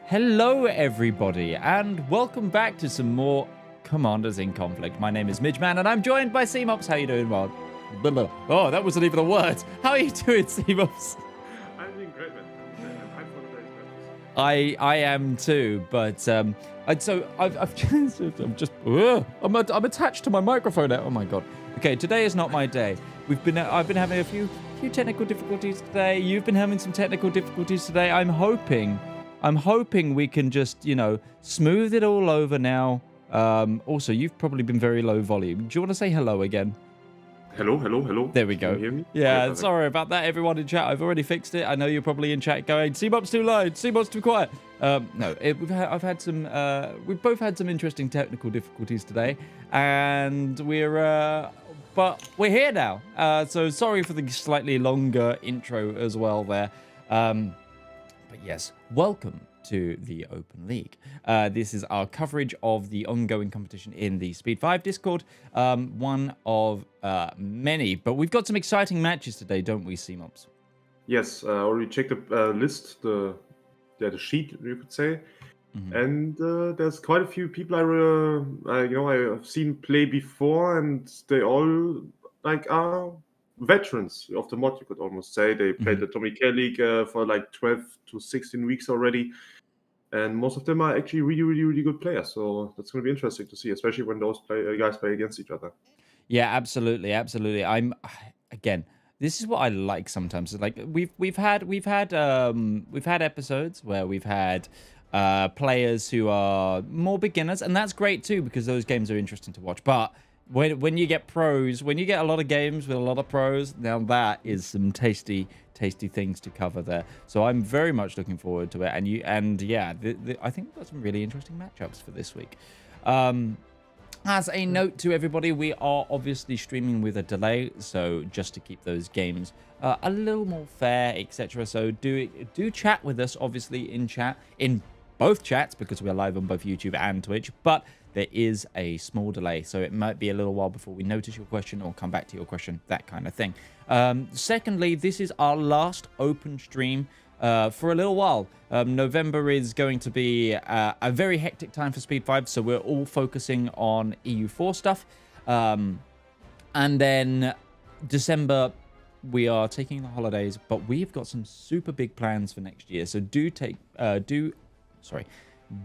Hello, everybody, and welcome back to some more Commanders in Conflict. My name is Midgeman, and I'm joined by Seamops. How you doing, Rod? Oh, that wasn't even a word. How are you doing, Seamops? I'm doing great, man. I'm for today's matches. I am too, but so I've changed. I'm attached to my microphone now. Oh my god. Okay, today is not my day. I've been having a few technical difficulties today. You've been having some technical difficulties today. I'm hoping we can just, smooth it all over now. Also, you've probably been very low volume. Do you want to say hello again? Hello. There we go. Can you hear me? Yeah, Okay, sorry about that, everyone in chat. I've already fixed it. I know you're probably in chat going, Seabop's too loud, Seabop's too quiet. No, we've both had some interesting technical difficulties today, and but we're here now. So sorry for the slightly longer intro as well there. But yes, welcome to the Open League. This is our coverage of the ongoing competition in the Speed 5 Discord. One of many, but we've got some exciting matches today, don't we, Seamops? Yes, I already checked the list, the sheet, you could say. Mm-hmm. And there's quite a few people I've seen play before, and they all are veterans of the mod. You could almost say they played the Tommy Care League for like 12 to 16 weeks already, and most of them are actually really good players. So that's going to be interesting to see, especially when those guys play against each other. Yeah, absolutely. Again, this is what I like sometimes. Like we've had episodes where we've had players who are more beginners, and that's great too because those games are interesting to watch. But when you get pros, when you get a lot of games with a lot of pros, now that is some tasty things to cover there. So I'm very much looking forward to it. And yeah, I think we've got some really interesting matchups for this week. As a note to everybody, we are obviously streaming with a delay, so just to keep those games a little more fair, etc. So do chat with us, obviously, in both chats, because we're live on both YouTube and Twitch, but there is a small delay, so it might be a little while before we notice your question or come back to your question, that kind of thing. Secondly, this is our last open stream for a little while. November is going to be a very hectic time for Speed 5, so we're all focusing on EU4 stuff. And then December, we are taking the holidays, but we've got some super big plans for next year. So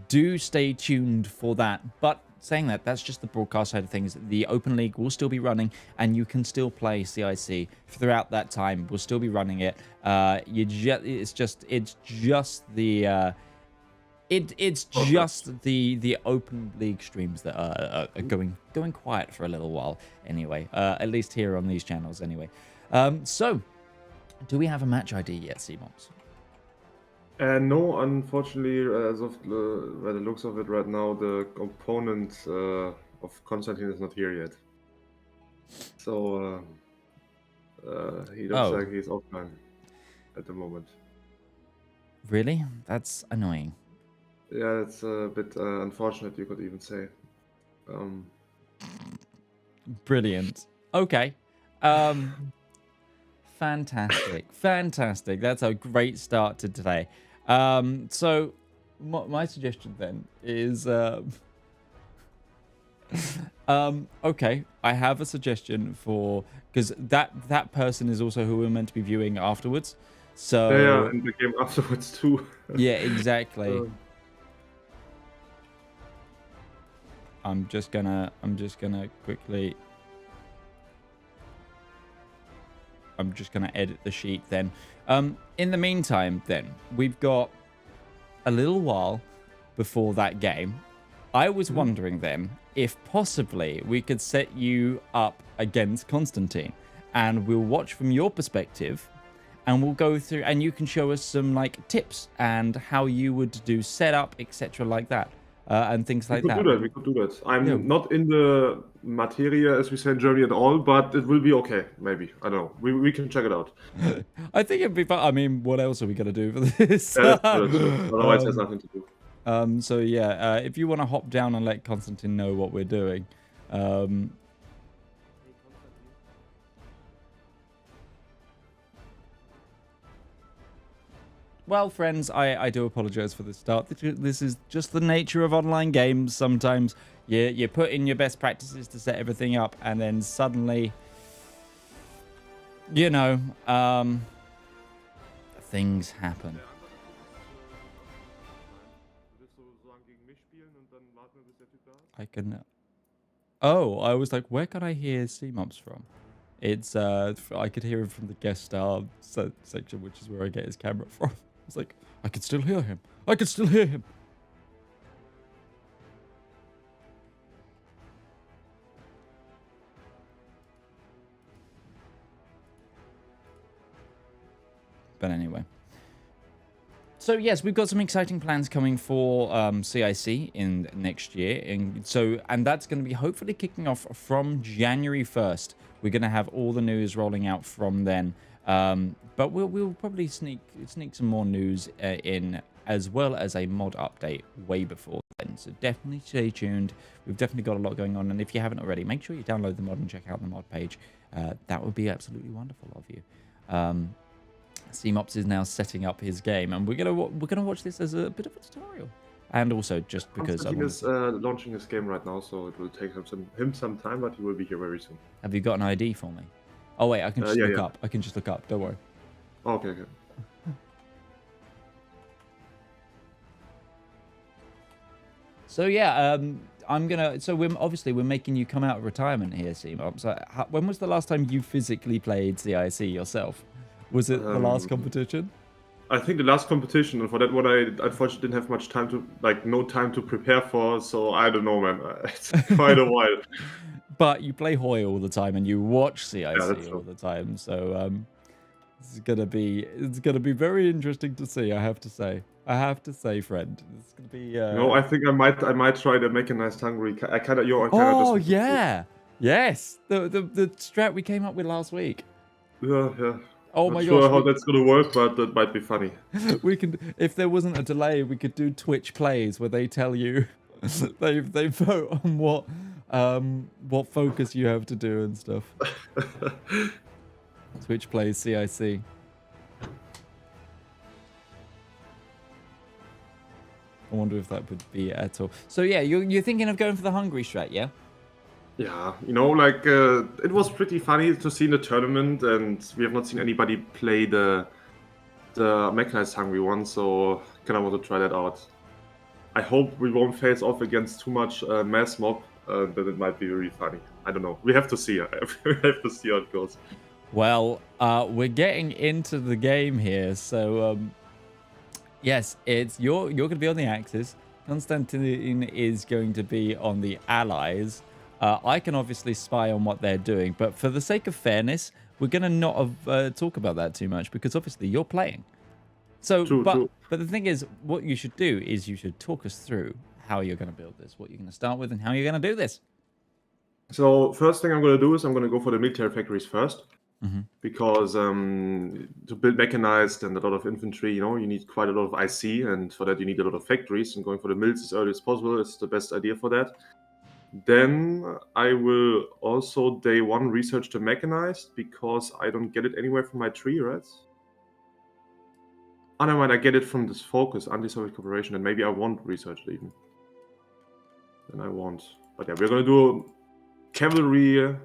do stay tuned for that. But saying that, that's just the broadcast side of things. The Open League will still be running, and you can still play CIC throughout that time. We'll still be running it. It's just the Open League streams that are going quiet for a little while. Anyway, at least here on these channels. Anyway, so do we have a match ID yet, Seamops? No, unfortunately, as of by the looks of it right now, the opponent of Konstantin is not here yet. So he looks like he's offline at the moment. Really? That's annoying. Yeah, it's a bit unfortunate, you could even say. Brilliant. Okay. Fantastic. That's a great start to today. So my suggestion then is okay, I have a suggestion for, because that person is also who we're meant to be viewing afterwards. So yeah, and the game afterwards too. Yeah, exactly. I'm just gonna quickly. I'm just going to edit the sheet then. In the meantime, then, we've got a little while before that game. I was wondering then if possibly we could set you up against Konstantin, and we'll watch from your perspective, and we'll go through, and you can show us some tips and how you would do setup, etc., like that. And things like that. We could do that. I'm not in the materia, as we say in Germany, at all, but it will be okay, maybe. I don't know. We can check it out. I think it'd be fun. I mean, what else are we going to do for this? Yeah, otherwise, there's nothing to do. So, yeah, if you want to hop down and let Konstantin know what we're doing. Well, friends, I do apologize for the start. This is just the nature of online games. Sometimes you put in your best practices to set everything up, and then suddenly, you know, things happen. I can... Oh, I was like, where can I hear C-Mops from? It's, I could hear him from the guest star section, which is where I get his camera from. I was like, I can still hear him. I can still hear him. But anyway. So yes, we've got some exciting plans coming for CIC in next year, and that's going to be hopefully kicking off from January 1st. We're going to have all the news rolling out from then, but we'll probably sneak some more news in, as well as a mod update way before then. So definitely stay tuned. We've definitely got a lot going on, and if you haven't already, make sure you download the mod and check out the mod page. That would be absolutely wonderful of you. C-Mops is now setting up his game, and we're gonna watch this as a bit of a tutorial, and also just because Konstantin is launching his game right now, so it will take him some time, but he will be here very soon. Have you got an ID for me? Oh wait, I can just look up. I can just look up. Don't worry. Okay. So yeah, we're making you come out of retirement here, C-Mops. When was the last time you physically played CIC yourself? Was it the last competition? I think the last competition, and for that one, I unfortunately didn't have much time no time to prepare for, so I don't know, man. It's quite a while. But you play Hoi all the time, and you watch CIC all the time, so it's gonna be very interesting to see. I have to say, friend, it's gonna be. No, I think I might try the Mechanized Hungary. Oh yeah, yes, the strat we came up with last week. Yeah. Oh my gosh. Not sure how that's gonna work, but that might be funny. We can, if there wasn't a delay, we could do Twitch plays where they tell you, they vote on what focus you have to do and stuff. Twitch plays CIC. I wonder if that would be at all. So yeah, you're thinking of going for the Hungary strat, yeah? Yeah, it was pretty funny to see in the tournament, and we have not seen anybody play the Mechanized Hungry one, so kind of want to try that out. I hope we won't face off against too much mass mob, but it might be really funny. I don't know. We have to see. We have to see how it goes. Well, we're getting into the game here, so yes, you're going to be on the Axis. Konstantin is going to be on the Allies. I can obviously spy on what they're doing, but for the sake of fairness, we're going to not talk about that too much, because obviously you're playing. So, true. But the thing is, what you should do is you should talk us through how you're going to build this, what you're going to start with, and how you're going to do this. So first thing I'm going to do is I'm going to go for the military factories first, because to build mechanized and a lot of infantry, you need quite a lot of IC, and for that you need a lot of factories, and going for the mills as early as possible is the best idea for that. Then I will also day one research the mechanized, because I don't get it anywhere from my tree, right? Oh, never mind, I get it from this focus, anti-Soviet cooperation, and maybe I won't research it even. Then I won't. But yeah, we're gonna do a cavalry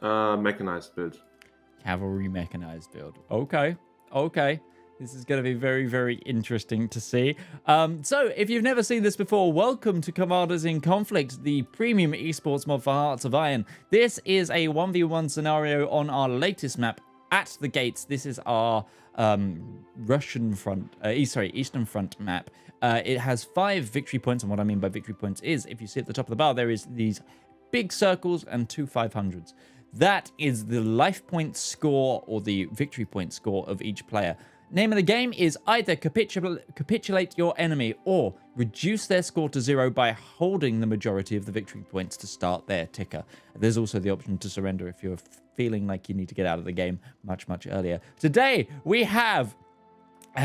mechanized build. Cavalry mechanized build. Okay. This is going to be very, very interesting to see. So, if you've never seen this before, welcome to Commanders in Conflict, the premium esports mod for Hearts of Iron. This is a 1v1 scenario on our latest map, At the Gates. This is our Eastern Front map. It has 5 victory points, and what I mean by victory points is, if you see at the top of the bar, there is these big circles and 2 500s. That is the life point score, or the victory point score of each player. Name of the game is either capitulate your enemy or reduce their score to 0 by holding the majority of the victory points to start their ticker. There's also the option to surrender if you're feeling like you need to get out of the game much, much earlier. Today, we have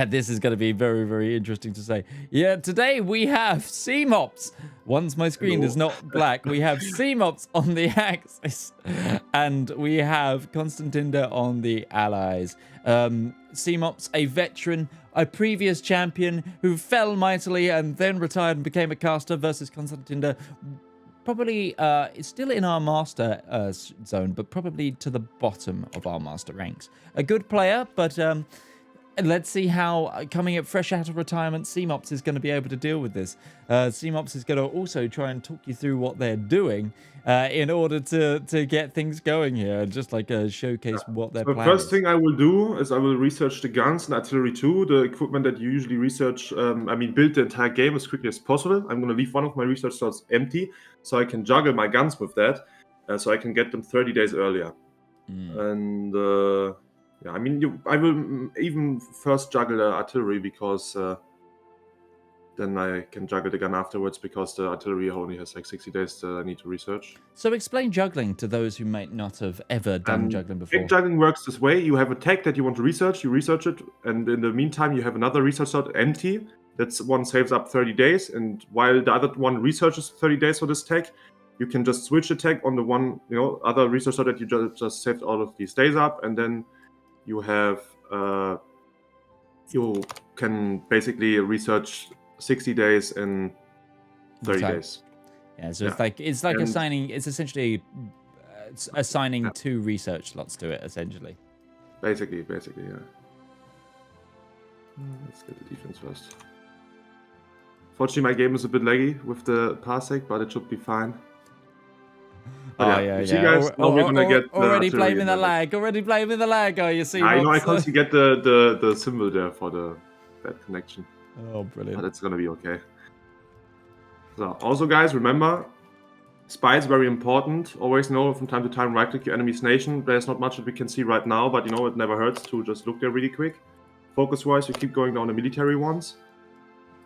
This is going to be very, very interesting to say. Yeah, today we have CMOPs. Once my screen is not black, we have CMOPs on the Axis. And we have Constantinder on the Allies. CMOPs, a veteran, a previous champion who fell mightily and then retired and became a caster versus Constantinder. Probably still in our master zone, but probably to the bottom of our master ranks. A good player, but... let's see how, coming up fresh out of retirement, CMOPs is going to be able to deal with this. CMOPs is going to also try and talk you through what they're doing in order to get things going here, just like showcase what their plan is. The first thing I will do is I will research the guns and artillery too, the equipment that you usually research. Build the entire game as quickly as possible. I'm going to leave one of my research slots empty so I can juggle my guns with that, so I can get them 30 days earlier. And... yeah, I will even first juggle the artillery because then I can juggle the gun afterwards because the artillery only has like 60 days that I need to research. So explain juggling to those who might not have ever done juggling before. Big juggling works this way. You have a tech that you want to research, you research it, and in the meantime you have another research slot empty. That's one saves up 30 days, and while the other one researches 30 days for this tech, you can just switch the tech on the one other research slot that you just saved all of these days up, and then you have you can basically research 60 days in 30 days. Yeah, so it's like assigning. It's essentially assigning 2 research slots to it, essentially. Basically, yeah. Let's get the defense first. Fortunately, my game is a bit laggy with the parsec, but it should be fine. Yeah. See, guys, we're gonna get already blaming the lag. Already blaming the lag. Oh, you see? I constantly get the symbol there for the bad connection. Oh, brilliant! But it's gonna be okay. So, also, guys, remember, spy is very important. Always know from time to time, right-click your enemy's nation. There's not much that we can see right now, but it never hurts to just look there really quick. Focus-wise, we keep going down the military ones,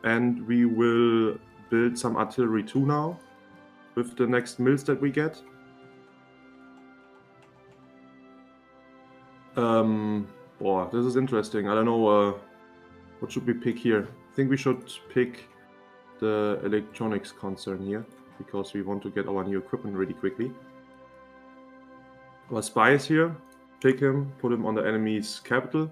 and we will build some artillery too now with the next mills that we get. This is interesting. I don't know, what should we pick here? I think we should pick the electronics concern here, because we want to get our new equipment really quickly. Our spy is here. Pick him, put him on the enemy's capital.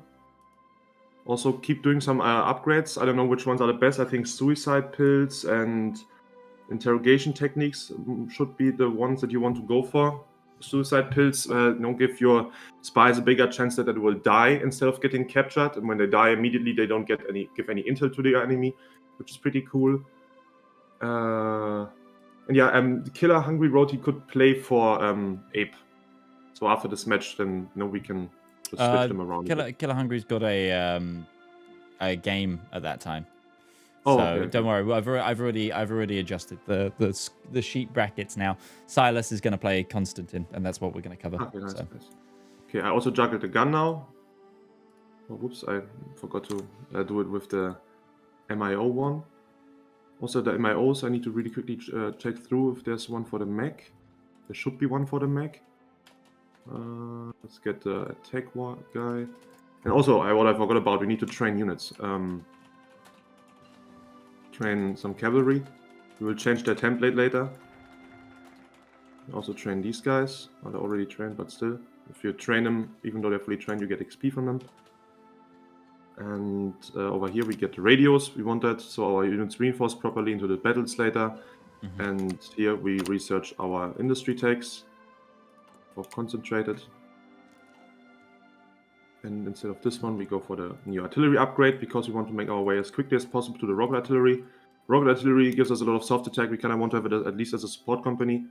Also keep doing some upgrades. I don't know which ones are the best. I think suicide pills and interrogation techniques should be the ones that you want to go for. Suicide pills give your spies a bigger chance that they will die instead of getting captured, and when they die immediately, they don't give any intel to the enemy, which is pretty cool. The Killer Hungry wrote he could play for Ape. So after this match, then we can just switch them around. Killer Hungry's got a game at that time. Oh, so okay. Don't worry. I've already adjusted the sheet brackets now. Silas is going to play Constantine, and that's what we're going to cover. Okay, nice. Okay, I also juggled the gun now. Oh, whoops! I forgot to do it with the MIO one. Also, the MIOs I need to really quickly check through if there's one for the mech. There should be one for the mech. Let's get the attack guy. And also, what I forgot about, we need to train units. Train some cavalry. We will change their template later. Also train these guys. Well, they're already trained, but still. If you train them, even though they're fully trained, you get XP from them. And over here we get the radios. We want that, so our units reinforce properly into the battles later. Mm-hmm. And here we research our industry techs for concentrated. And instead of this one, we go for the new artillery upgrade because we want to make our way as quickly as possible to the rocket artillery. Rocket artillery gives us a lot of soft attack. We kind of want to have it at least as a support company.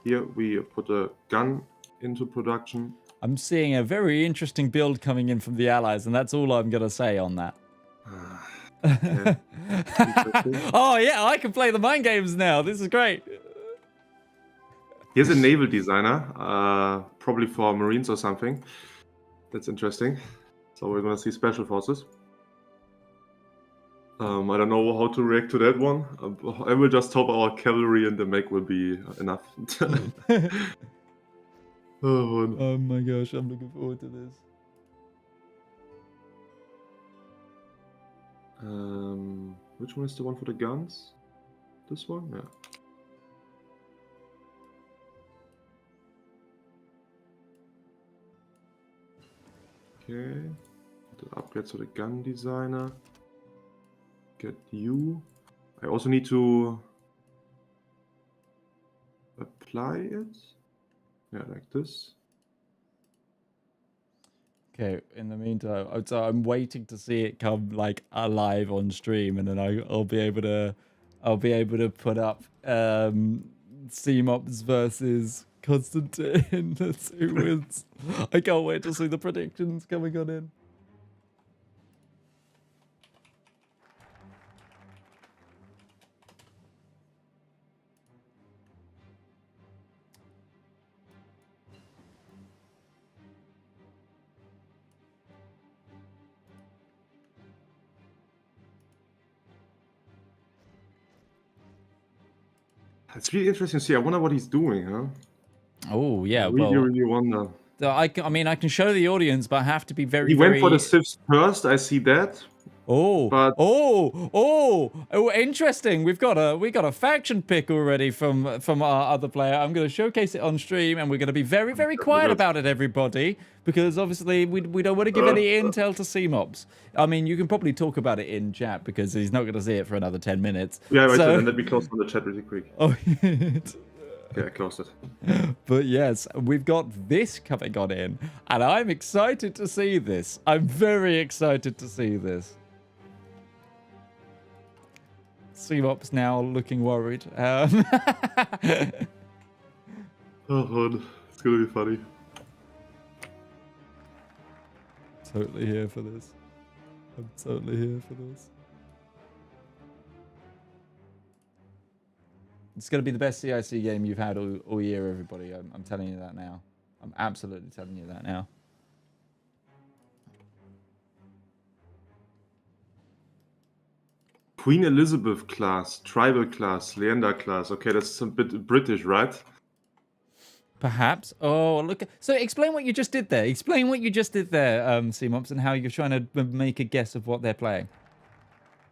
Here we put a gun into production. I'm seeing a very interesting build coming in from the Allies, and that's all I'm going to say on that. Okay. Oh, yeah, I can play the mind games now. This is great. Here's a naval designer, probably for Marines or something. That's interesting. So we're going to see Special Forces. I don't know how to react to that one. I will just hope our cavalry and the mech will be enough. Oh my gosh, I'm looking forward to this. Which one is the one for the guns? This one? Yeah. Okay. The upgrades to the gun designer. Get you. I also need to apply it. Yeah, like this. Okay, in the meantime, I'm waiting to see it come like alive on stream, and then I'll be able to put up CMOPs versus Constantine. That's who wins. I can't wait to see the predictions coming on in. It's really interesting to see. I wonder what he's doing, huh? Oh yeah, I really, well, really wonder. I mean, I can show the audience, but I have to be very, He went for the very. civs first. I see that. Oh, But interesting. We got a faction pick already from our other player. I'm going to showcase it on stream, and we're going to be very, very quiet about it, everybody, because obviously we don't want to give any intel to CMOPs. I mean, you can probably talk about it in chat because he's not going to see it for another 10 minutes. yeah, right. So... Then let me close on the chat really quick. Oh, Okay, I closed it. but yes, we've got this coming on in, and I'm excited to see this. I'm very excited to see this. CMOP's now looking worried. Oh god, it's gonna be funny. Totally here for this. I'm totally here for this. It's going to be the best CIC game you've had all year, everybody. I'm telling you that now. I'm absolutely telling you that now. Queen Elizabeth class, tribal class, Leander class. Okay, that's a bit British, right? Perhaps. Oh, look. So explain what you just did there. Explain what you just did there, CMOPs, and how you're trying to make a guess of what they're playing.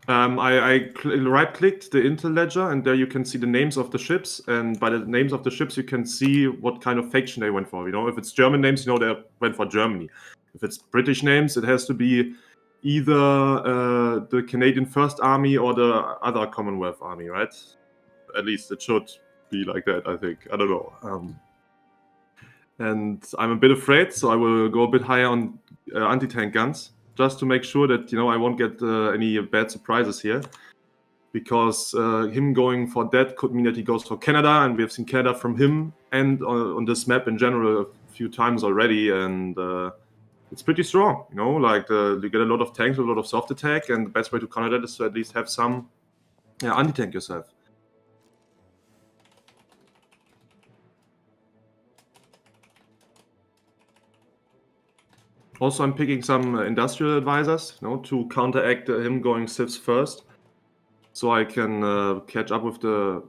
I right-clicked the Intel ledger, and there you can see the names of the ships. And by the names of the ships, you can see what kind of faction they went for. You know, if it's German names, you know they went for Germany. If it's British names, it has to be either the Canadian First Army or the other Commonwealth Army, right? At least it should be like that, I think. I don't know. And I'm a bit afraid, so I will go a bit higher on anti-tank guns, just to make sure that, you know, I won't get any bad surprises here. Because him going for that could mean that he goes for Canada, and we have seen Canada from him and on this map in general a few times already, and it's pretty strong, you know, like you get a lot of tanks, a lot of soft attack, and the best way to counter that is to at least have some anti-tank yourself. Also, I'm picking some industrial advisors, you know, to counteract him going civs first, so I can catch up with the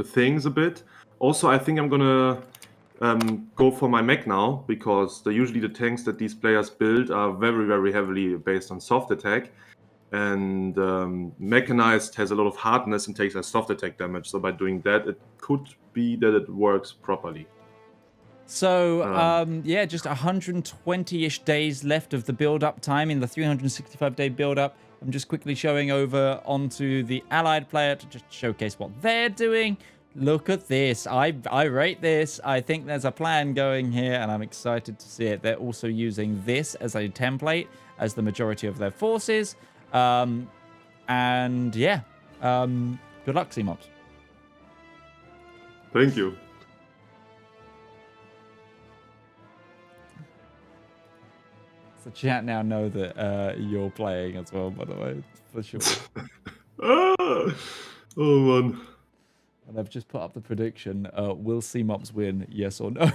things a bit. Also, I think I'm gonna go for my mech now, because usually the tanks that these players build are very, very heavily based on soft attack, and mechanized has a lot of hardness and takes a soft attack damage. So by doing that, it could be that it works properly. So, yeah, just 120-ish days left of the build-up time in the 365-day build-up. I'm just quickly showing over onto the allied player to just showcase what they're doing. Look at this. I rate this. I think there's a plan going here, and I'm excited to see it. They're also using this as a template as the majority of their forces. And, yeah, good luck, CMOPs. Thank you. The chat now know that you're playing as well, by the way, for sure. Oh, man. And I've just put up the prediction. Will CMOPs win, yes or no?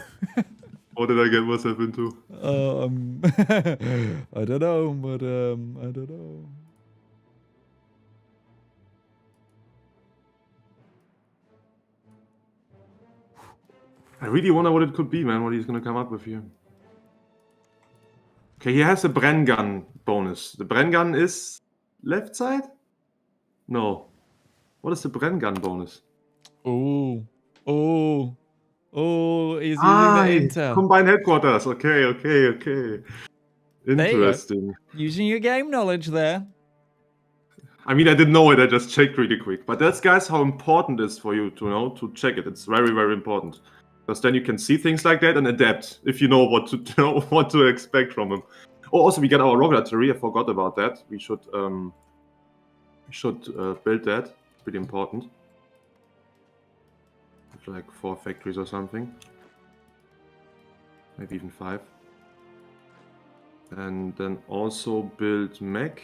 What did I get myself into? I don't know, but I don't know. I really wonder what it could be, man, what he's gonna come up with here. Okay, he has a Bren gun bonus. The Bren gun is left side? No. What is the Bren gun bonus? Oh, oh, oh! He's using the Inter. Combine headquarters. Okay. There you go. Interesting. Using your game knowledge there. I mean, I didn't know it. I just checked really quick. But that's, guys, how important it is for you to know to check it. It's very, very important. Because then you can see things like that and adapt if you know what to what to expect from them. Oh, also we get our rocket artillery. I forgot about that. We should build that. It's pretty important. Like 4 factories or something. Maybe even 5. And then also build mech.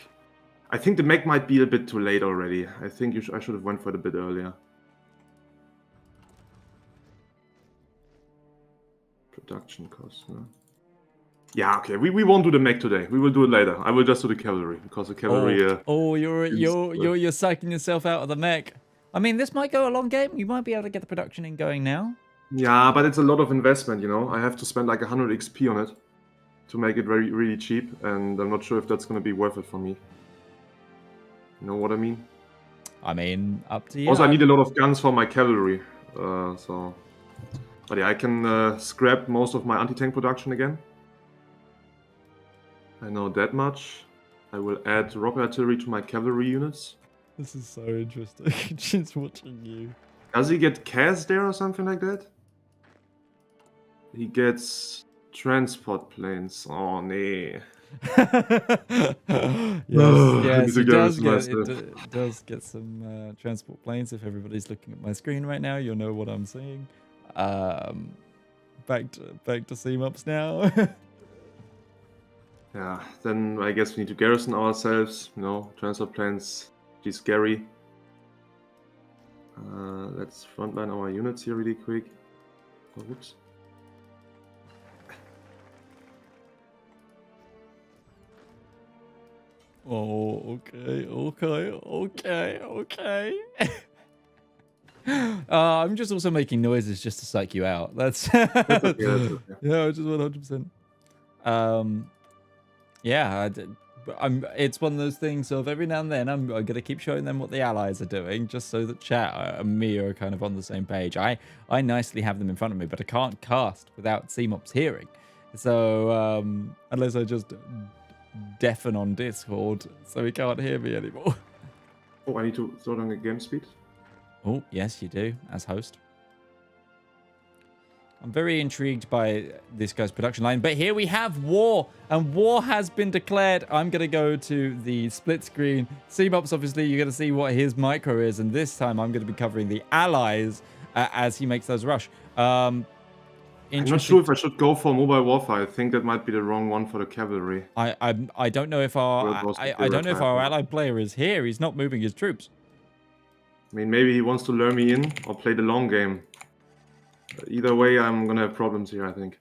I think the mech might be a bit too late already. I think I should have went for it a bit earlier. Production cost, no? Yeah, okay. We won't do the mech today. We will do it later. I will just do the cavalry because the cavalry. You're psyching yourself out of the mech. I mean, this might go a long game. You might be able to get the production in going now. Yeah, but it's a lot of investment, you know. I have to spend like 100 XP on it to make it really cheap, and I'm not sure if that's going to be worth it for me. You know what I mean? I mean, up to you. Also, I need a lot of guns for my cavalry, so. But yeah, I can scrap most of my anti-tank production again. I know that much. I will add rocket artillery to my cavalry units. This is so interesting. Just watching you. Does he get CAS there or something like that? He gets transport planes. Oh, nee. yes, it does get some transport planes. If everybody's looking at my screen right now, you'll know what I'm saying. Back to CMOPs now. Yeah, then I guess we need to garrison ourselves. You know, transport planes. She's scary. Let's frontline our units here really quick. Oh, whoops. Oh, okay. I'm just also making noises just to psych you out. That's okay. Yeah, just 100%. Yeah, it's one of those things of every now and then I'm gonna keep showing them what the allies are doing, just so that chat and me are kind of on the same page. I nicely have them in front of me, but I can't cast without CMOPs hearing. So unless I just deafen on Discord, so he can't hear me anymore. Oh, I need to slow down the game speed. Oh, yes, you do, as host. I'm very intrigued by this guy's production line, but here we have war, and war has been declared. I'm going to go to the split screen. CMOPs, obviously, you're going to see what his micro is, and this time I'm going to be covering the allies as he makes those rush. I'm not sure if I should go for mobile warfare. I think that might be the wrong one for the cavalry. I don't know if our allied player is here. He's not moving his troops. I mean, maybe he wants to lure me in or play the long game. Either way, I'm gonna have problems here, I think.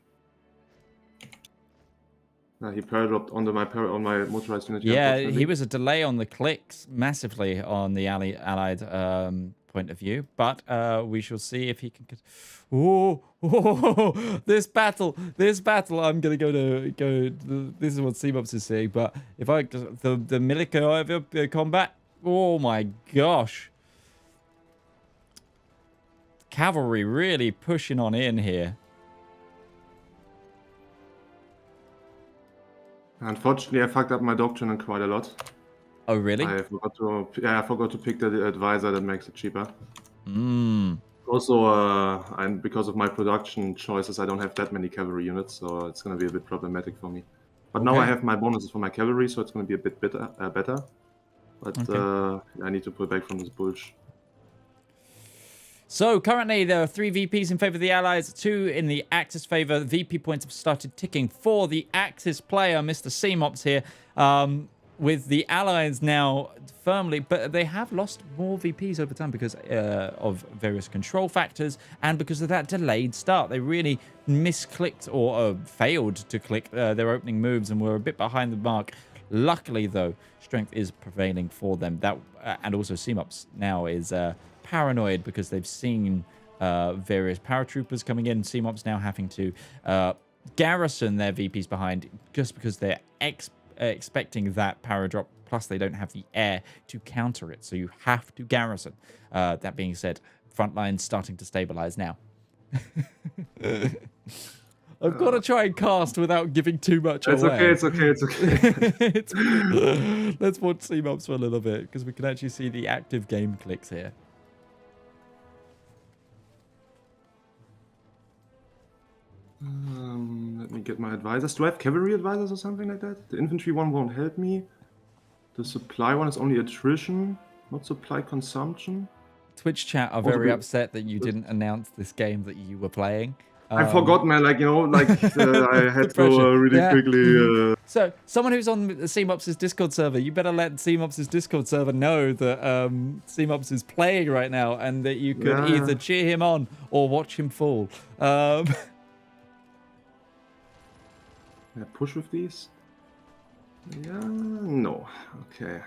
He paratrooped on my motorized unit. Yeah, he was a delay on the clicks massively on the allied point of view, but we shall see if he can. Oh, this battle! I'm gonna go. This is what CMOPs is saying, but if the military combat. Oh my gosh! Cavalry really pushing on in here. Unfortunately, I fucked up my doctrine quite a lot. Oh, really? I forgot to pick the advisor that makes it cheaper. Mm. Also, and because of my production choices, I don't have that many cavalry units, so it's going to be a bit problematic for me. But now I have my bonuses for my cavalry, so it's going to be a bit better. But I need to pull back from this bullshit. So currently there are 3 VPs in favor of the Allies, 2 in the Axis favor. The VP points have started ticking for the Axis player, Mr. CMOPs here, with the Allies now firmly, but they have lost more VPs over time because of various control factors and because of that delayed start. They really misclicked or failed to click their opening moves and were a bit behind the mark. Luckily, though, strength is prevailing for them. That and also CMOPs now is paranoid because they've seen various paratroopers coming in. CMOPs now having to garrison their VPs behind just because they're expecting that power drop. Plus, they don't have the air to counter it, so you have to garrison. That being said, front line's starting to stabilize now. I've got to try and cast without giving too much away. It's okay. Let's watch CMOPs for a little bit, because we can actually see the active game clicks here. Let me get my advisors. Do I have cavalry advisors or something like that? The infantry one won't help me. The supply one is only attrition, not supply consumption. Twitch chat are very upset that you didn't announce this game that you were playing. I forgot, man. Like, I had to really quickly. So, someone who's on CMOPS' Discord server, you better let CMOPS' Discord server know that CMOPS is playing right now, and that you could either cheer him on or watch him fall. Yeah, push with these? Yeah, no. Okay.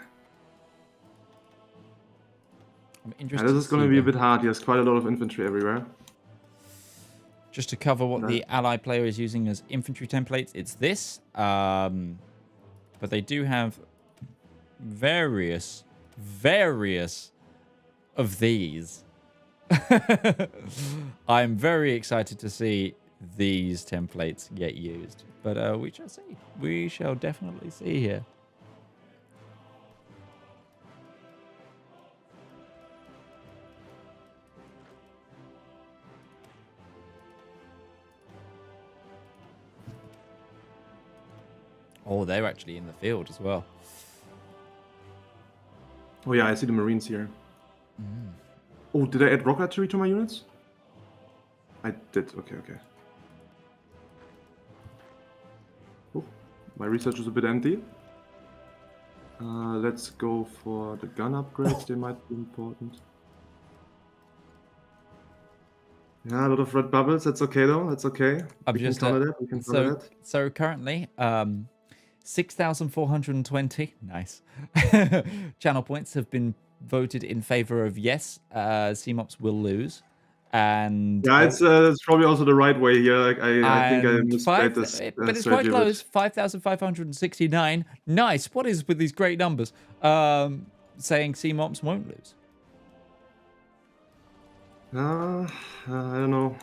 I'm interested. This is going to be a bit hard. There's quite a lot of infantry everywhere. Just to cover what the ally player is using as infantry templates, it's this. But they do have various of these. I'm very excited to see these templates get used. But we shall see. We shall definitely see here. Oh, they're actually in the field as well. Oh yeah, I see the Marines here. Oh, did I add rock artillery to my units? I did. Okay. Oh, my research is a bit empty. Let's go for the gun upgrades. They might be important. Yeah, a lot of red bubbles. That's okay though. That's okay. We can cover that. So currently, 6,420. Nice. Channel points have been voted in favor of yes. CMOPs will lose. And yeah, it's probably also the right way here. I think I misread this. But it's quite close. 5,569. Nice. What is with these great numbers? Saying CMOPs won't lose. I don't know.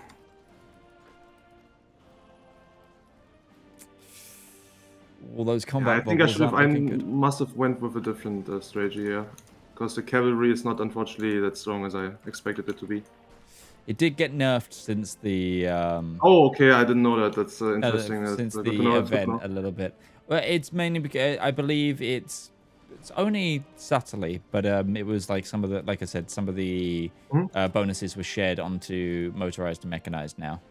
All those combat. I think I must have went with a different strategy here, because the cavalry is not unfortunately that strong as I expected it to be. It did get nerfed since the. Oh, okay. I didn't know that. That's interesting. Since the event, a little bit. Well, it's mainly because I believe it's only subtly, but it was like some of the, like I said, some of the bonuses were shared onto motorized and mechanized now.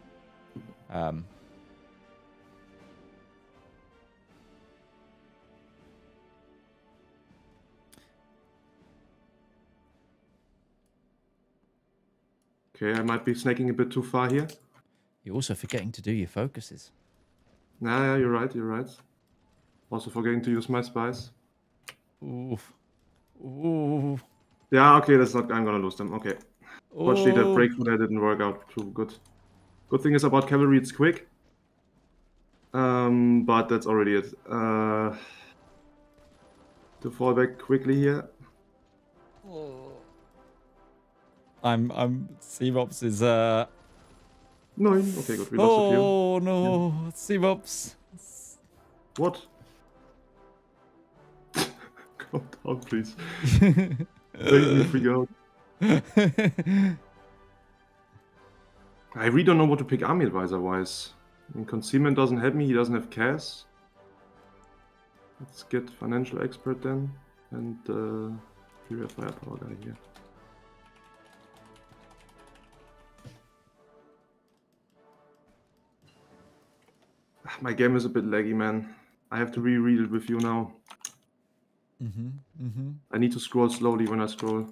Okay, I might be snaking a bit too far here. You're also forgetting to do your focuses. Nah, yeah, you're right. Also forgetting to use my spies. Oof. Ooh. Yeah, okay, that's not. I'm gonna lose them. Okay. Fortunately, that breakthrough there didn't work out too good. Good thing is about cavalry, it's quick. But that's already it. To fall back quickly here. CMOPs is No, okay, good. We lost a few. Oh no, CMOPs. What? Calm down, please. Don't me freak out. I really don't know what to pick army advisor wise. I mean, concealment doesn't help me. He doesn't have CAS. Let's get financial expert then, and Fury firepower guy here. My game is a bit laggy, man. I have to reread it with you now. I need to scroll slowly when I scroll.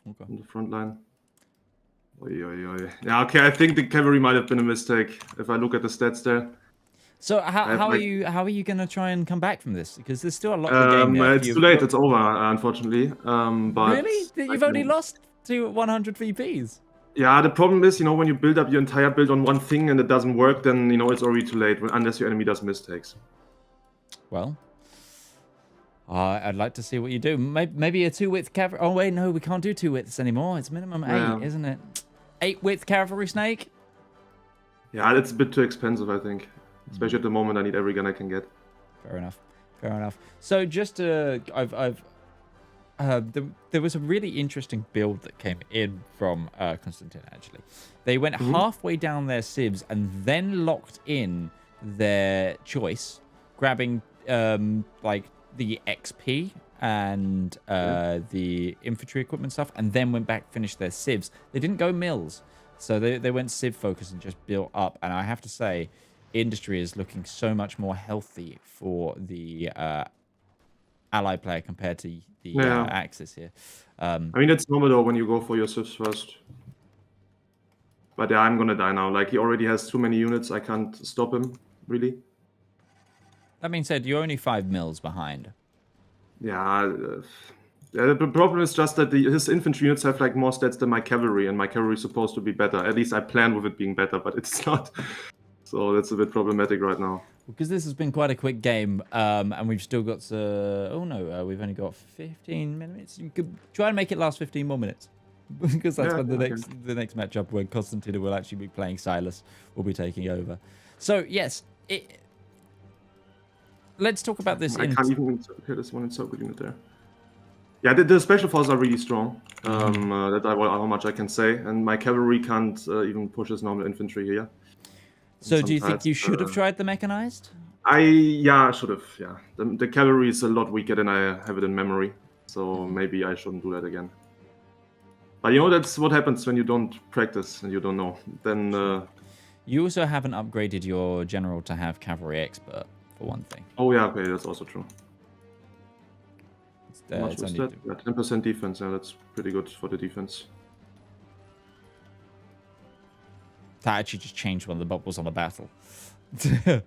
Okay. On the front line. Yeah, okay, I think the cavalry might have been a mistake if I look at the stats there. So how are you going to try and come back from this? Because there's still a lot of the game there. It's too late. It's over, unfortunately. But really? You've only lost to 100 VPs? Yeah, the problem is, when you build up your entire build on one thing and it doesn't work, then it's already too late unless your enemy does mistakes. Well, I'd like to see what you do. Maybe a 2-width cavalry. Oh wait, no, we can't do 2 widths anymore. It's minimum 8, isn't it? 8-width cavalry snake. Yeah, it's a bit too expensive, I think. Especially at the moment, I need every gun I can get. Fair enough. Fair enough. So just there was a really interesting build that came in from Konstantin, actually. They went halfway down their civs and then locked in their choice, grabbing like the XP and the infantry equipment stuff, and then went back, finished their civs. They didn't go mills, so they went civ focus and just built up. And I have to say, industry is looking so much more healthy for the ally player compared to the Axis here. I mean, it's normal though when you go for your civs first. But yeah, I'm gonna die now. Like, he already has too many units. I can't stop him, really. That being said, you're only 5 mils behind. Yeah, the problem is just that his infantry units have like more stats than my cavalry, and my cavalry is supposed to be better. At least I planned with it being better, but it's not. So that's a bit problematic right now. Because this has been quite a quick game, and we've still got we've only got 15 minutes. You could try and make it last 15 more minutes. Because that's when the next matchup where Konstantin will actually be playing Silas, will be taking over. So yes, let's talk about this. I can't even hit this one in circle unit there. Yeah, the special forces are really strong. That's how much I can say. And my cavalry can't even push his normal infantry here. So do you think you should have tried the mechanized? I should have. Yeah, the cavalry is a lot weaker than I have it in memory. So maybe I shouldn't do that again. But that's what happens when you don't practice and you don't know. Then you also haven't upgraded your general to have cavalry expert, for one thing. Oh yeah, okay, that's also true. How much was that? 10% defense. Yeah, that's pretty good for the defense. That actually just changed one of the bubbles on the battle. And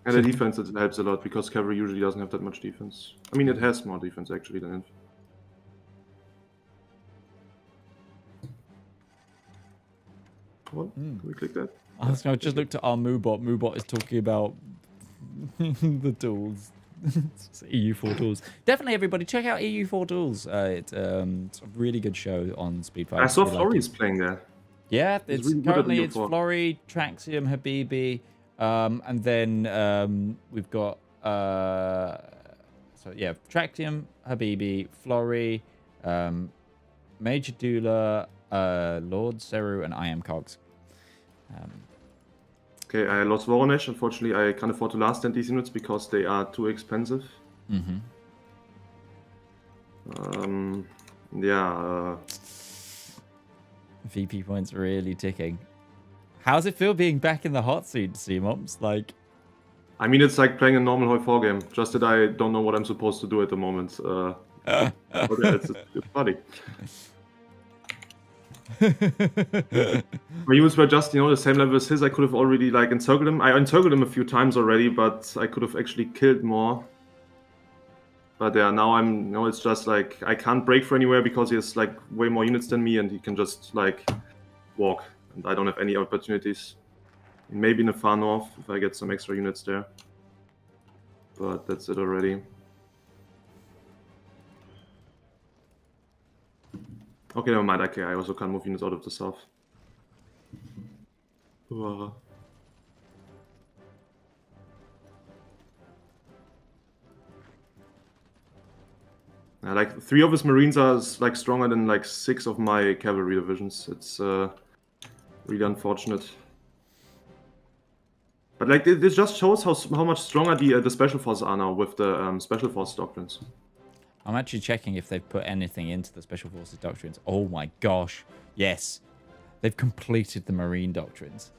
the defense, it helps a lot because cavalry usually doesn't have that much defense. I mean, it has more defense actually than infantry. Can we click that? I just looked at our Moobot. Moobot is talking about the tools. EU4 tools. Definitely, everybody, check out EU4 tools. It's a really good show on Speedfight. I saw Flory's playing there. Yeah, it's really currently it's Flory, Traxium, Habibi, and then we've got Traxium, Habibi, Flory, Major Dula, Lord Seru, and I am Cogs. Okay, I lost Voronesh. Unfortunately, I can't afford to last 10 these units because they are too expensive. VP points really ticking. How's it feel being back in the hot seat, C-Mops? Like, I mean, it's like playing a normal Hoi 4 game, just that I don't know what I'm supposed to do at the moment. But yeah, it's funny. My units were just, the same level as his. I could have already encircled him. I encircled him a few times already, but I could have actually killed more. But yeah, now it's just like I can't break for anywhere because he has like way more units than me, and he can just like walk, and I don't have any opportunities. Maybe in the far north if I get some extra units there, but that's it already. Okay, never mind. Okay, I also can't move units out of the south. Like 3 of his marines are like stronger than like 6 of my cavalry divisions. It's really unfortunate. But like this just shows how much stronger the special forces are now with the special force doctrines. I'm actually checking if they've put anything into the Special Forces doctrines. Oh my gosh. Yes. They've completed the Marine doctrines.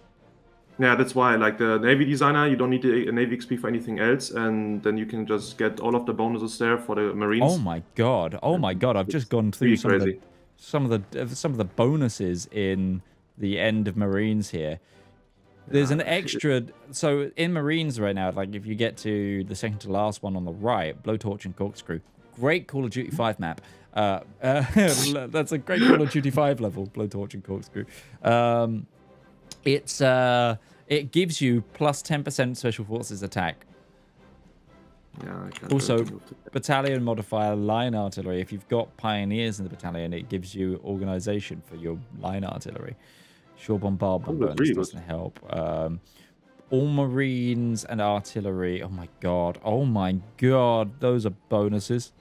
Yeah, that's why. Like the Navy designer, you don't need a Navy XP for anything else. And then you can just get all of the bonuses there for the Marines. Oh my god. Oh my god. I've just gone through really some of the bonuses in the end of Marines here. There's an extra... So in Marines right now, like if you get to the second to last one on the right, Blowtorch and Corkscrew, great Call of Duty 5 map. That's a great Call of Duty 5 level, Blowtorch and Corkscrew. It gives you plus 10% Special Forces attack. Yeah, I can't Also, battalion modifier line artillery. If you've got pioneers in the battalion, it gives you organization for your line artillery. Sure, bombardment bonus really doesn't help. All marines and artillery. Oh my god. Oh my god. Those are bonuses.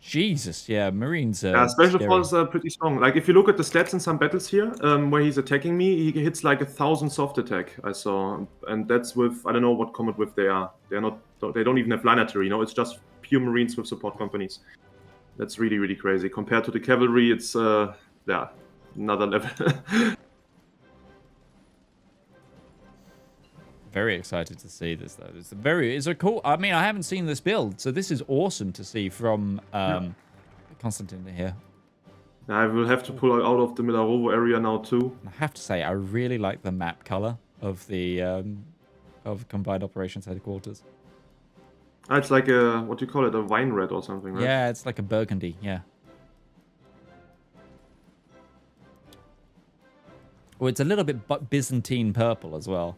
Jesus, yeah, marines are special scary. forces are pretty strong. Like if you look at the stats in some battles here, where he's attacking me, he hits like 1,000 soft attack. I saw, and that's with I don't know what combat with they are. They're not. They don't even have line artillery. You know, it's just pure marines with support companies. That's really really crazy. Compared to the cavalry, it's yeah, another level. Very excited to see this though. It's a cool. I mean, I haven't seen this build, so this is awesome to see from Konstantin here. I will have to pull out of the Milarovo area now too. I have to say, I really like the map color of the of Combined Operations Headquarters. It's like a what do you call it? A wine red or something, right? Yeah, it's like a burgundy. Yeah. Oh, it's a little bit Byzantine purple as well.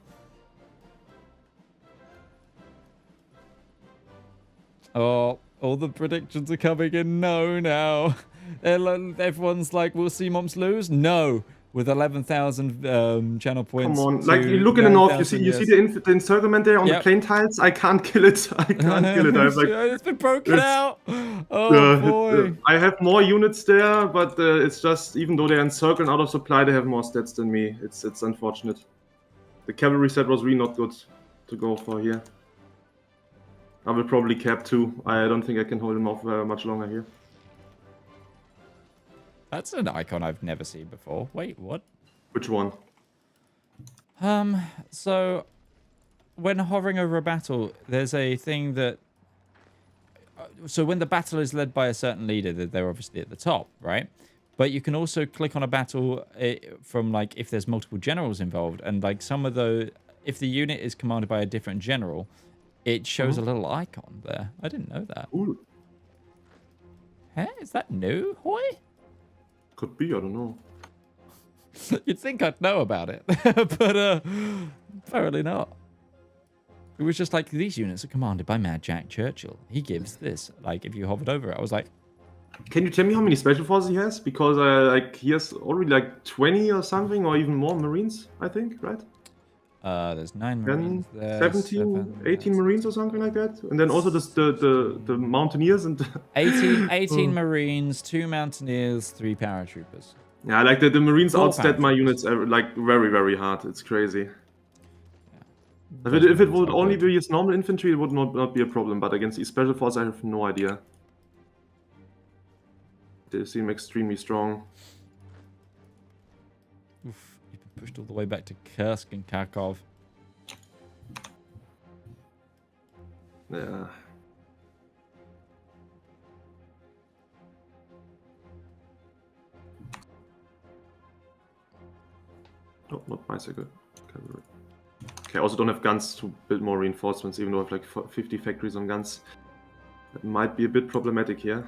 Oh, all the predictions are coming in no now. Everyone's like, will C-Moms lose? No. With 11,000 channel points. Come on, like you look in the north, you see the encirclement there on the plane tiles. I can't kill it. I can't kill it. I have like, it's been broken out. Oh boy. I have more units there, but it's just even though they're encircled out of supply, they have more stats than me. It's unfortunate. The cavalry set was really not good to go for here. I will probably cap 2. I don't think I can hold him off much longer here. That's an icon I've never seen before. Wait, what? Which one? So when hovering over a battle, there's a thing that... So when the battle is led by a certain leader, they're obviously at the top, right? But you can also click on a battle from, like, if there's multiple generals involved. And, like, some of the... If the unit is commanded by a different general... It shows a little icon there. I didn't know that. Ooh. Huh? Is that new, Hoy? Could be, I don't know. You'd think I'd know about it, but apparently not. It was just like, these units are commanded by Mad Jack Churchill. He gives this, like, if you hovered over it. I was like... Can you tell me how many special forces he has? Because like he has already like 20 or something, or even more Marines, I think, right? There's 9 Marines there. 17, 18 Marines or something like that. And then also the Mountaineers and... 18 Marines, 2 Mountaineers, 3 Paratroopers. Yeah, like the Marines 4 outstat my units like very, very hard. It's crazy. Yeah. If it would only be his normal infantry, it would not be a problem. But against the special force, I have no idea. They seem extremely strong. Oof. Pushed all the way back to Kursk and Kharkov. Yeah. Oh, not bicycle. Okay, I also don't have guns to build more reinforcements, even though I have like 50 factories on guns. That might be a bit problematic here.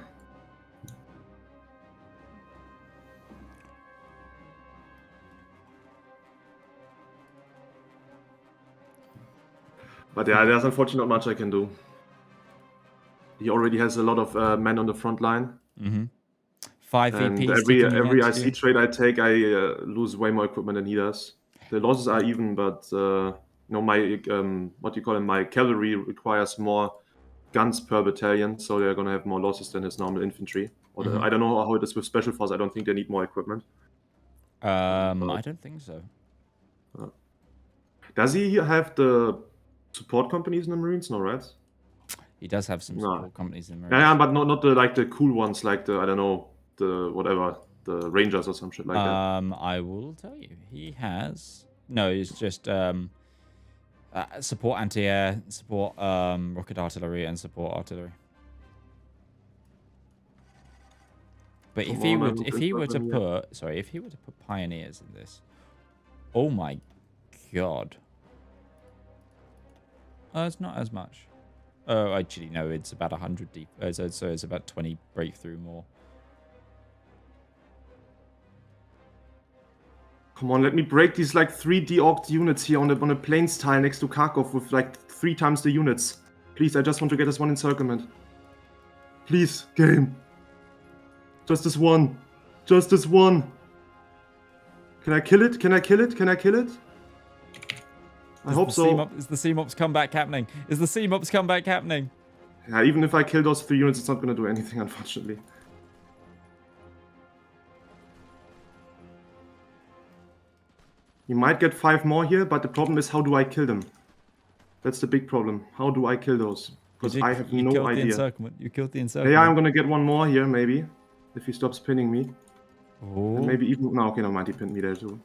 But yeah, there's unfortunately not much I can do. He already has a lot of men on the front line. 5 and VPs. every IC trade I take, I lose way more equipment than he does. The losses are even, but you know, my what do you call it? My cavalry requires more guns per battalion, so they're gonna have more losses than his normal infantry. Or I don't know how it is with special force. I don't think they need more equipment. I don't think so. Does he have the support companies in the Marines? No, right? He does have some support companies in the Marines. Yeah, but not the like the cool ones, like the I don't know, the whatever, the Rangers or some shit like that. I will tell you, he has. No, it's just support anti-air, support rocket artillery, and support artillery. But if he were to put pioneers in this, oh my god. It's not as much. Oh, actually, no, it's about 100 deep. So it's about 20 breakthrough more. Come on, let me break these like 3 de-orked units here on a plains tile next to Kharkov with like 3 times the units. Please, I just want to get this one encirclement. Please, game. Just this one. Just this one. Can I kill it? Can I kill it? Can I kill it? I hope so. Is the CMOP's comeback happening? Is the CMOP's comeback happening? Yeah, even if I kill those 3 units, it's not going to do anything, unfortunately. You might get 5 more here, but the problem is, how do I kill them? That's the big problem. How do I kill those? Because I have no idea. You killed the encirclement. Yeah, I'm going to get 1 more here, maybe. If he stops pinning me. Oh. And maybe even... No, okay, no mind, he pinned me there too.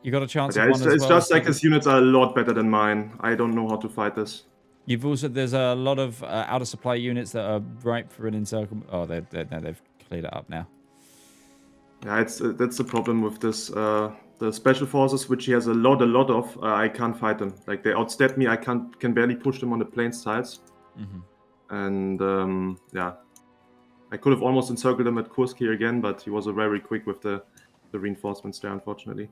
You got a chance Yeah, of one as well. It's just like his units are a lot better than mine. I don't know how to fight this. You've also... There's a lot of out of supply units that are ripe for an encirclement. Oh, they've cleared it up now. Yeah, that's the problem with this. The special forces, which he has a lot of, I can't fight them. Like, they outstep me. I can barely push them on the plains tiles. And yeah, I could have almost encircled him at Kursk here again, but he was very quick with the reinforcements there, unfortunately.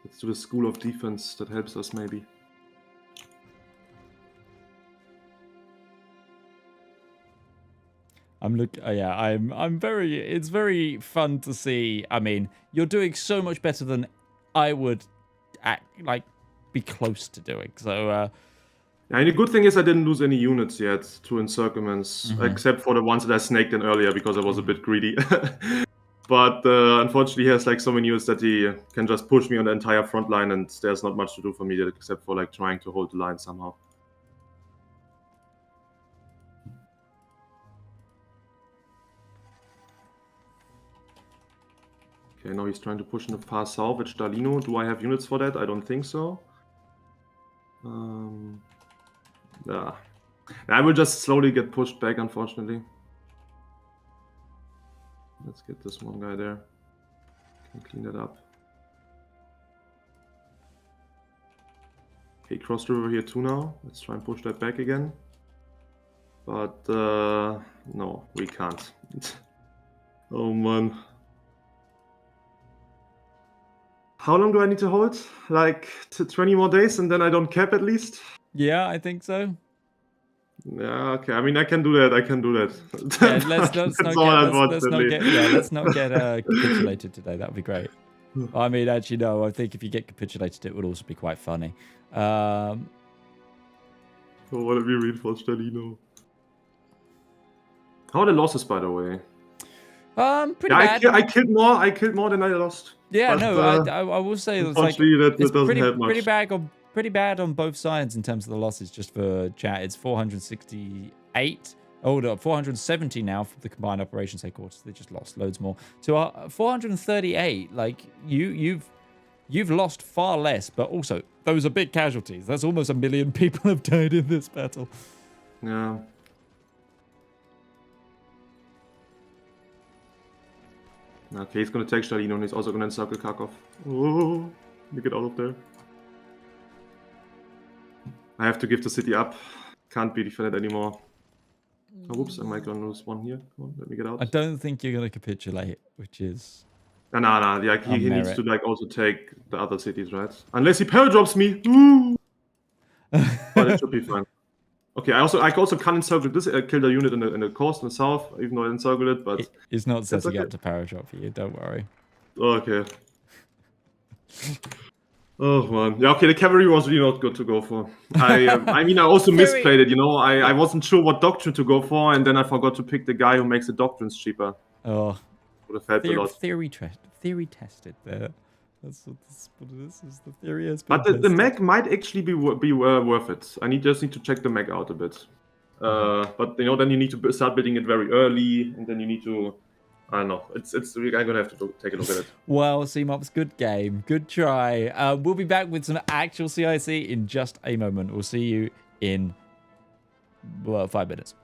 Let's do the School of Defense. That helps us maybe. It's very fun to see. I mean, you're doing so much better than I would be close to doing. So yeah, and the good thing is I didn't lose any units yet to encirclements, except for the ones that I snaked in earlier because I was a bit greedy. But unfortunately, he has like so many units that he can just push me on the entire front line, and there's not much to do for me except for like trying to hold the line somehow. Okay, now he's trying to push in the far south at Stalino. Do I have units for that? I don't think so. Yeah. I will just slowly get pushed back, unfortunately. Let's get this one guy there. Can clean that up. Okay, cross the river here too now. Let's try and push that back again. But no, we can't. Oh man. How long do I need to hold? Like 20 more days and then I don't cap at least? Yeah, I think so. Yeah, okay. I mean, I can do that. I can do that. Yeah, let's not get capitulated today. That would be great. I mean, actually, no. I think if you get capitulated, it would also be quite funny. Oh, what have you reinforced, Stalino? How are the losses, by the way? Pretty bad. I killed more than I lost. Yeah, but, no, I will say it's like that doesn't help much. Pretty bad on both sides in terms of the losses. Just for chat, it's 468. Oh, no, 470 now for the combined operations headquarters. They just lost loads more. So 438. Like you've lost far less, but also those are big casualties. That's almost 1 million people have died in this battle. Yeah. Okay, he's gonna take Stalino and he's also gonna encircle Kharkov. Oh, let me get out of there. I have to give the city up. Can't be defended anymore. Oh, whoops, I might gonna lose one here. Come on, let me get out. I don't think you're gonna capitulate, which is... Nah. Like, he needs to like also take the other cities, right? Unless he paradrops me. Ooh. But it should be fine. Okay, I also can't encircle this. I killed a unit in the coast in the south, even though I encircled it. But it's not setting up to paradrop for you. Don't worry. Okay. Oh man, yeah. Okay, the cavalry was really not good to go for. I mean, I also misplayed it. You know, I wasn't sure what doctrine to go for, and then I forgot to pick the guy who makes the doctrines cheaper. Oh, would have helped a lot. Theory tested there. That's what it is. The theory has been But the mech might actually be worth it. I just need to check the mech out a bit. But you know, then you need to start building it very early, and then you need to. I don't know. I'm gonna have to take a look at it. Well, CMOPs, good game, good try. We'll be back with some actual CIC in just a moment. We'll see you in 5 minutes.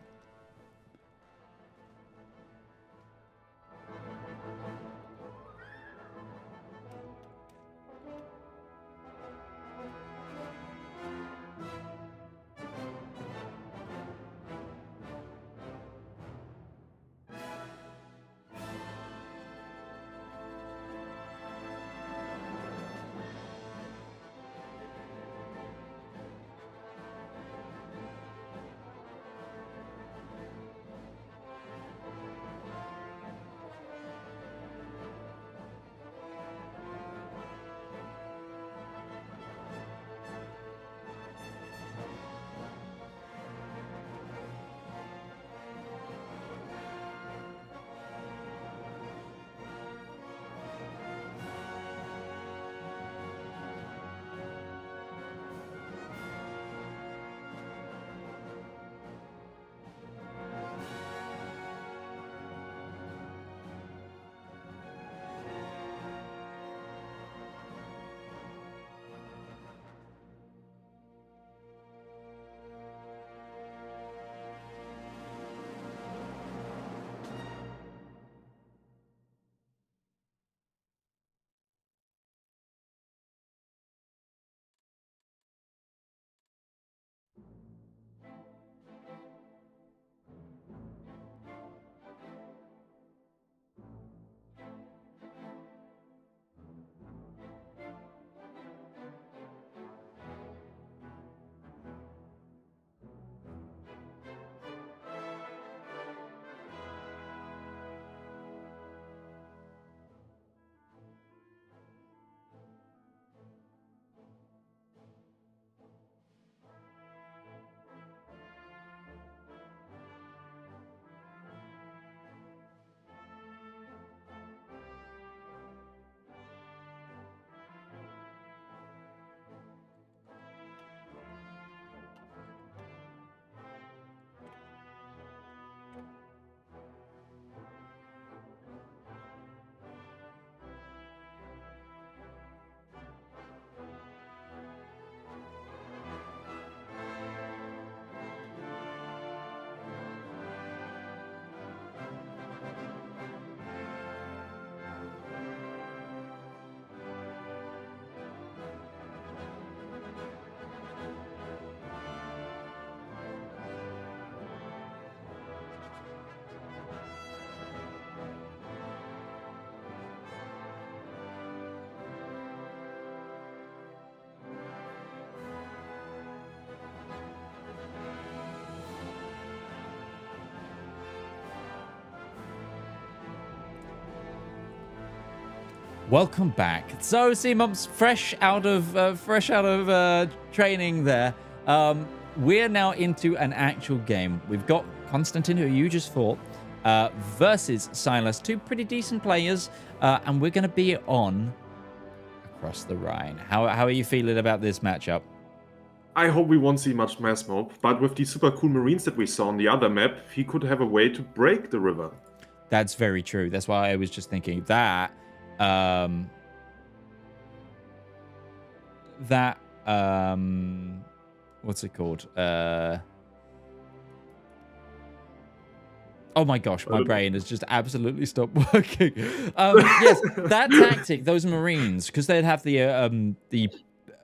Welcome back. So, C-Mumps, fresh out of training there. We're now into an actual game. We've got Konstantin, who you just fought, versus Silas, 2 pretty decent players, and we're going to be on across the Rhine. How are you feeling about this matchup? I hope we won't see much mass mob, but with the super cool Marines that we saw on the other map, he could have a way to break the river. That's very true. That's why I was just thinking that. What's it called? Oh my gosh, my brain has just absolutely stopped working. Yes, that tactic, those Marines, because they'd have the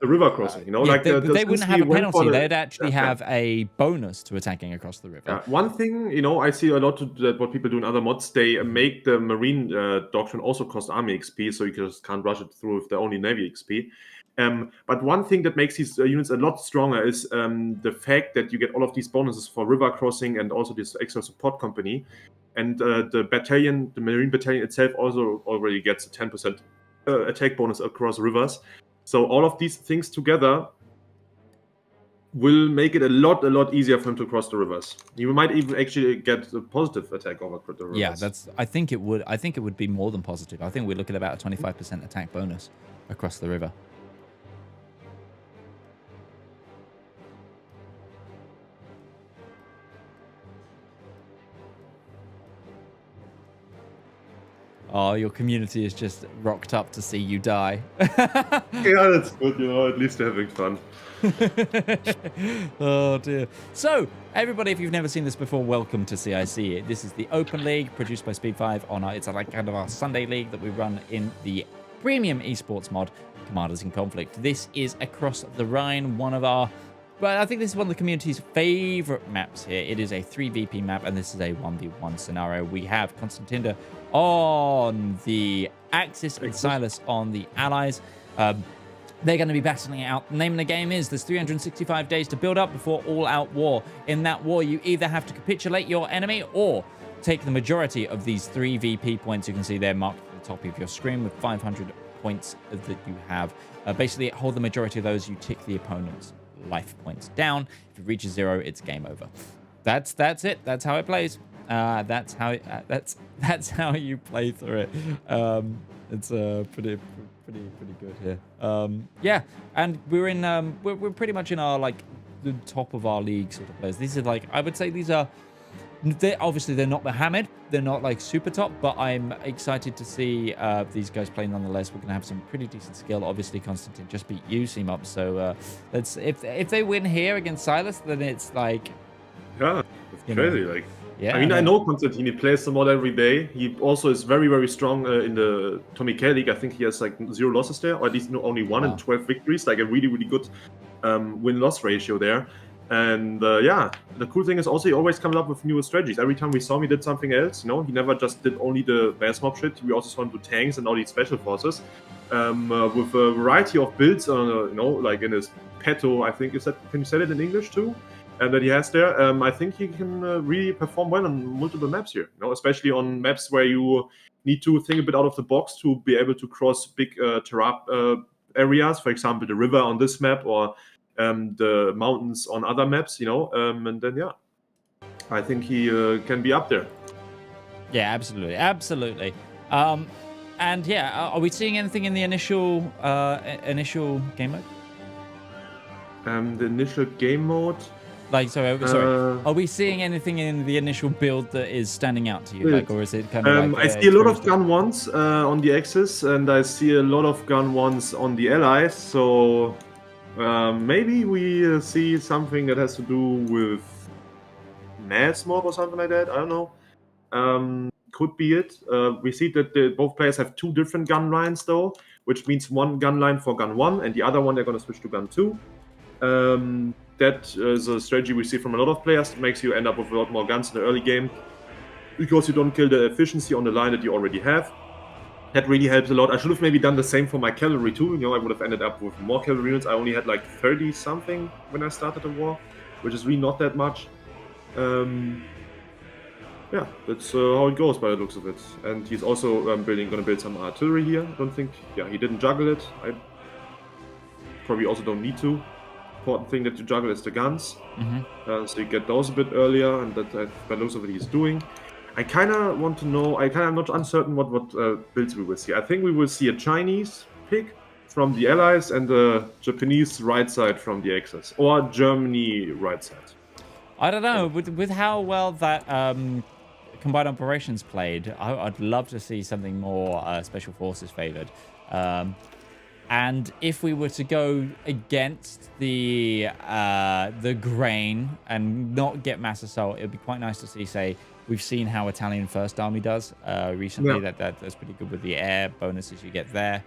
river crossing, you know, yeah, like they wouldn't have a penalty. They'd actually have a bonus to attacking across the river. One thing, you know, I see a lot that what people do in other mods, they make the Marine doctrine also cost army XP, so you just can't rush it through with the only Navy XP. But one thing that makes these units a lot stronger is the fact that you get all of these bonuses for river crossing and also this extra support company. And the battalion, the Marine battalion itself also already gets a 10% attack bonus across rivers. So all of these things together will make it a lot easier for him to cross the rivers. You might even actually get a positive attack over the rivers. Yeah, I think it would be more than positive. I think we're looking at about a 25% attack bonus across the river. Oh, your community is just rocked up to see you die. Yeah, that's good. At least they're having fun. Oh dear. So, everybody, if you've never seen this before, welcome to CIC. This is the Open League produced by Speed5 on it's like kind of our Sunday league that we run in the premium esports mod, Commanders in Conflict. This is across the Rhine, one of our, but I think this is one of the community's favorite maps here. It is a 3v map, and this is a 1v1 scenario. We have Constantinder on the Axis and Silas on the Allies. They're going to be battling it out. The name of the game is there's 365 days to build up before all-out war. In that war, you either have to capitulate your enemy or take the majority of these 3 VP points. You can see they're marked at the top of your screen with 500 points that you have. Basically, hold the majority of those, you tick the opponent's life points down. If it reaches 0, it's game over. That's it. That's how it plays. That's how you play through it. It's pretty good here. Yeah, and we're in we're pretty much in our like the top of our league sort of players. These are like, I would say these are, obviously they're not Mohammed, they're not like super top, but I'm excited to see these guys play nonetheless. We're gonna have some pretty decent skill. Obviously Constantine just beat you, Seamup, so let's if they win here against Silas, then it's like, yeah, it's crazy. Like, yeah, I mean, I know Constantine. He plays the mod every day. He also is very, very strong in the Tommy K League. I think he has like 0 losses there, or at least only 1 and 12 victories. Like a really, really good win-loss ratio there. And yeah, the cool thing is also he always comes up with newer strategies. Every time we saw him, he did something else. He never just did only the mass mob shit. We also saw him do tanks and all these special forces with a variety of builds. Like in his petto, I think. Can you say that in English too? That he has there. I think he can really perform well on multiple maps here. Especially on maps where you need to think a bit out of the box to be able to cross big terrain areas. For example, the river on this map, or the mountains on other maps. And then yeah, I think he can be up there. Yeah, absolutely. And yeah, are we seeing anything in the initial game mode? The initial game mode. Like, sorry. Are we seeing anything in the initial build that is standing out to you? Like, or is it kind of like... I see a lot of gun ones on the Axis, and I see a lot of gun ones on the Allies, so maybe we see something that has to do with mass mob or something like that. I don't know. Could be it. We see that both players have 2 different gun lines, though, which means one gun line for gun 1, and the other one they're going to switch to gun 2. That is a strategy we see from a lot of players. It makes you end up with a lot more guns in the early game because you don't kill the efficiency on the line that you already have. That really helps a lot. I should have maybe done the same for my cavalry too. I would have ended up with more cavalry units. I only had like 30 something when I started the war, which is really not that much. Yeah, that's how it goes by the looks of it. And he's also going to build some artillery here. I don't think, he didn't juggle it. I probably also don't need to. Important thing that you juggle is the guns, so you get those a bit earlier, and that by the looks of it he's doing. I kind of want to know. I'm not uncertain what builds we will see. I think we will see a Chinese pick from the Allies and a Japanese right side from the Axis, or Germany right side. I don't know. With how well that combined operations played, I'd love to see something more special forces favored. And if we were to go against the grain and not get mass assault, it would be quite nice to see, say, we've seen how Italian First Army does recently. Yeah. That's pretty good with the air bonuses you get there.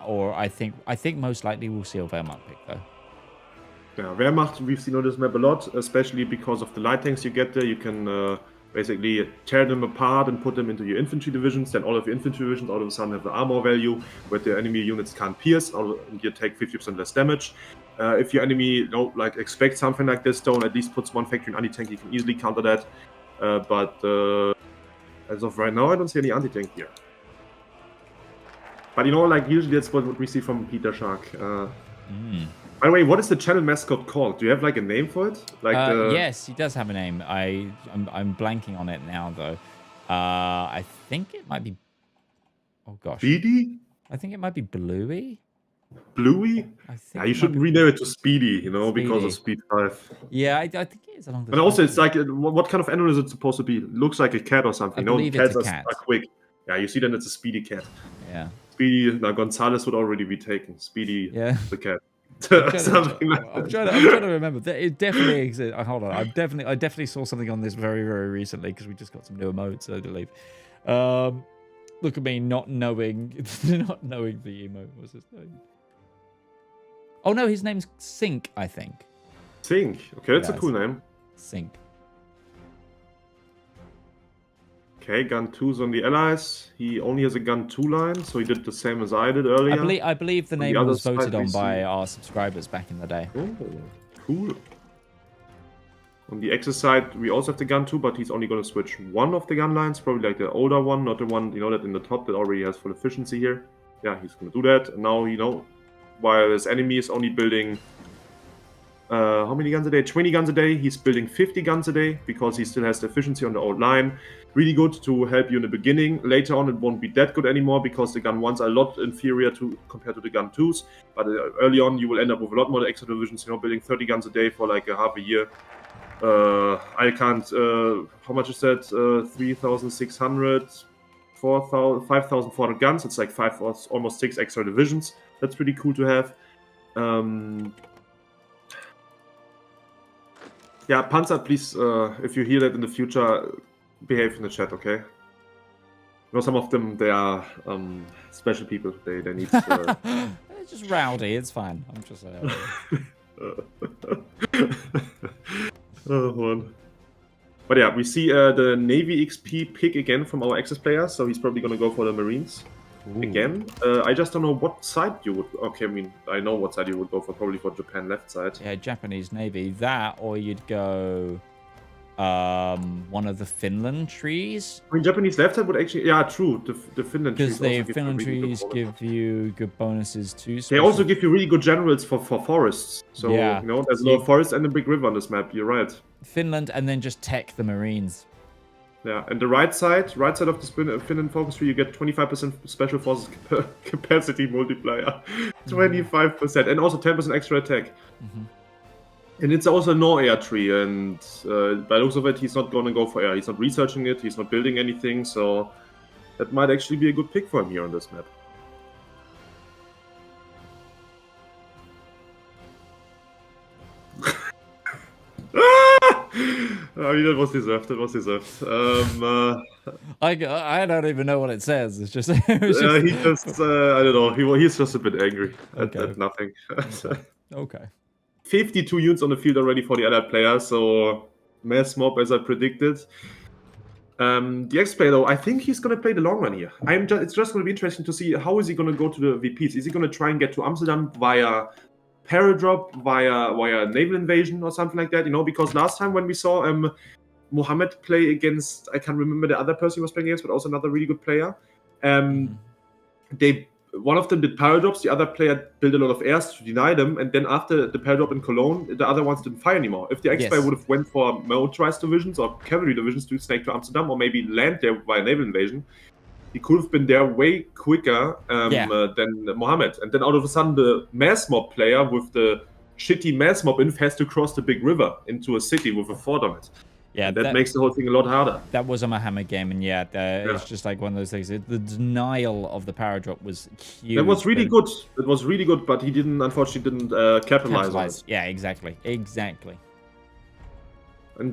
Or I think most likely we'll see a Wehrmacht pick, though. Yeah, Wehrmacht, we've seen on this map a lot, especially because of the light tanks you get there. You can basically tear them apart and put them into your infantry divisions. Then all of your infantry divisions all of a sudden have the armor value where the enemy units can't pierce, and you take 50% less damage. If your enemy expects something like this, though, at least puts one factory in anti-tank, you can easily counter that. But as of right now, I don't see any anti-tank here. But usually that's what we see from Peter Shark. By the way, what is the channel mascot called? Do you have a name for it? Yes, he does have a name. I'm blanking on it now, though. I think it might be... Oh, gosh. Speedy? I think it might be Bluey. Bluey? I think you should rename it to Speedy, because of Speed 5. Yeah, I think it is along the... And also, it's what kind of animal is it supposed to be? It looks like a cat or something. I believe cats it's a cat. are quick. Yeah, you see then it's a Speedy cat. Yeah. Speedy, now Gonzalez would already be taken. Speedy Yeah. the cat. Something like I'm trying to remember. It definitely exists. Hold on. I definitely saw something on this very, very recently because we just got some new emotes, I believe. Look at me not knowing the emote. What's his name? Oh no, his name's Sync, I think. Sync. Okay, that's a cool name. Sync. Okay, gun 2's on the allies. He only has a gun 2 line, so he did the same as I did earlier. I believe the name was voted on by our subscribers back in the day. Oh, cool. On the Axis side, we also have the gun 2, but he's only going to switch one of the gun lines, probably like the older one, not the one, you know, that in the top that already has full efficiency here. Yeah, he's going to do that. And now, you know, while his enemy is only building how many guns a day? 20 guns a day. He's building 50 guns a day because he still has the efficiency on the old line. Really good to help you in the beginning. Later on, it won't be that good anymore because the gun 1s are a lot inferior compared to the gun 2s. But early on, you will end up with a lot more extra divisions. You know, building 30 guns a day for like a half a year. I can't. How much is that? 3,600, 4,000, 5,400 guns. It's like almost 6 extra divisions. That's pretty cool to have. Yeah, Panzer, please, if you hear that in the future, behave in the chat, okay? You know, some of them, they are special people. They need... They're just rowdy, it's fine. I'm just... oh, man. But yeah, we see the Navy XP pick again from our Axis players, so he's probably going to go for the Marines. Ooh. Again. I just don't know what side you would... Okay, I mean, I know what side you would go for. Probably for Japan left side. Yeah, Japanese Navy. That, or you'd go one of the Finland trees. I mean, Japanese left side would actually... Yeah, true. The Finland trees. Because the Finland trees give you good bonuses too. They also give you really good generals for forests. So, yeah. You know, there's a lot of forests and a big river on this map. You're right. Finland, and then just tech the Marines. Yeah, and the right side of the Finland focus tree, you get 25% special forces capacity multiplier, 25%, and also 10% extra attack. And it's also no air tree, and by looks of it, he's not going to go for air. He's not researching it, he's not building anything, so that might actually be a good pick for him here on this map. I mean, that was deserved. That was deserved. I don't even know what it says. It's just. He just. I don't know. He's just a bit angry at nothing. Okay. 52 units on the field already for the allied player. So mass mob as I predicted. The X player though, I think he's gonna play the long run here. It's just gonna be interesting to see how is he gonna go to the VPs. Is he gonna try and get to Amsterdam via Paradrop, via naval invasion or something like that, you know, because last time when we saw Mohammed play against, I can't remember the other person he was playing against, but also another really good player, one of them did Paradrops, the other player built a lot of airs to deny them, and then after the Paradrop in Cologne, the other ones didn't fire anymore. If the X-Player would have went for motorized divisions or cavalry divisions to snake to Amsterdam, or maybe land there via naval invasion, he could have been there way quicker than Mohammed. And then all of a sudden, the mass mob player with the shitty mass mob inf has to cross the big river into a city with a fort on it. Yeah, and that makes the whole thing a lot harder. That was a Mohammed game, and it's just like one of those things. The denial of the Paradrop was huge. That was really good. It was really good, but he unfortunately didn't capitalize on it. Yeah, exactly. And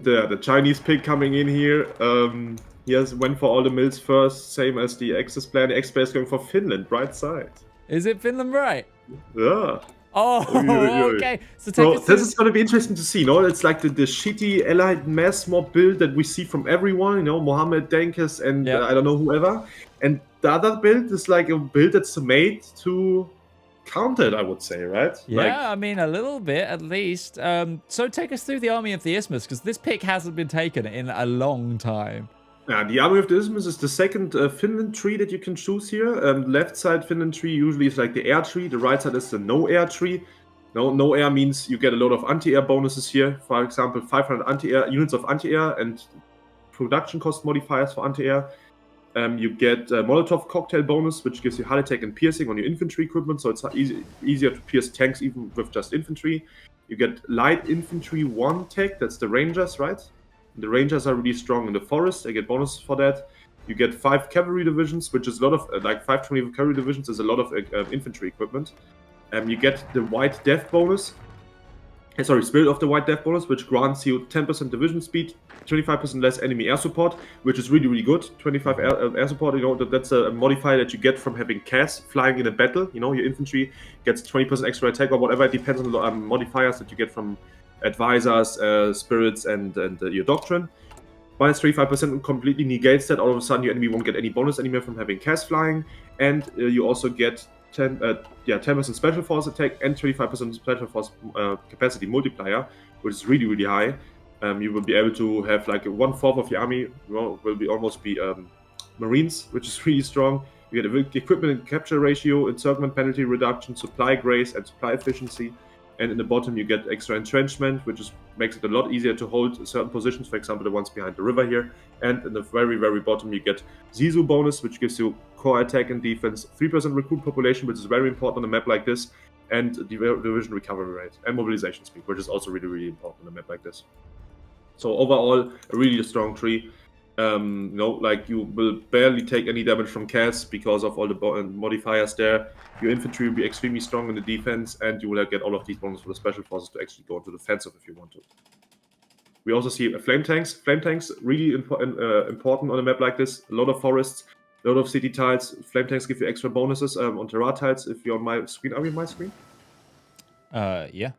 the Chinese pick coming in here. He went for all the mills first, same as the Axis player. The X player is going for Finland, right side. Is it Finland right? Yeah. Oh, okay. So this is going to be interesting to see. No, it's like the shitty allied mass mob build that we see from everyone. You know, Mohammed, Dankes, and I don't know whoever. And the other build is like a build that's made to counter it, I would say, right? Yeah, I mean, a little bit at least. So take us through the Army of the Isthmus, because this pick hasn't been taken in a long time. Yeah, the Army of the Isthmus is the second Finland tree that you can choose here. Left side Finland tree usually is like the air tree. The right side is the no air tree. No air means you get a lot of anti-air bonuses here. For example, 500 anti-air units of anti-air and production cost modifiers for anti-air. You get a Molotov cocktail bonus, which gives you heart attack and piercing on your infantry equipment, so it's easier to pierce tanks even with just infantry. You get light infantry 1 tech, that's the Rangers, right? The Rangers are really strong in the forest. They get bonuses for that. You get 5 cavalry divisions, which is a lot of, like 520 cavalry divisions is a lot of infantry equipment. You get the White Death bonus. Spirit of the White Death bonus, which grants you 10% division speed, 25% less enemy air support, which is really, really good. 25 air support, that's a modifier that you get from having CAS flying in a battle. Your infantry gets 20% extra attack or whatever. It depends on modifiers that you get from advisors, spirits, and your doctrine. Minus 35% completely negates that. All of a sudden, your enemy won't get any bonus anymore from having CAS flying, and you also get 10% special force attack and 25% special force capacity multiplier, which is really, really high. You will be able to have like 1/4 of your army will almost be Marines, which is really strong. You get equipment and capture ratio, encirclement penalty reduction, supply grace, and supply efficiency. And in the bottom, you get extra entrenchment, which makes it a lot easier to hold certain positions, for example, the ones behind the river here. And in the very, very bottom, you get Zizou bonus, which gives you core attack and defense, 3% recruit population, which is very important on a map like this, and division recovery rate, and mobilization speed, which is also really, really important on a map like this. So overall, a really strong tree. You will barely take any damage from CAS because of all the modifiers there. Your infantry will be extremely strong in the defense, and you will get all of these bonuses for the special forces to actually go into defensive if you want to. We also see flame tanks. Flame tanks, really important on a map like this. A lot of forests, a lot of city tiles. Flame tanks give you extra bonuses on terrain tiles. If you're on my screen, are we on my screen? Yeah.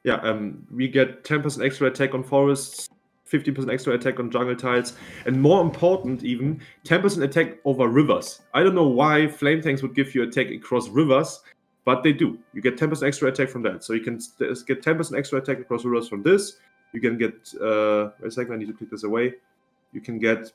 Yeah, we get 10% extra attack on forests, 15% extra attack on jungle tiles, and more important even, 10% attack over rivers. I don't know why flame tanks would give you attack across rivers, but they do. You get 10% extra attack from that. So you can get 10% extra attack across rivers from this. You can get, wait a second, I need to click this away. You can get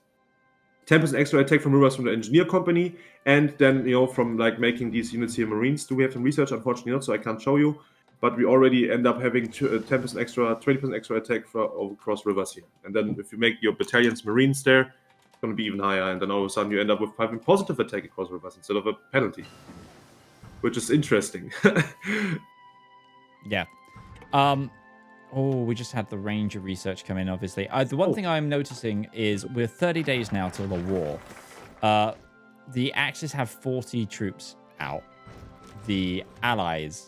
10% extra attack from rivers from the engineer company, and then, from like making these units here Marines. Do we have some research? Unfortunately not, so I can't show you. But we already end up having 10% extra, 20% extra attack across rivers here. And then if you make your battalions Marines there, it's going to be even higher. And then all of a sudden you end up with having positive attack across rivers instead of a penalty, which is interesting. Yeah. We just had the Ranger research come in, obviously. The one thing I'm noticing is we're 30 days now till the war. The Axis have 40 troops out. The Allies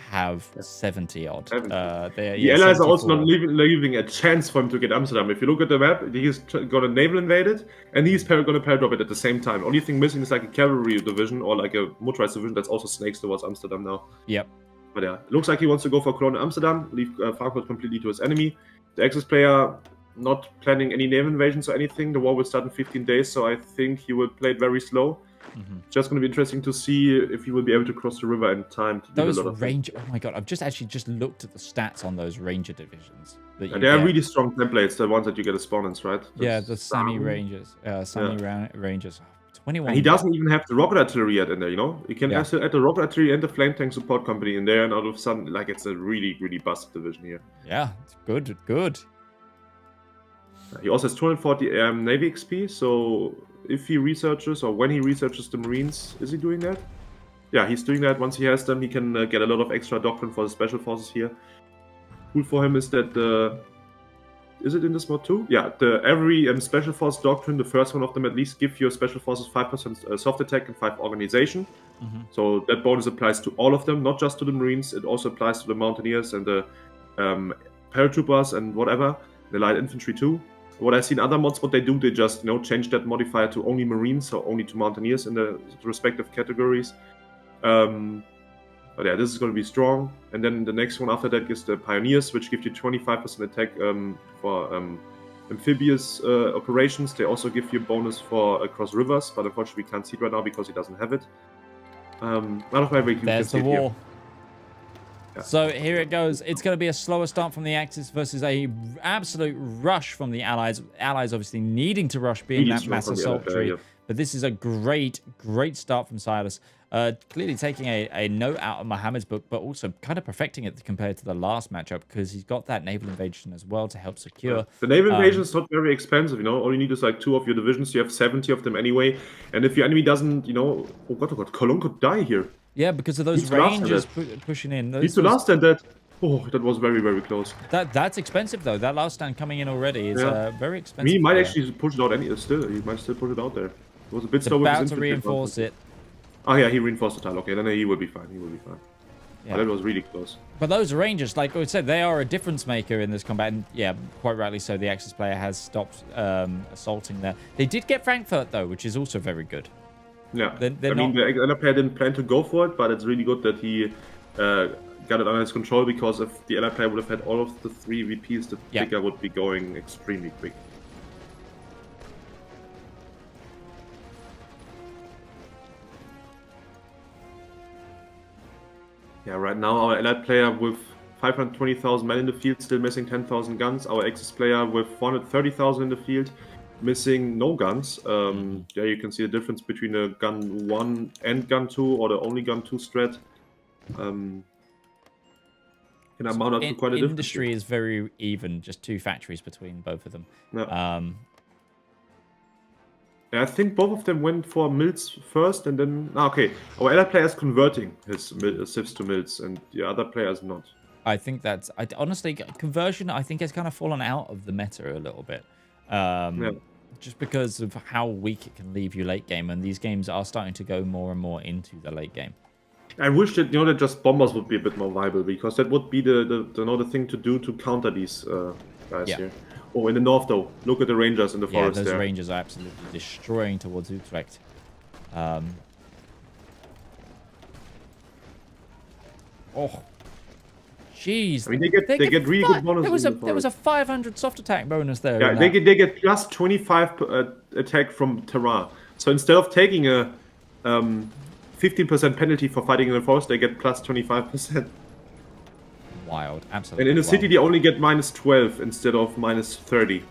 have 70 odd. The Allies are also not leaving a chance for him to get Amsterdam. If you look at the map, he's gonna naval invade it, and he's gonna paradrop it at the same time. Only thing missing is like a cavalry division or like a motorized division that's also snakes towards Amsterdam now. Yep. But yeah, it looks like he wants to go for Cologne Amsterdam, leave Frankfurt completely to his enemy. The Axis player not planning any naval invasions or anything. The war will start in 15 days, so I think he will play it very slow. Mm-hmm. Just going to be interesting to see if he will be able to cross the river in time to do a lot of Ranger. Oh my god! I've just looked at the stats on those Ranger divisions. They are really strong templates. The ones that you get as spawners, right? The Sami Rangers. Rangers. 21. And he doesn't even have the rocket artillery yet in there. You can also add the rocket artillery and the flame tank support company in there, and all of a sudden, like, it's a really, really busted division here. Yeah, it's good. Good. He also has 240 Navy XP, so if he researches, or when he researches the Marines, is he doing that? Yeah, he's doing that. Once he has them, he can get a lot of extra doctrine for the special forces here. Cool for him is that is it in this mod too? Yeah, every special force doctrine, the first one of them at least, give your special forces 5% soft attack and 5 organization. Mm-hmm. So that bonus applies to all of them, not just to the Marines. It also applies to the Mountaineers and the paratroopers and whatever, the light infantry too. What I've seen other mods, what they do, they just change that modifier to only Marines, so only to Mountaineers in the respective categories. But yeah, this is going to be strong. And then the next one after that is the Pioneers, which give you 25% attack for amphibious operations. They also give you a bonus for across rivers, but unfortunately we can't see it right now because he doesn't have it. There's the war. Here. Yeah. So here it goes. It's going to be a slower start from the Axis versus a absolute rush from the Allies. Allies obviously needing to rush, being that mass assault tree. Yeah. But this is a great start from Silas. Clearly taking a note out of Mohammed's book, but also kind of perfecting it compared to the last matchup because he's got that naval invasion as well to help secure. Yeah. The naval invasion is not very expensive, All you need is like 2 of your divisions. You have 70 of them anyway. And if your enemy doesn't, oh god, Cologne could die here. Yeah, because of those Rangers pushing in. Needs to last and that. Oh, that was very, very close. That's expensive though. That last stand coming in already is Yeah. very He expensive. might player. actually push it out still. He might still push it out there. It was a bit It's slow with his about to infantry. reinforce it. Oh yeah, he reinforced the tile. Okay, then he will be fine. He will be fine. Yeah. But that was really close. But those Rangers, like I said, they are a difference maker in this combat. And yeah, quite rightly so. The Axis player has stopped assaulting there. They did get Frankfurt though, which is also very good. Yeah. They're I mean, not- the other player didn't plan to go for it, but it's really good that he got it under his control, because if the other player would have had all of the 3 VPs, the Yeah. ticker would be going extremely quick. Yeah, right now our allied player with 520,000 men in the field, still missing 10,000 guns. Our Axis player with 430,000 in the field, missing no guns. Yeah, you can see the difference between a gun 1 and gun 2, or the only gun 2 strat. Can amount up to quite a difference. Industry is very even, just 2 factories between both of them. Yeah. I think both of them went for mills first, and then okay. Our allied player is converting his civs to mills, and the other player is not. I think that's honestly conversion. I think has kind of fallen out of the meta a little bit, just because of how weak it can leave you late game, and these games are starting to go more and more into the late game. I wish that that just bombers would be a bit more viable, because that would be the thing to do to counter these guys here. Oh, in the north though, look at the Rangers in the forest those there. Rangers are absolutely destroying towards Utrecht. Oh, jeez! I mean, they get really good bonuses. There was a 500 soft attack bonus there. Yeah, they get plus 25 attack from Terra. So instead of taking a 15% penalty for fighting in the forest, they get plus 25%. Wild, absolutely. And in the city, they only get minus 12 instead of minus 30.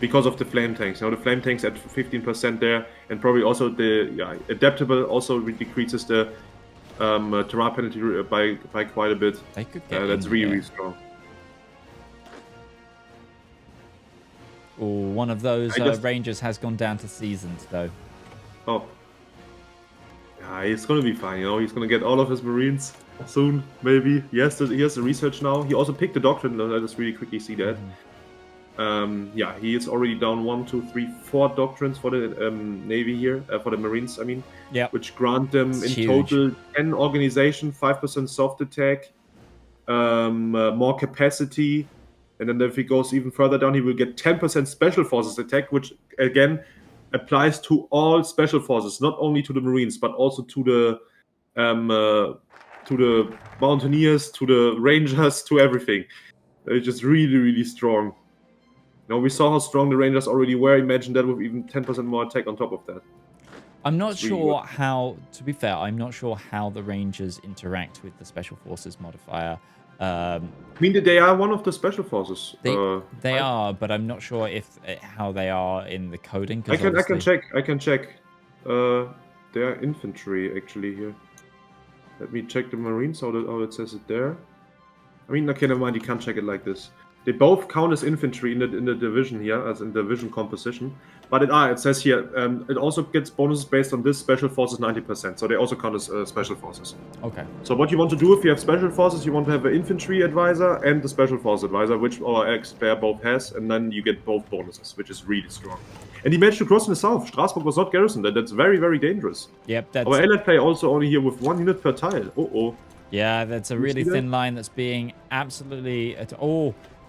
Because of the flame tanks. Now the flame tanks at 15% there, and probably also the adaptable also decreases the Terra penalty by quite a bit. They could get that's really strong. Oh, one of those Rangers has gone down to seasons though. Oh. Yeah, he's gonna be fine, he's gonna get all of his Marines soon, maybe. He has the research now. He also picked the doctrine, let us really quickly see that. Yeah, he is already down 1, 2, 3, 4 doctrines for the Navy here, for the Marines, I mean. Yeah. Which grant them It's in huge. total 10 organization, 5% soft attack, more capacity. And then if he goes even further down, he will get 10% special forces attack, which again applies to all special forces, not only to the Marines, but also to the Mountaineers, to the Rangers, to everything. It's just really, really strong. Now we saw how strong the Rangers already were. Imagine that with even 10% more attack on top of that. I'm not sure how, to be fair, I'm not sure how the Rangers interact with the Special Forces modifier. I mean, they are one of the special forces. They are, but I'm not sure if how they are in the coding. I can check. They are infantry actually here. Let me check the Marines. How it says it there. I mean, okay, never mind. You can't check it like this. They both count as infantry in the division here, as in division composition. But it says here, it also gets bonuses based on this special forces 90%. So they also count as special forces. Okay. So what you want to do if you have special forces, you want to have an infantry advisor and the special force advisor, which our ex-player both has, and then you get both bonuses, which is really strong. And he managed to cross in the south. Strasbourg was not garrisoned. That's very, very dangerous. Yep, that's... Our allied player also only here with 1 unit per tile. Yeah, that's a really thin line that's being absolutely...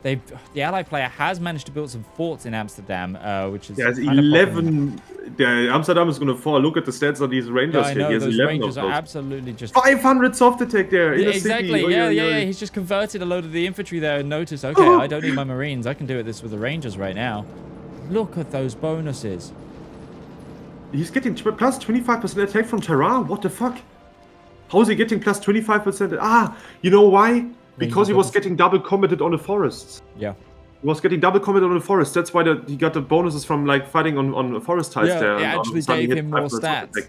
The Allied player has managed to build some forts in Amsterdam, which is... He has 11... Amsterdam is going to fall. Look at the stats of these Rangers I here. know, He has those 11 Rangers of those. are absolutely just... 500 soft attack there in the exactly, city. Yeah. He's just converted a load of the infantry there and noticed, okay, I don't need my Marines. I can do this with the Rangers right now. Look at those bonuses. He's getting plus 25% attack from Terra. What the fuck? How is he getting plus 25%? You know why? Because he was getting double combated on the forests. Yeah. He was getting double combated on the forest. That's why he got the bonuses from like fighting on forest tiles there. Yeah, it actually gave him more stats.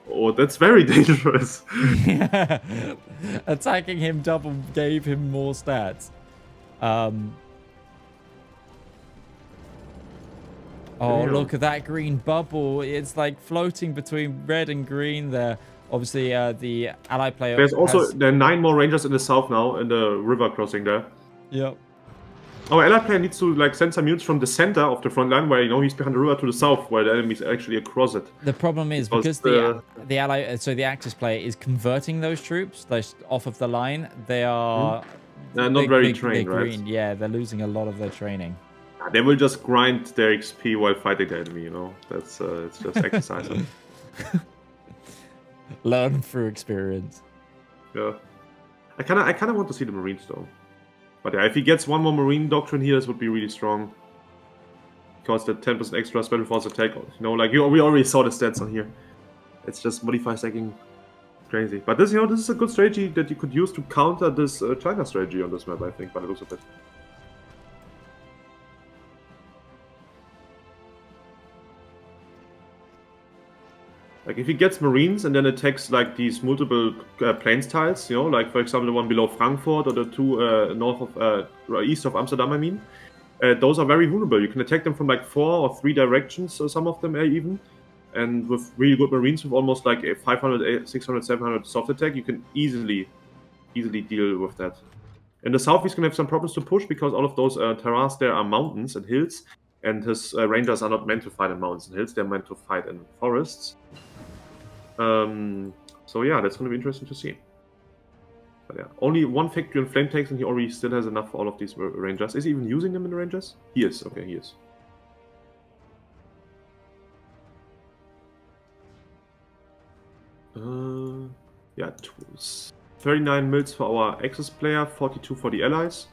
Oh, that's very dangerous. Attacking him double gave him more stats. Oh, look at that green bubble. It's like floating between red and green there. Obviously, the ally player There's also has... there are 9 more Rangers in the south now in the river crossing there. Yep. Our ally player needs to like send some units from the center of the front line, where he's behind the river, to the south, where the enemy's actually across it. The problem is because the ally, so the Axis player is converting those troops off of the line. They are they're not very trained, they're right? green. Yeah, they're losing a lot of their training. They will just grind their XP while fighting the enemy. That's it's just exercise. Learn through experience. Yeah, I kind of want to see the Marines though. But yeah, if he gets one more Marine Doctrine here, this would be really strong. Because the 10% extra Special Force attack, like we already saw the stats on here. It's just modify stacking, crazy. But this, this is a good strategy that you could use to counter this China strategy on this map, I think, by the looks of it. Like if he gets Marines and then attacks like these multiple plains tiles, like for example the one below Frankfurt or the two north of east of Amsterdam, I mean, those are very vulnerable. You can attack them from like 4 or 3 directions, some of them even, and with really good Marines with almost like a 500, 600, 700 soft attack, you can easily deal with that. In the south, he's gonna have some problems to push because all of those terrains there are mountains and hills, and his Rangers are not meant to fight in mountains and hills. They're meant to fight in forests. So yeah, that's going to be interesting to see. But yeah, only 1 factory on flame tanks, and he already still has enough for all of these Rangers. Is he even using them in the Rangers? He is. Okay, he is. Yeah, 39 mils for our Axis player, 42 for the allies.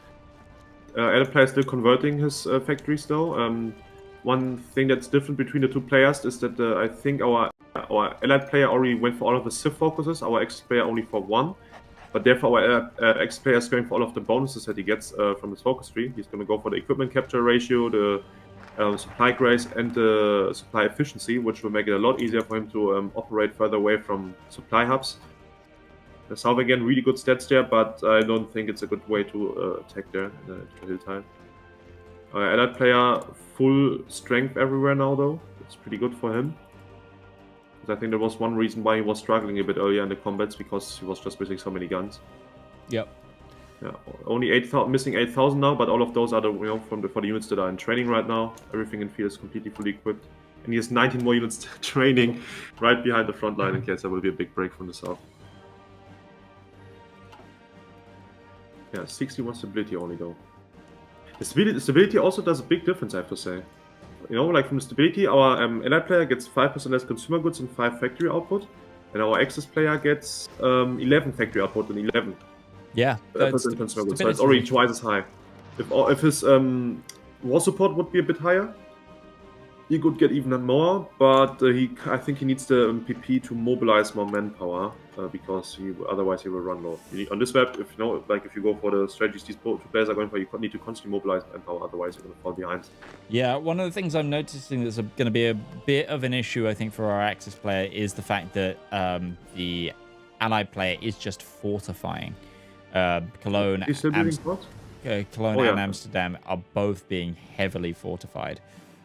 Allied player is still converting his factories though. One thing that's different between the two players is that I think our allied player already went for all of the Civ focuses, our Axis player only for 1. But therefore our Axis player is going for all of the bonuses that he gets from his focus tree. He's going to go for the equipment capture ratio, the supply grace, and the supply efficiency, which will make it a lot easier for him to operate further away from supply hubs. The south again, really good stats there, but I don't think it's a good way to attack there in the hill tile. Allied player, full strength everywhere now though. It's pretty good for him. I think there was one reason why he was struggling a bit earlier in the combats, because he was just missing so many guns. Yep. Yeah, only 8,000, missing 8,000 now, but all of those are the for the units that are in training right now. Everything in field is completely fully equipped, and he has 19 more units training right behind the front line in case there will be a big break from the south. Yeah, 61 stability only though. The stability also does a big difference, I have to say. Like from the stability, our allied player gets 5% less consumer goods and 5 factory output, and our Axis player gets 11 factory output and 11 consumer goods. So it's already twice as high. If his war support would be a bit higher, he could get even more. But I think he needs the PP to mobilize more manpower because otherwise he will run low. On this map, if you go for the strategies these two players are going for, you need to constantly mobilize manpower, otherwise you're going to fall behind. Yeah, one of the things I'm noticing that's going to be a bit of an issue, I think, for our Axis player is the fact that the allied player is just fortifying. Cologne, and Amsterdam are both being heavily fortified.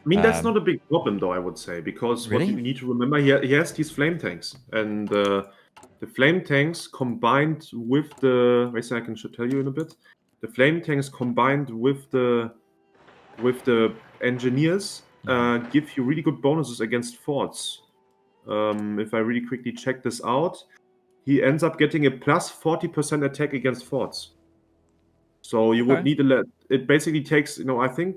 I mean, that's not a big problem, though, I would say, because what you need to remember, he has these flame tanks, and the flame tanks combined with the... Wait a second, I can tell you in a bit. The flame tanks combined with the engineers give you really good bonuses against forts. If I really quickly check this out, he ends up getting a plus 40% attack against forts. So you would need it basically takes, I think,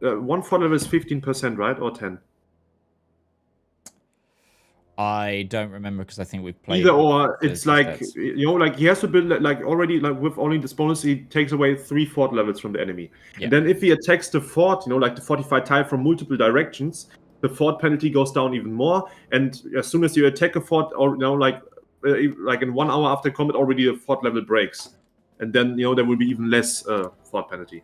one fort level is 15%, right? Or 10? I don't remember because I think we've played. Either or, it's like, like he has to build, already, with only this bonus, he takes away 3 fort levels from the enemy. Yeah. And then if he attacks the fort, like the fortified tile from multiple directions, the fort penalty goes down even more. And as soon as you attack a fort, or like in 1 hour after combat, already the fort level breaks. And then, there will be even less fort penalty.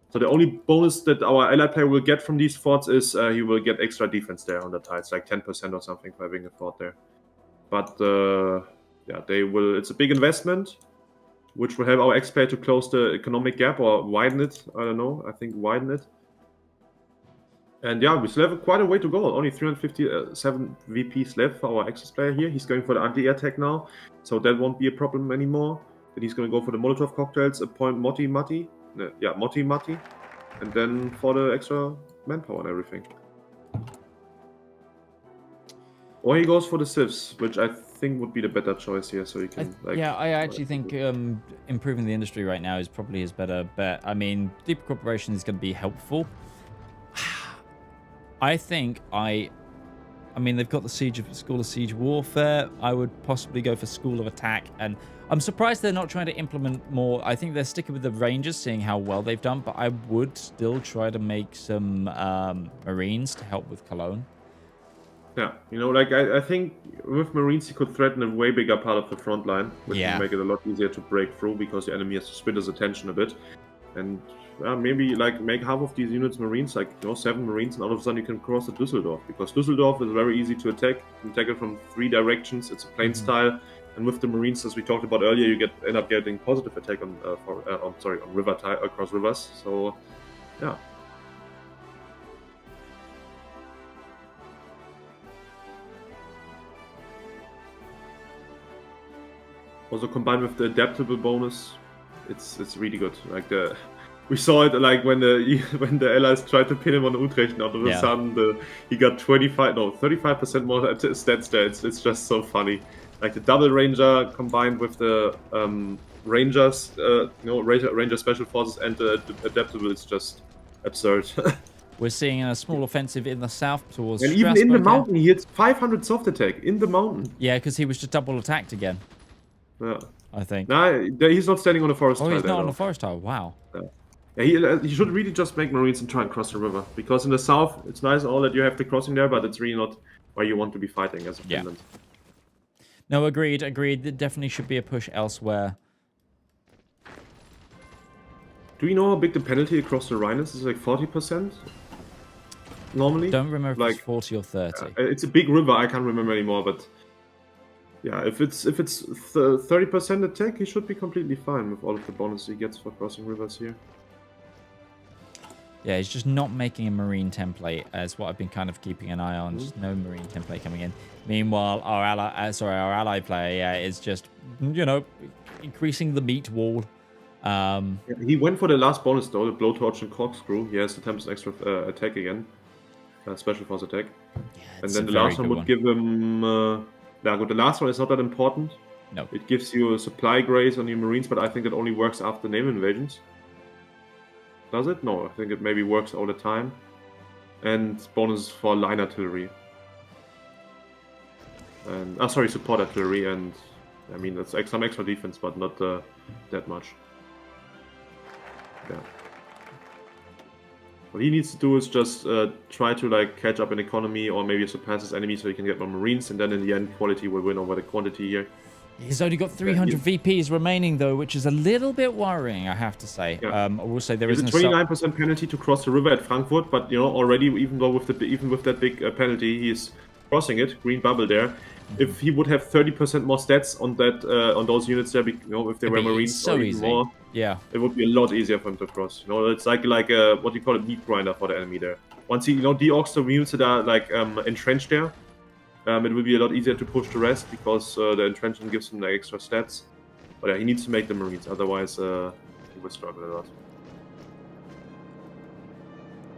So the only bonus that our allied player will get from these forts is he will get extra defense there on the tiles, like 10% or something for having a fort there. But yeah, they will. It's a big investment, which will help our X player to close the economic gap or widen it. I don't know. I think widen it. And yeah, we still have quite a way to go. Only 357 VPs left for our Axis player here. He's going for the anti-air tech now, so that won't be a problem anymore. Then he's going to go for the Molotov cocktails, appoint Moti Mati. Moti Mati. And then for the extra manpower and everything. Or he goes for the civs, which I think would be the better choice here, so you can I actually think improving the industry right now is probably his better bet. I mean, Deep Corporation is going to be helpful. I mean, they've got the School of Siege Warfare. I would possibly go for School of Attack, and I'm surprised they're not trying to implement more. I think they're sticking with the Rangers, seeing how well they've done, but I would still try to make some Marines to help with Cologne. Yeah, you know, like I think with Marines, you could threaten a way bigger part of the front line, which would make it a lot easier to break through because the enemy has to split his attention a bit. And maybe like make half of these units Marines, like 7 Marines, and all of a sudden you can cross the Düsseldorf, because Düsseldorf is very easy to attack. You can attack it from 3 directions. It's a plain style, and with the Marines, as we talked about earlier, you end up getting positive attack on river across rivers. So yeah. Also combined with the adaptable bonus, it's really good. Like we saw it like when the allies tried to pin him on Utrecht, and all of a sudden he got 35% more stats there. It's just so funny. Like the double ranger combined with the rangers, ranger special forces and the adaptable, it's just absurd. We're seeing a small offensive in the south towards and even in the mountain, he hits 500 soft attack in the mountain. Yeah, because he was just double attacked again. Yeah, I think. Nah, he's not standing on the forest tile. Oh, he's not on the forest tile. Wow. Yeah, he should really just make Marines and try and cross the river, because in the south it's nice and all that you have the crossing there, but it's really not where you want to be fighting as a Finland. No, agreed. There definitely should be a push elsewhere. Do you know how big the penalty across the Rhine is? It's like 40%. Normally. Don't remember if it's 40 or 30. It's a big river. I can't remember anymore, but. Yeah, if it's 30% attack, he should be completely fine with all of the bonuses he gets for crossing rivers here. Yeah, he's just not making a Marine template, as what I've been kind of keeping an eye on. Just no Marine template coming in. Meanwhile, our ally player is just, increasing the meat wall. He went for the last bonus though, the blowtorch and corkscrew. He has the 10% extra attack again, special force attack. Yeah, and then the last one would give him. The last one is not that important. No. It gives you a supply grace on your Marines, but I think it only works after naval invasions. Does it? No, I think it maybe works all the time. And bonus for line artillery. And support artillery, and I mean that's some extra defense, but not that much. Yeah. What he needs to do is just try to catch up in economy, or maybe surpass his enemy so he can get more Marines, and then in the end quality will win over the quantity here. He's only got 300 VPs remaining though, which is a little bit worrying, I have to say. Yeah. I will say there is a 29% penalty to cross the river at Frankfurt, but already even with that big penalty, he's crossing it. Green bubble there. If he would have 30% more stats on that on those units there, if they were Marines so or even easy. more, yeah, it would be a lot easier for him to cross. It's like what you call a meat grinder for the enemy there. Once he de-orcs the units that are entrenched there, it will be a lot easier to push the rest, because the entrenchment gives him the extra stats. But yeah, he needs to make the Marines, otherwise he will struggle a lot.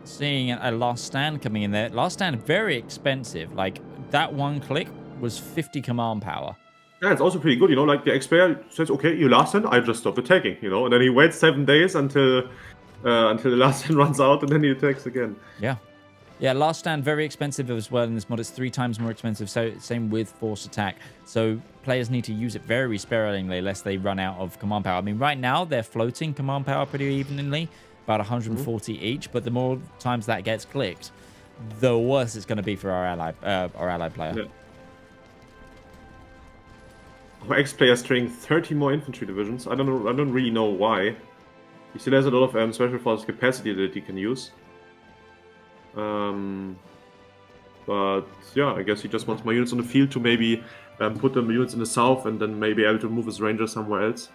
Seeing a Last Stand coming in there. Last Stand, very expensive. Like, that one click was 50 command power. Yeah, it's also pretty good, like the expert says, okay, you last stand, I just stop attacking, and then he waits 7 days until the last stand runs out, and then he attacks again. Yeah. Yeah, Last Stand, very expensive as well in this mod. It's 3 times more expensive, so same with Force Attack. So players need to use it very sparingly lest they run out of command power. I mean, right now they're floating command power pretty evenly, about 140 each, but the more times that gets clicked, the worse it's going to be for our ally player. Yeah. Our ex-player is training 30 more infantry divisions. I don't really know why. He still has a lot of special forces capacity that he can use. But yeah, I guess he just wants more units on the field to maybe put the units in the south, and then maybe able to move his rangers somewhere else.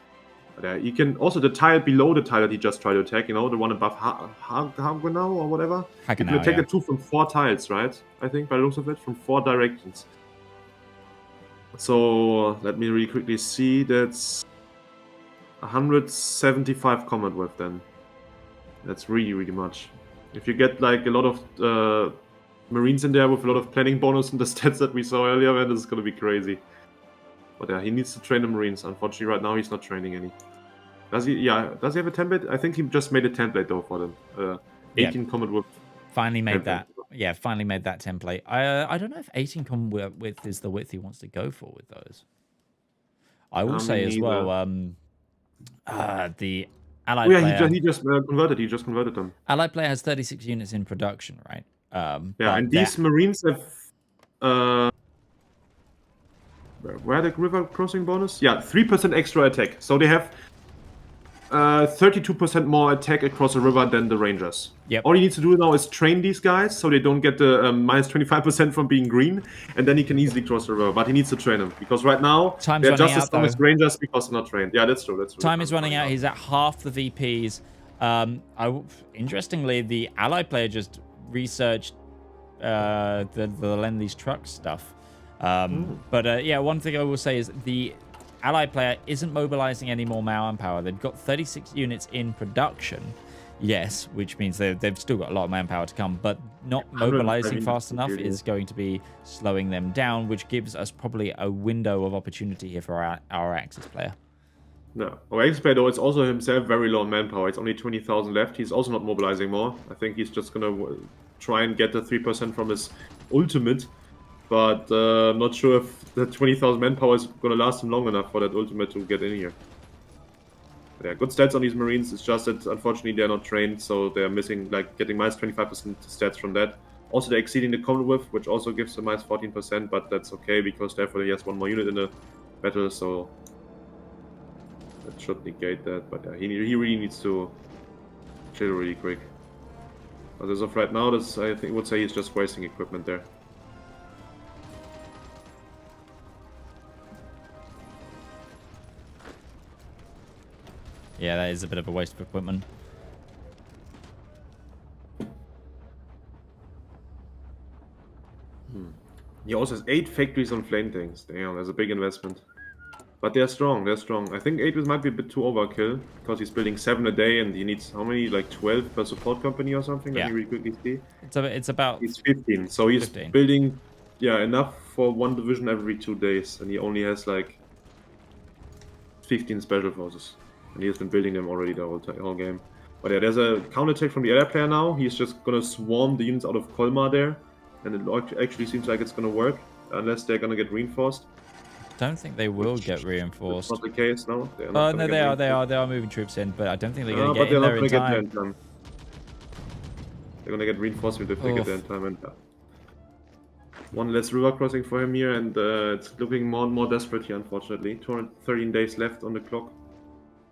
You can also the tile below the tile that he just tried to attack, the one above Hagenau or whatever. You can attack it too from 4 tiles, right? I think by the looks of it, from 4 directions. So let me really quickly see. That's 175 combat width then. That's really, really much. If you get like a lot of Marines in there with a lot of planning bonus and the stats that we saw earlier, man, this is gonna be crazy. But yeah, he needs to train the Marines. Unfortunately, right now he's not training any. Does he? Yeah. Does he have a template? I think he just made a template though for them. 18 combat width. Finally made template. That. Yeah, finally made that template. I don't know if 18 combat width is the width he wants to go for with those. I will say as well, the Allied player... he just converted. He just converted them. Allied player has 36 units in production, right? Yeah, and these Marines have... where the river crossing bonus? Yeah, 3% extra attack. So they have 32% more attack across the river than the Rangers. Yep. All he needs to do now is train these guys so they don't get the minus 25% from being green, and then he can easily cross the river. But he needs to train them because right now they're just as strong as Rangers because they're not trained. Yeah, that's true. That's true. Time is running out. He's at half the VPs. Interestingly, the Allied player just researched the Lend-Lease truck stuff. But yeah, one thing I will say is the Allied player isn't mobilizing any more manpower. They've got 36 units in production, yes, which means they've still got a lot of manpower to come, but not mobilizing fast enough is going to be slowing them down, which gives us probably a window of opportunity here for our Axis player. No, our Axis player though is also himself very low on manpower. It's only 20,000 left. He's also not mobilizing more. I think he's just gonna try and get the 3% from his ultimate. But I'm not sure if the 20,000 manpower is going to last him long enough for that ultimate to get in here. But yeah, good stats on these Marines. It's just that unfortunately they're not trained, so they're missing, like, getting minus 25% stats from that. Also, they're exceeding the combat width, which also gives them minus 14%, but that's okay because therefore he has 1 more unit in the battle, so that should negate that. But yeah, he really needs to chill really quick. But as of right now, I would say he's just wasting equipment there. Yeah, that is a bit of a waste of equipment. He also has 8 factories on flame tanks. Damn, that's a big investment. But they're strong, they're strong. I think 8 might be a bit too overkill, because he's building 7 a day and he needs, how many, like 12 per support company or something? Yeah. Let me really quickly see. It's about... He's 15, so he's 15. Building, yeah, enough for 1 division every 2 days. And he only has like 15 special forces. And he has been building them already the whole game. But yeah, there's a counterattack from the other player now. He's just gonna swarm the units out of Colmar there. And it actually seems like it's gonna work. Unless they're gonna get reinforced. Don't think they will get reinforced. That's not the case, no? No, they are moving troops in, but I don't think they're gonna get in there in time. They're gonna get reinforcement if they get there in time. And one less river crossing for him here, and it's looking more and more desperate here, unfortunately. 213 days left on the clock.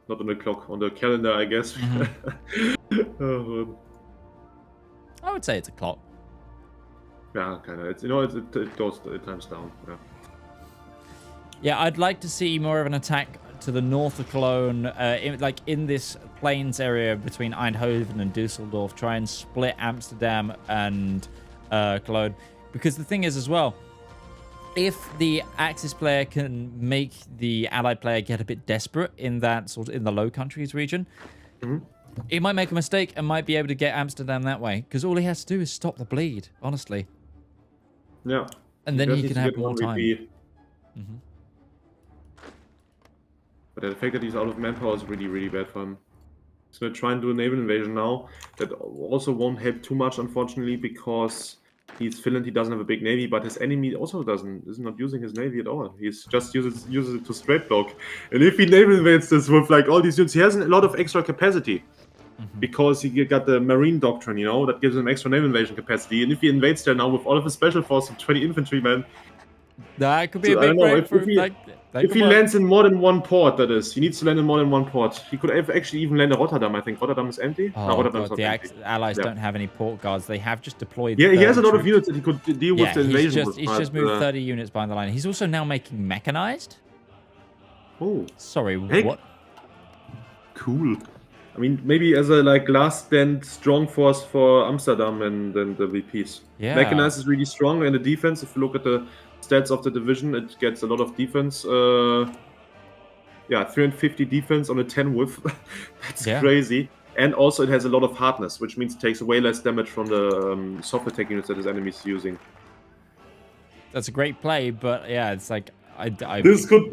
Not on the clock, on the calendar, I guess. I would say it's a clock. Yeah, kind of. It goes, it times down. Yeah. Yeah, I'd like to see more of an attack to the north of Cologne, in this plains area between Eindhoven and Dusseldorf. Try and split Amsterdam and Cologne, because the thing is as well, if the Axis player can make the Allied player get a bit desperate in the Low Countries region, he might make a mistake and might be able to get Amsterdam that way, because all he has to do is stop the bleed, honestly. Yeah. And then he can have more time. But the fact that he's out of manpower is really, really bad for him. He's going to try and do a naval invasion now. That also won't help too much, unfortunately, because he's Finland, he doesn't have a big navy, but his enemy also is not using his navy at all. He's just uses it to straight block. And if he naval invades this with like all these units, he has a lot of extra capacity. Because he got the Marine Doctrine, that gives him extra naval invasion capacity. And if he invades there now with all of his special force and 20 infantrymen, that could be a big breakthrough. If he lands in more than one port, that is. He needs to land in more than one port. He could actually even land in Rotterdam, I think. Rotterdam is empty? Oh, no, Rotterdam's not empty. The Allies don't have any port guards. They have just deployed... Yeah, he has a lot of units that he could deal with the invasion. He's just moved 30 units behind the line. He's also now making mechanized? Oh. Sorry, what? cool. I mean, maybe as a like last stand strong force for Amsterdam and then the VPs. Yeah. Mechanized is really strong in the defense. If you look at the stats of the division, it gets a lot of defense. Yeah, 350 defense on a 10 whiff. That's crazy. And also it has a lot of hardness, which means it takes way less damage from the soft attack units that his enemy is using. That's a great play, but yeah, it's like This could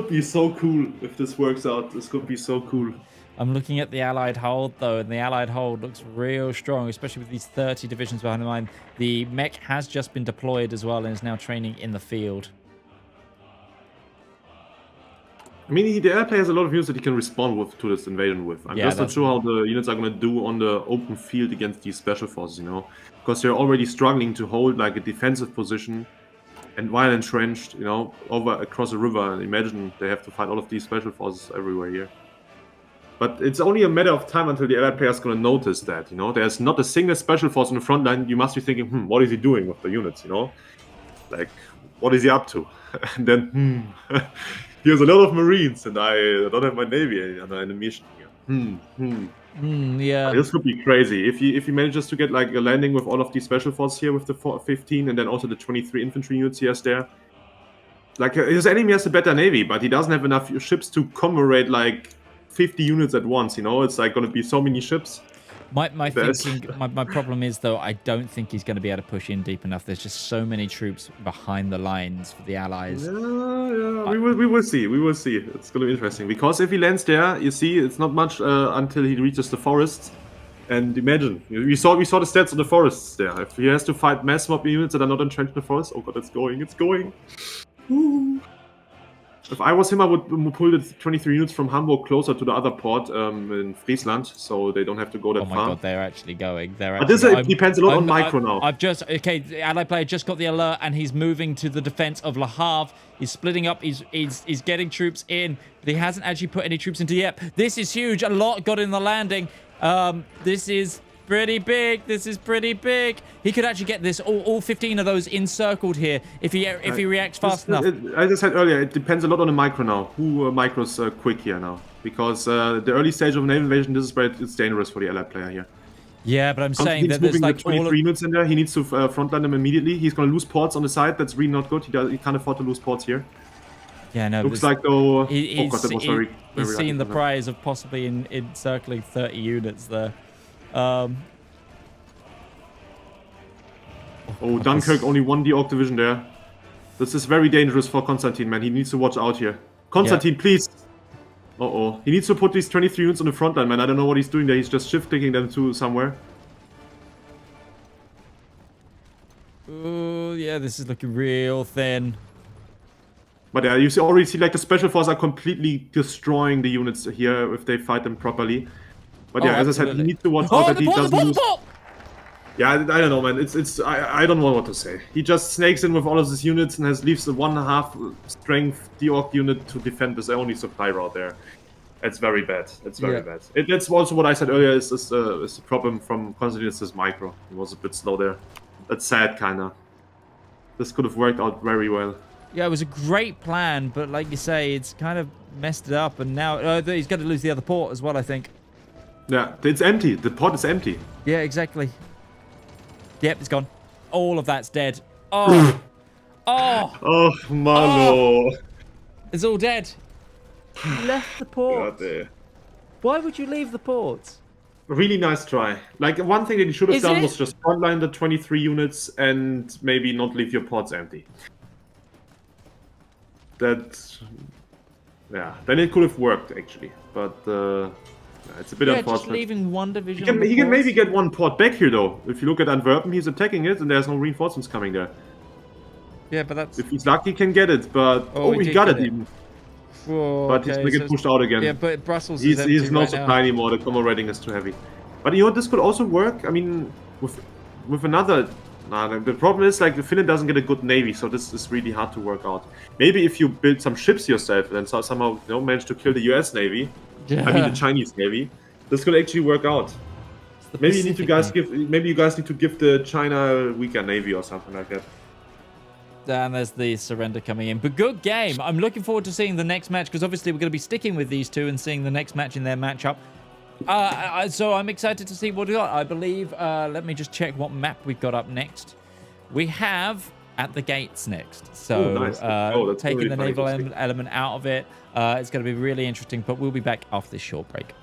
be so cool if this works out. This could be so cool. I'm looking at the Allied hold though, and the Allied hold looks real strong, especially with these 30 divisions behind the line. The mech has just been deployed as well and is now training in the field. I mean, the air player has a lot of units that he can respond with to this invasion with. I'm just not sure how the units are going to do on the open field against these special forces, you know? Because they're already struggling to hold like a defensive position and while entrenched, you know, across a river. And imagine they have to fight all of these special forces everywhere here. But it's only a matter of time until the allied player is going to notice that, you know? There's not a single special force on the front line. You must be thinking, what is he doing with the units, you know? Like, what is he up to? And then, he has a lot of Marines, and I don't have my Navy on an mission here. Yeah. This could be crazy. If he manages to get like a landing with all of these special forces here with the 15 and then also the 23 infantry units he has there. Like, his enemy has a better Navy, but he doesn't have enough ships to commemorate like 50 units at once, you know? It's like going to be so many ships. My problem is, though, I don't think he's going to be able to push in deep enough. There's just so many troops behind the lines for the Allies. Yeah, we will see. We will see. It's going to be interesting. Because if he lands there, you see, it's not much until he reaches the forests. And imagine, we saw the stats of the forests there. If he has to fight mass mob units that are not entrenched in the forest, oh god, it's going. Ooh. If I was him, I would pull the 23 units from Hamburg closer to the other port in Friesland, so they don't have to go that far. Oh my god, they're actually going. But this depends a lot on micro now. The Allied player just got the alert, and he's moving to the defense of Le Havre. He's splitting up. He's getting troops in, but he hasn't actually put any troops into Dieppe. This is huge. A lot got in the landing. This is pretty big. This is pretty big. He could actually get this all 15 of those encircled here if he reacts fast enough. As I said earlier, it depends a lot on the micro now. Who micros quick here now? Because the early stage of naval invasion, this is where it's dangerous for the allied player here. Yeah, but I'm saying that there's like 23 units in there. He needs to frontline them immediately. He's going to lose ports on the side. That's really not good. He can't afford to lose ports here. Yeah, no. Looks like though. He's seen the prize of possibly encircling 30 units there. Dunkirk only one D-Orc division there. This is very dangerous for Konstantin, man. He needs to watch out here. Konstantin, please. He needs to put these 23 units on the front line, man. I don't know what he's doing there. He's just shift-clicking them to somewhere. Oh, yeah, this is looking real thin. But yeah, you already see like the special forces are completely destroying the units here if they fight them properly. But yeah, as I said, he needs to watch out that he doesn't lose. Yeah, I don't know, man. I don't know what to say. He just snakes in with all of his units and leaves the 1.5 strength D-Orc unit to defend this only supply route there. It's very bad. It's very bad. That's also what I said earlier is the problem from Konstantin's micro. He was a bit slow there. That's sad, kinda. This could have worked out very well. Yeah, it was a great plan, but like you say, it's kind of messed it up, and now he's going to lose the other port as well, I think. Yeah, it's empty. The port is empty. Yeah, exactly. Yep, it's gone. All of that's dead. Oh. Oh, Malo. It's all dead. He left the port. Why would you leave the port? Really nice try. Like, one thing that you should have done was just frontline the 23 units and maybe not leave your ports empty. Yeah, then it could have worked, actually. But, it's a bit unfortunate. Just leaving one division. He can maybe get one port back here, though. If you look at Antwerpen, he's attacking it, and there's no reinforcements coming there. Yeah, but that's... If he's lucky, he can get it, but... he got it even. Whoa, but he's going to get pushed out again. Yeah, but Brussels is empty. He's no supply anymore. The combo rating is too heavy. But you know what? This could also work. I mean, with another... the problem is, like, Finland doesn't get a good navy, so this is really hard to work out. Maybe if you build some ships yourself and somehow manage to kill the US navy, I mean the Chinese navy, this could actually work out. Maybe you guys need to give the China weaker navy or something like that. And there's the surrender coming in. But good game. I'm looking forward to seeing the next match because obviously we're going to be sticking with these two and seeing the next match in their matchup. So I'm excited to see what we got. I believe, let me just check what map we've got up next. We have At the Gates next. So nice. That's taking really the funny naval to see. element out of it. It's going to be really interesting, but we'll be back after this short break.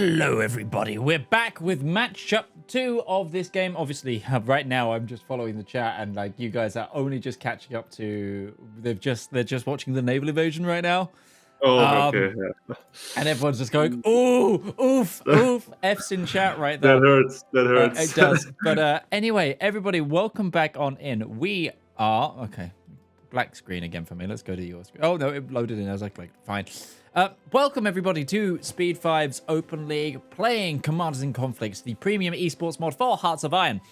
Hello, everybody. We're back with matchup 2 of this game. Obviously, right now I'm just following the chat, and like you guys are only just catching up to. They're just watching the naval invasion right now. Oh, okay. Yeah. And everyone's just going, ooh, oof, oof. F's in chat right there. That hurts. That hurts. It does. But anyway, everybody, welcome back on in. We are okay. Black screen again for me. Let's go to your screen. Oh no, it loaded in. I was like fine. Welcome everybody to Speed 5's Open League, playing Commanders in Conflicts, the premium esports mod for Hearts of Iron.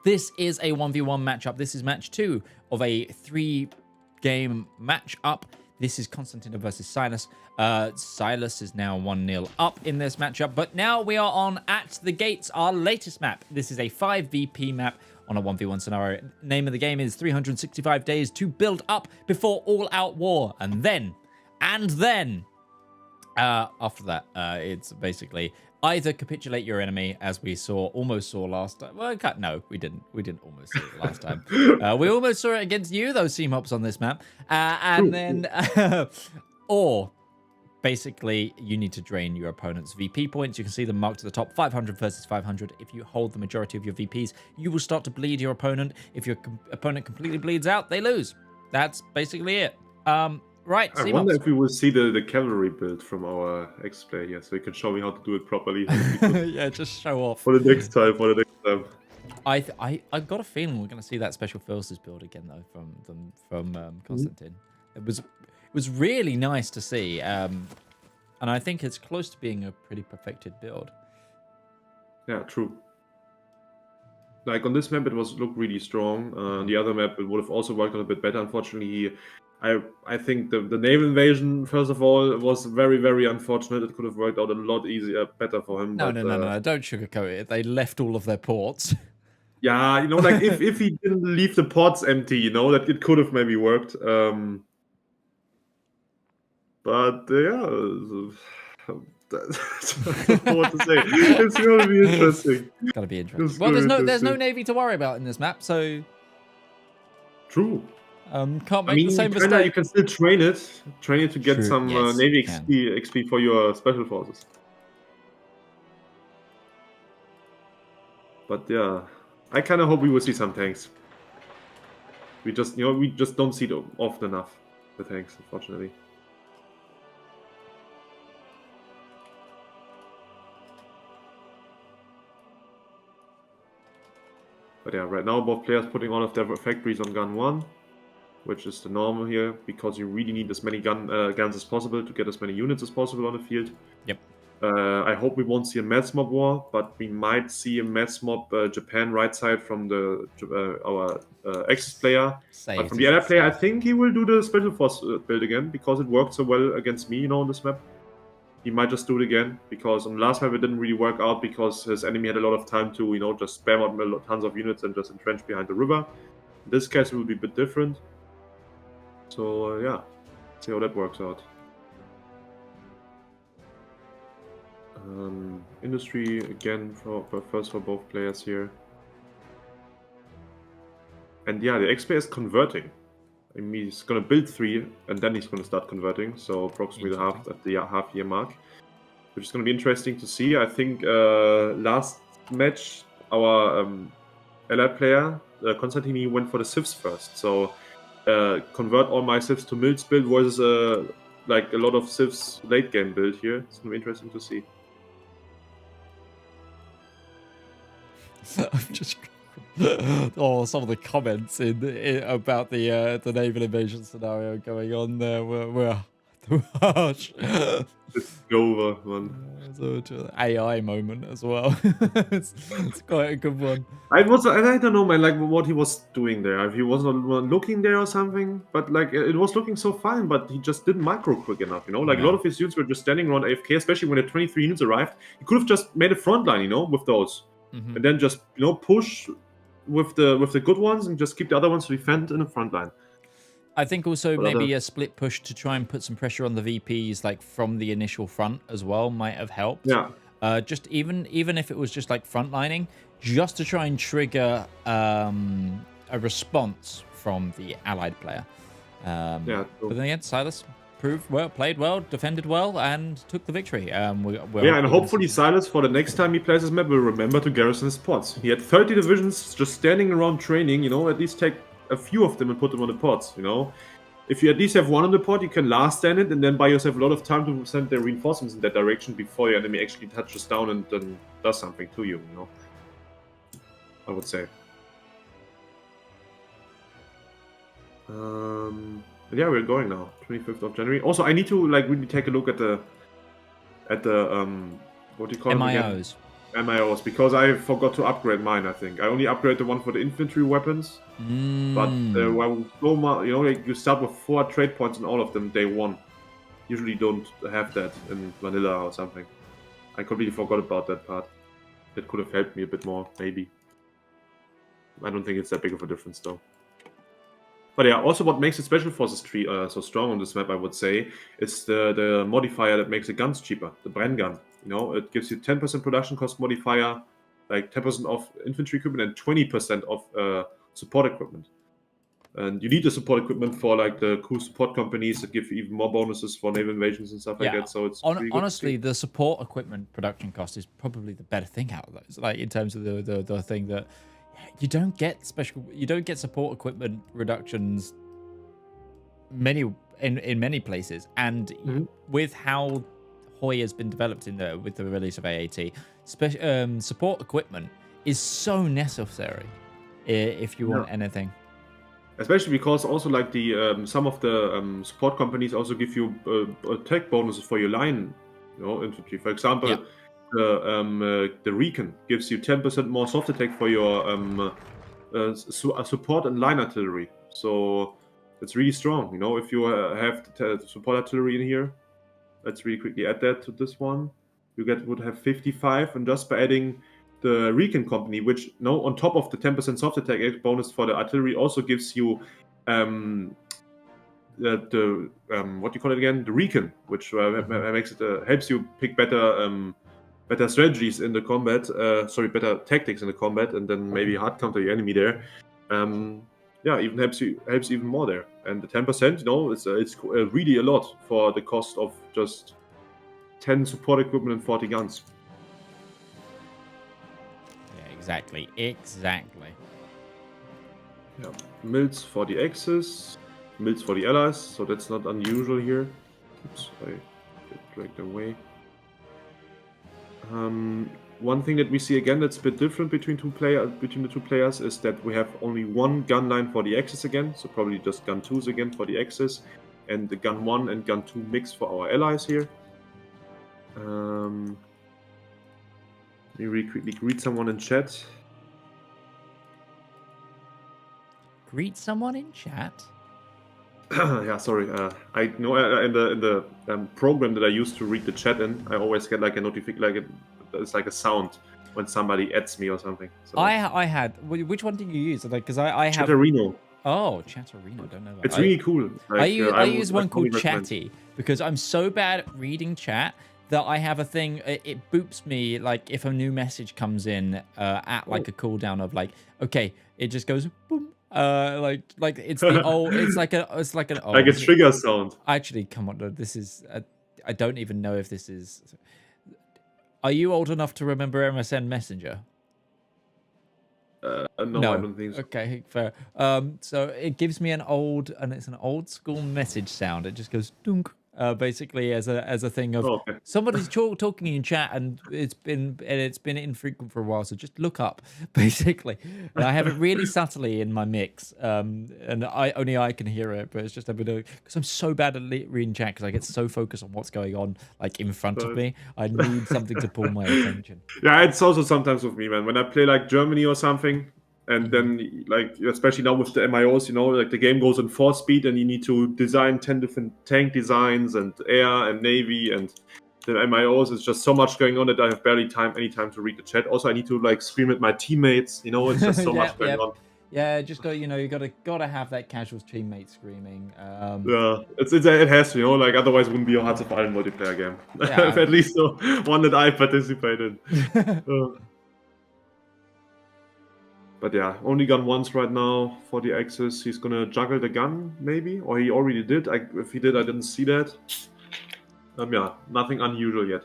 This is a 1v1 matchup. This is match 2 of a 3-game matchup. This is Konstantin versus Silas. Silas is now 1-0 up in this matchup, but now we are on At the Gates, our latest map. This is a 5v p map on a 1v1 scenario. Name of the game is 365 Days to Build Up Before All-Out War. And then, after that, it's basically either capitulate your enemy, as we almost saw last time. Well, no, we didn't almost see it last time. We almost saw it against you, those C-Mobs on this map. And then, or basically, you need to drain your opponent's VP points. You can see them marked at the top, 500 versus 500. If you hold the majority of your VPs, you will start to bleed your opponent. If your opponent completely bleeds out, they lose. That's basically it. Right, I wonder if we will see the cavalry build from our ex-player here, so you can show me how to do it properly. Yeah, just show off. For the next time, I've got a feeling we're going to see that Special Forces build again, though, from Konstantin. It was really nice to see, and I think it's close to being a pretty perfected build. Yeah, true. Like on this map, it looked really strong. On the other map, it would have also worked on a bit better. Unfortunately, I think the naval invasion, first of all, was very, very unfortunate. It could have worked out a lot better for him. No, don't sugarcoat it. They left all of their ports. Yeah, like if he didn't leave the ports empty, that it could have maybe worked. But yeah, I don't know what to say. It's going to be interesting. It's going to be interesting. Well, there's no navy to worry about in this map, so true. Can't make the same mistake. You can still train it to get some Navy XP for your special forces. But yeah, I kind of hope we will see some tanks. We just don't see them often enough, the tanks, unfortunately. But yeah, right now both players putting all of their factories on gun 1. Which is the normal here, because you really need as many guns as possible to get as many units as possible on the field. Yep. I hope we won't see a mass mob war, but we might see a mass mob Japan right side from our ex-player. But from the other player, I think he will do the special force build again, because it worked so well against me, on this map. He might just do it again, because on the last map it didn't really work out, because his enemy had a lot of time to, just spam out tons of units and just entrench behind the river. In this case, it will be a bit different. So yeah, see how that works out. Industry again first for both players here. And yeah, the XP is converting. I mean, he's gonna build 3 and then he's gonna start converting. So approximately the half-year mark, which is gonna be interesting to see. I think last match our allied player Konstantin went for the civs first. So. Convert all my civs to mills build versus like a lot of civs late game build here. It's gonna be interesting to see. I'm just some of the comments in about the naval invasion scenario going on there were too harsh. It's over, man. AI moment as well. it's quite a good one. I don't know, man, like what he was doing there. If he was not looking there or something, but like it was looking so fine, but he just didn't micro quick enough, Like a lot of his units were just standing around AFK, especially when the 23 units arrived. He could have just made a front line, with those, and then just push with the good ones and just keep the other ones to defend in the front line. I think also maybe a split push to try and put some pressure on the VPs, like from the initial front as well, might have helped. Yeah. Just even if it was just like frontlining, just to try and trigger a response from the allied player. Yeah. But then again, Silas played well, defended well, and took the victory. Yeah, and hopefully Silas, for the next time he plays this map, will remember to garrison his pods. He had 30 divisions just standing around training, at least take a few of them and put them on the pods, If you at least have one on the pod, you can last stand it and then buy yourself a lot of time to send the reinforcements in that direction before your enemy actually touches down and then does something to you, I would say. Yeah, we're going now, 25th of January. Also, I need to really take a look at the what do you call MIOs. MIOs, because I forgot to upgrade mine. I think I only upgrade the one for the infantry weapons. But you start with 4 trade points on all of them day 1. Usually don't have that in vanilla or something. I completely forgot about that part. That could have helped me a bit more, maybe. I don't think it's that big of a difference though. But yeah, also what makes the Special Forces tree so strong on this map, I would say, is the modifier that makes the guns cheaper, the Bren gun. It gives you 10% production cost modifier, like 10% off infantry equipment and 20% off support equipment. And you need the support equipment for the cool support companies that give you even more bonuses for naval invasions and stuff like that. So it's honestly, the support equipment production cost is probably the better thing out of those. In terms of the thing that you don't get support equipment reductions in many places, and with how Hoi has been developed with the release of AAT, support equipment is so necessary if you want anything. Especially because also some of the support companies also give you attack bonuses for your line, infantry. For example, the Recon gives you 10% more soft attack for your support and line artillery. So it's really strong. If you have the support artillery in here, let's really quickly add that to this one. You would have 55, and just by adding the Recon company, which on top of the 10% soft attack bonus for the artillery, also gives you the what do you call it again? The Recon, which makes it helps you pick better strategies in the combat. Better tactics in the combat, and then maybe hard counter your enemy there. Even helps even more there. And the 10%, it's really a lot for the cost of just 10 support equipment and 40 guns. Exactly. Yeah, mills for the Axis, mills for the allies, so that's not unusual here. Oops, I get dragged away. One thing that we see again that's a bit different between the two players is that we have only one gun line for the Axis again, so probably just gun 2s again for the Axis, and the gun 1 and gun 2 mix for our allies here. Let me really quickly greet someone in chat. Greet someone in chat? Yeah, sorry. I know in the program that I use to read the chat in, I always get a notification, it's like a sound when somebody adds me or something. So. I had. Which one did you use? Because I have. Chatterino. Oh, Chatterino. Don't know that. It's really cool. I use one called Chatty because I'm so bad at reading chat that I have a thing. It boops me if a new message comes in at a cooldown of okay, it just goes boom. It's the old. It's like an old. Like a trigger sound. Actually, come on. This is. I don't even know if this is. Are you old enough to remember MSN Messenger? No, I don't think so. Okay, fair. So it gives me it's an old school message sound. It just goes dunk. Basically, as a thing of somebody's talking in chat, and it's been infrequent for a while. So just look up, basically. And I have it really subtly in my mix, and only I can hear it. But it's just because I'm so bad at reading chat because I get so focused on what's going on in front of me. I need something to pull my attention. Yeah, it's also sometimes with me, man. When I play Germany or something. And then, especially now with the MIOs, the game goes in 4 speed, and you need to design 10 different tank designs and air and navy, and the MIOs is just so much going on that I have barely any time to read the chat. Also, I need to scream at my teammates. It's just so much going on. Yeah, just go. You gotta have that casual teammate screaming. Yeah, it has to. Otherwise, it wouldn't be a Hearts of Iron multiplayer game. Yeah. At least one that I participated in. But yeah, only gun once right now for the Axis. He's gonna juggle the gun, maybe, or he already did. If he did, I didn't see that. Yeah, nothing unusual yet.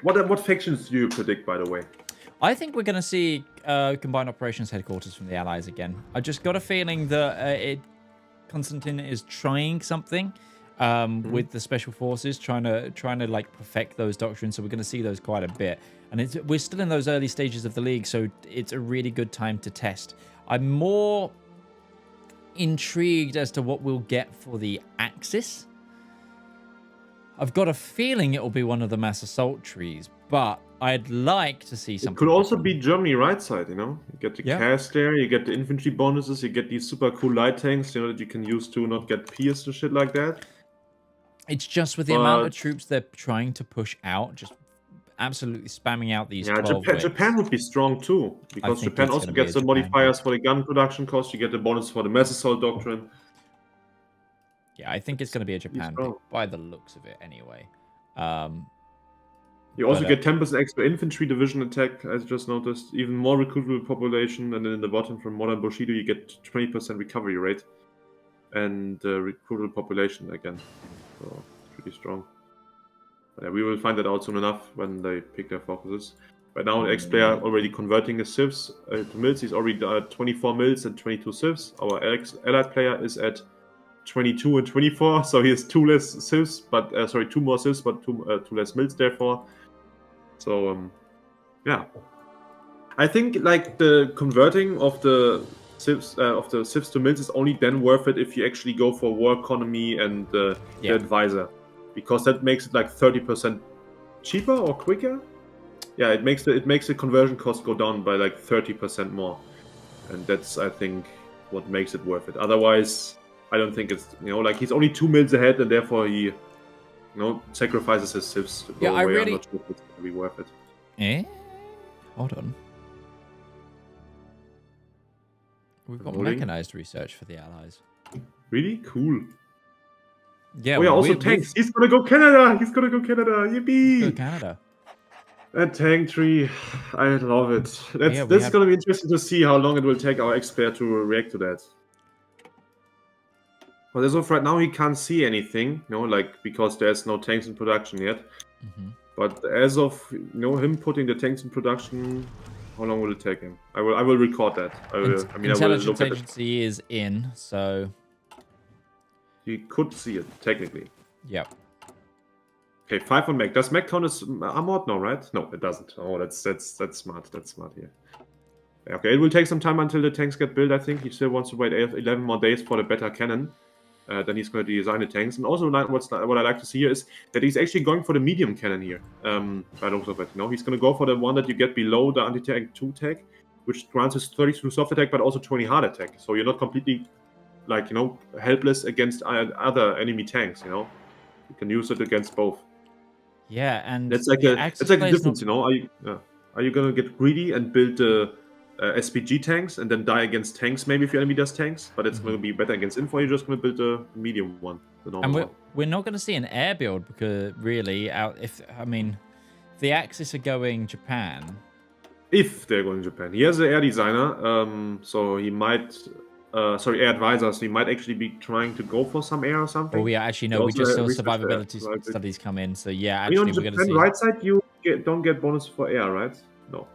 What factions do you predict, by the way? I think we're going to see Combined Operations Headquarters from the Allies again. I just got a feeling that Constantine is trying something with the Special Forces, trying to like perfect those doctrines. So we're going to see those quite a bit. And we're still in those early stages of the league, so it's a really good time to test. I'm more intrigued as to what we'll get for the Axis. I've got a feeling it will be one of the mass assault trees, but I'd like to see something. It could also be Germany right side, you know? You get the cast there, you get the infantry bonuses, you get these super cool light tanks, you know, that you can use to not get pierced and shit like that. It's just with the amount of troops they're trying to push out, just absolutely spamming out these 12 Japan would be strong too, because Japan also gets the modifiers for the gun production cost, you get the bonus for the mass assault doctrine. Yeah, I think it's going to be a Japan pick by the looks of it anyway. You also get 10% extra infantry division attack, as I just noticed. Even more recruitable population, and then in the bottom from Modern Bushido you get 20% recovery rate. And recruitable population again. So, pretty strong. But yeah, we will find that out soon enough when they pick their focuses. Right now, the X-Player already converting his civs to mils. He's already at 24 mils and 22 civs. Our allied player is at 22 and 24, so he has 2 less civs, but 2 more civs, but 2 less mils therefore. So yeah, I think like the converting of the civs to mils is only then worth it if you actually go for war economy and the advisor, because that makes it like 30% cheaper or quicker. Yeah, it makes the conversion cost go down by like 30% more, and that's I think what makes it worth it. Otherwise, I don't think it's, you know, like he's only 2 mils ahead, and therefore he, you know, sacrifices his civs to go away. I'm not sure if it's going to be worth it. Hold on. We've got mechanized research for the Allies. Really? Cool. Yeah. Oh yeah, also tanks. He's going to go Canada! He's going to go Canada! Yippee! Go Canada. That tank tree, I love it. This is going to be interesting to see how long it will take our expert to react to that. But as of right now, he can't see anything, you know, like, because there's no tanks in production yet. But as of, you know, him putting the tanks in production, how long will it take him? I will record that. Intelligence agency is in, so he could see it technically. Yep. Okay, 5 on mech. Does mech count as armored? No, right? No, it doesn't. Oh, that's smart. That's smart here. Okay, it will take some time until the tanks get built. I think he still wants to wait 11 more days for the better cannon. Then he's going to design the tanks. And also, what I like to see here is that he's actually going for the medium cannon here. By the looks of it, you know, he's going to go for the one that you get below the anti-tank 2 tech, which grants us 32 soft attack, but also 20 hard attack. So you're not completely, like, you know, helpless against other enemy tanks. You know, you can use it against both. Yeah, and that's like a difference. You know, are you going to get greedy and build the SPG tanks and then die against tanks maybe if your enemy does tanks, but it's going to be better against info? You're just going to build a medium one, the normal one. We're not going to see an air build, because really, if the Axis are going Japan. If they're going Japan, he has an air designer, so he might air advisor, so he might actually be trying to go for some air or something. Well, we actually know we just saw survivability studies come in, so yeah, actually we're going to see. Right side, you don't get bonus for air, right? No.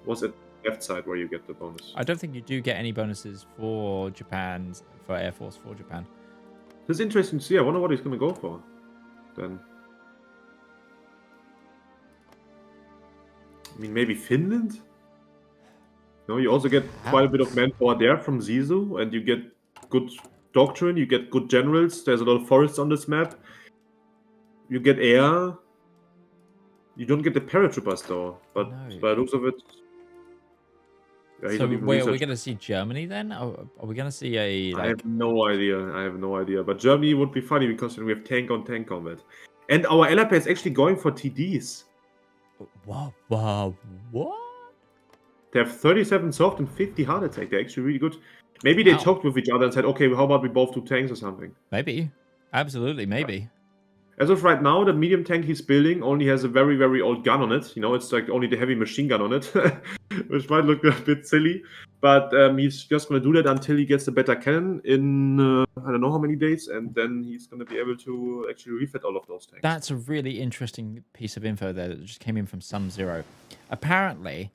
Was it left side where you get the bonus? I don't think you do get any bonuses for Japan, for Air Force for Japan. It's interesting to see. I wonder what he's going to go for then. I mean, maybe Finland? No, you also get quite a bit of manpower there from Zizou, and you get good doctrine, you get good generals. There's a lot of forests on this map. You get air. You don't get the paratroopers though, but by the looks of it. Yeah, so wait, are we going to see Germany then? Are we going to see a? I have no idea. But Germany would be funny because we have tank on tank combat, and our LRP is actually going for TDs. Wow! What? They have 37 soft and 50 hard attack. They're actually really good. Maybe they talked with each other and said, "Okay, how about we both do tanks or something?" Maybe, absolutely, maybe. As of right now, the medium tank he's building only has a very, very old gun on it. You know, it's like only the heavy machine gun on it, which might look a bit silly. But he's just going to do that until he gets a better cannon in, I don't know how many days. And then he's going to be able to actually refit all of those tanks. That's a really interesting piece of info there that just came in from Zero. Apparently,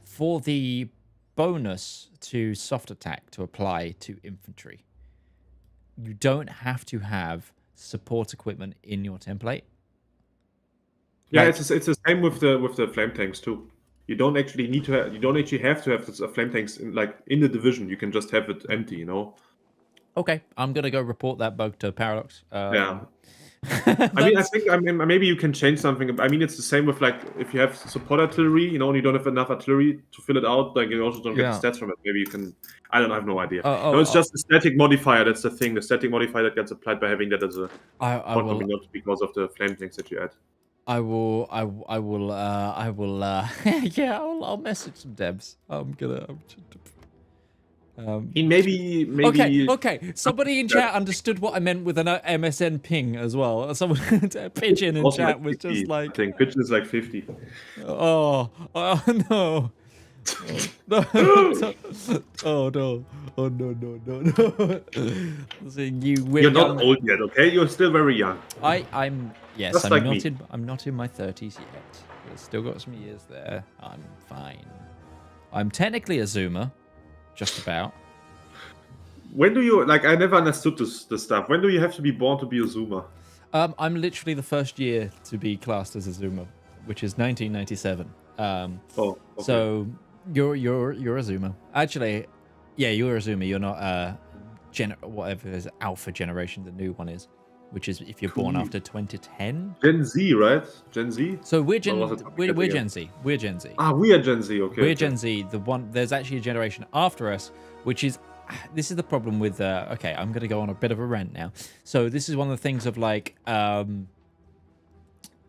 for the bonus to soft attack to apply to infantry, you don't have to have support equipment in your template. Yeah, it's the same with the flame tanks too. You don't actually need to have, you don't actually have to have the flame tanks in the division. You can just have it empty, you know. Okay, I'm gonna go report that bug to Paradox. Yeah. I think maybe you can change something. I mean, it's the same with if you have support artillery, you know, and you don't have enough artillery to fill it out, like you also don't get the stats from it. Maybe you can. I don't know. I have no idea. No, it's just the static modifier. That's the thing. The static modifier that gets applied by having that as a not because of the flame tanks that you add. I'll message some devs. Maybe. Okay. Somebody in chat understood what I meant with an MSN ping as well. Someone Pigeon in chat was just like, I think Pigeon is like 50. Oh no. No. Oh no. So you're not old yet, okay? You're still very young. I'm Just like me. I'm not in my 30s yet. I've still got some years there. I'm fine. I'm technically a Zoomer. Just about. When do you I never understood this stuff. When do you have to be born to be a Zoomer? I'm literally the first year to be classed as a Zoomer, which is 1997. Okay. So you're a Zoomer. Actually, yeah, you're a Zoomer. You're not whatever is Alpha generation, the new one is, which is if you're born after 2010. Gen Z, right? Gen Z. So we're Gen Z. We're Gen Z. Ah, we are Gen Z. Okay. We're Gen Z. There's actually a generation after us, which is. This is the problem with. Okay, I'm gonna go on a bit of a rant now. So this is one of the things of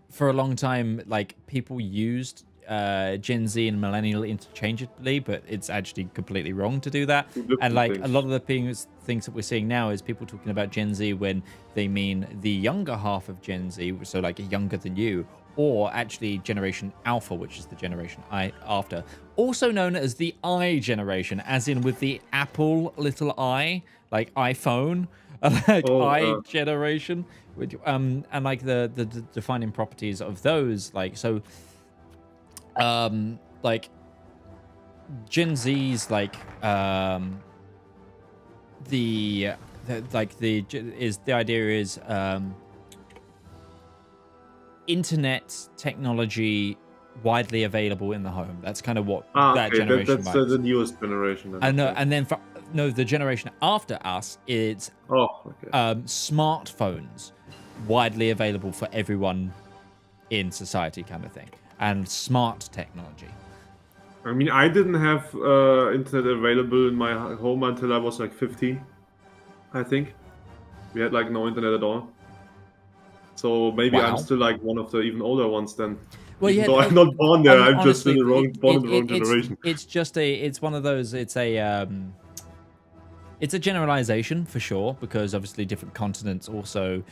for a long time, people used Gen Z and millennial interchangeably, but it's actually completely wrong to do that. And a lot of the things that we're seeing now is people talking about Gen Z when they mean the younger half of Gen Z, so younger than you, or actually Generation Alpha, which is the generation after, also known as the I generation, as in with the Apple little I, like iPhone, I generation, and the defining properties of those, Gen Z's the idea is internet technology widely available in the home. That's kind of what that generation. That's the newest generation. I know, and then the generation after us is smartphones widely available for everyone in society, kind of thing, and smart technology. I mean, I didn't have internet available in my home until I was 15. I think we had no internet at all. So maybe I'm still one of the even older ones then. Well, even though I'm not born there, I'm just in the wrong generation. It's one of those. It's a generalization for sure, because obviously different continents also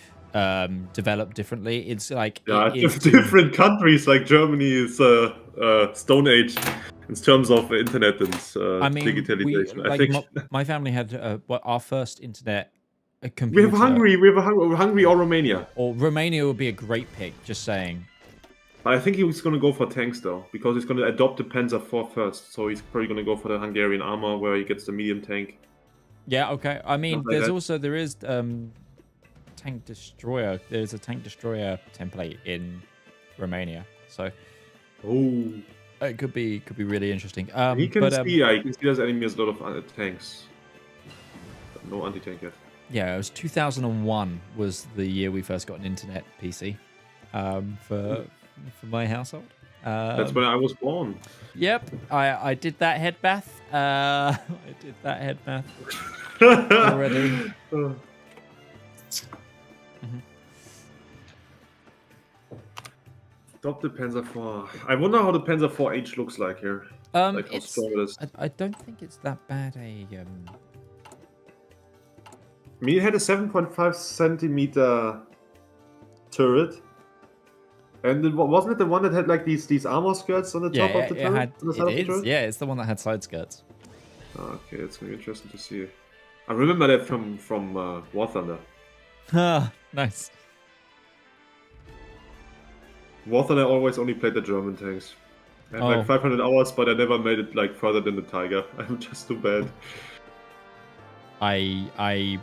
develop differently. It's different countries like Germany is Stone Age in terms of internet and digitalization. I think my family had our first internet. We have Hungary. Hungary or Romania. Or Romania would be a great pick. Just saying. I think he's going to go for tanks though, because he's going to adopt the Panzer IV first. So he's probably going to go for the Hungarian armor, where he gets the medium tank. Yeah. Okay. I mean, there is tank destroyer. There's a tank destroyer template in Romania, so it could be really interesting. He can see. I can see there's enemies a lot of tanks. But no anti-tank yet. Yeah, it was 2001 was the year we first got an internet PC for my household. That's when I was born. Yep, I did that head bath. Already. Adopt the Panzer IV. I wonder how the Panzer IV looks like here. How strong it is. I don't think it's that bad I mean, it had a 7.5 centimeter turret. And wasn't it the one that had like these armor skirts on the top of the turret? On the side of the turret? Yeah, it's the one that had side skirts. Okay, it's gonna be interesting to see. I remember that from War Thunder. Ah, nice. War Thunder always only played the German tanks. I had Oh. like 500 hours, but I never made it like further than the Tiger. I'm just too bad. I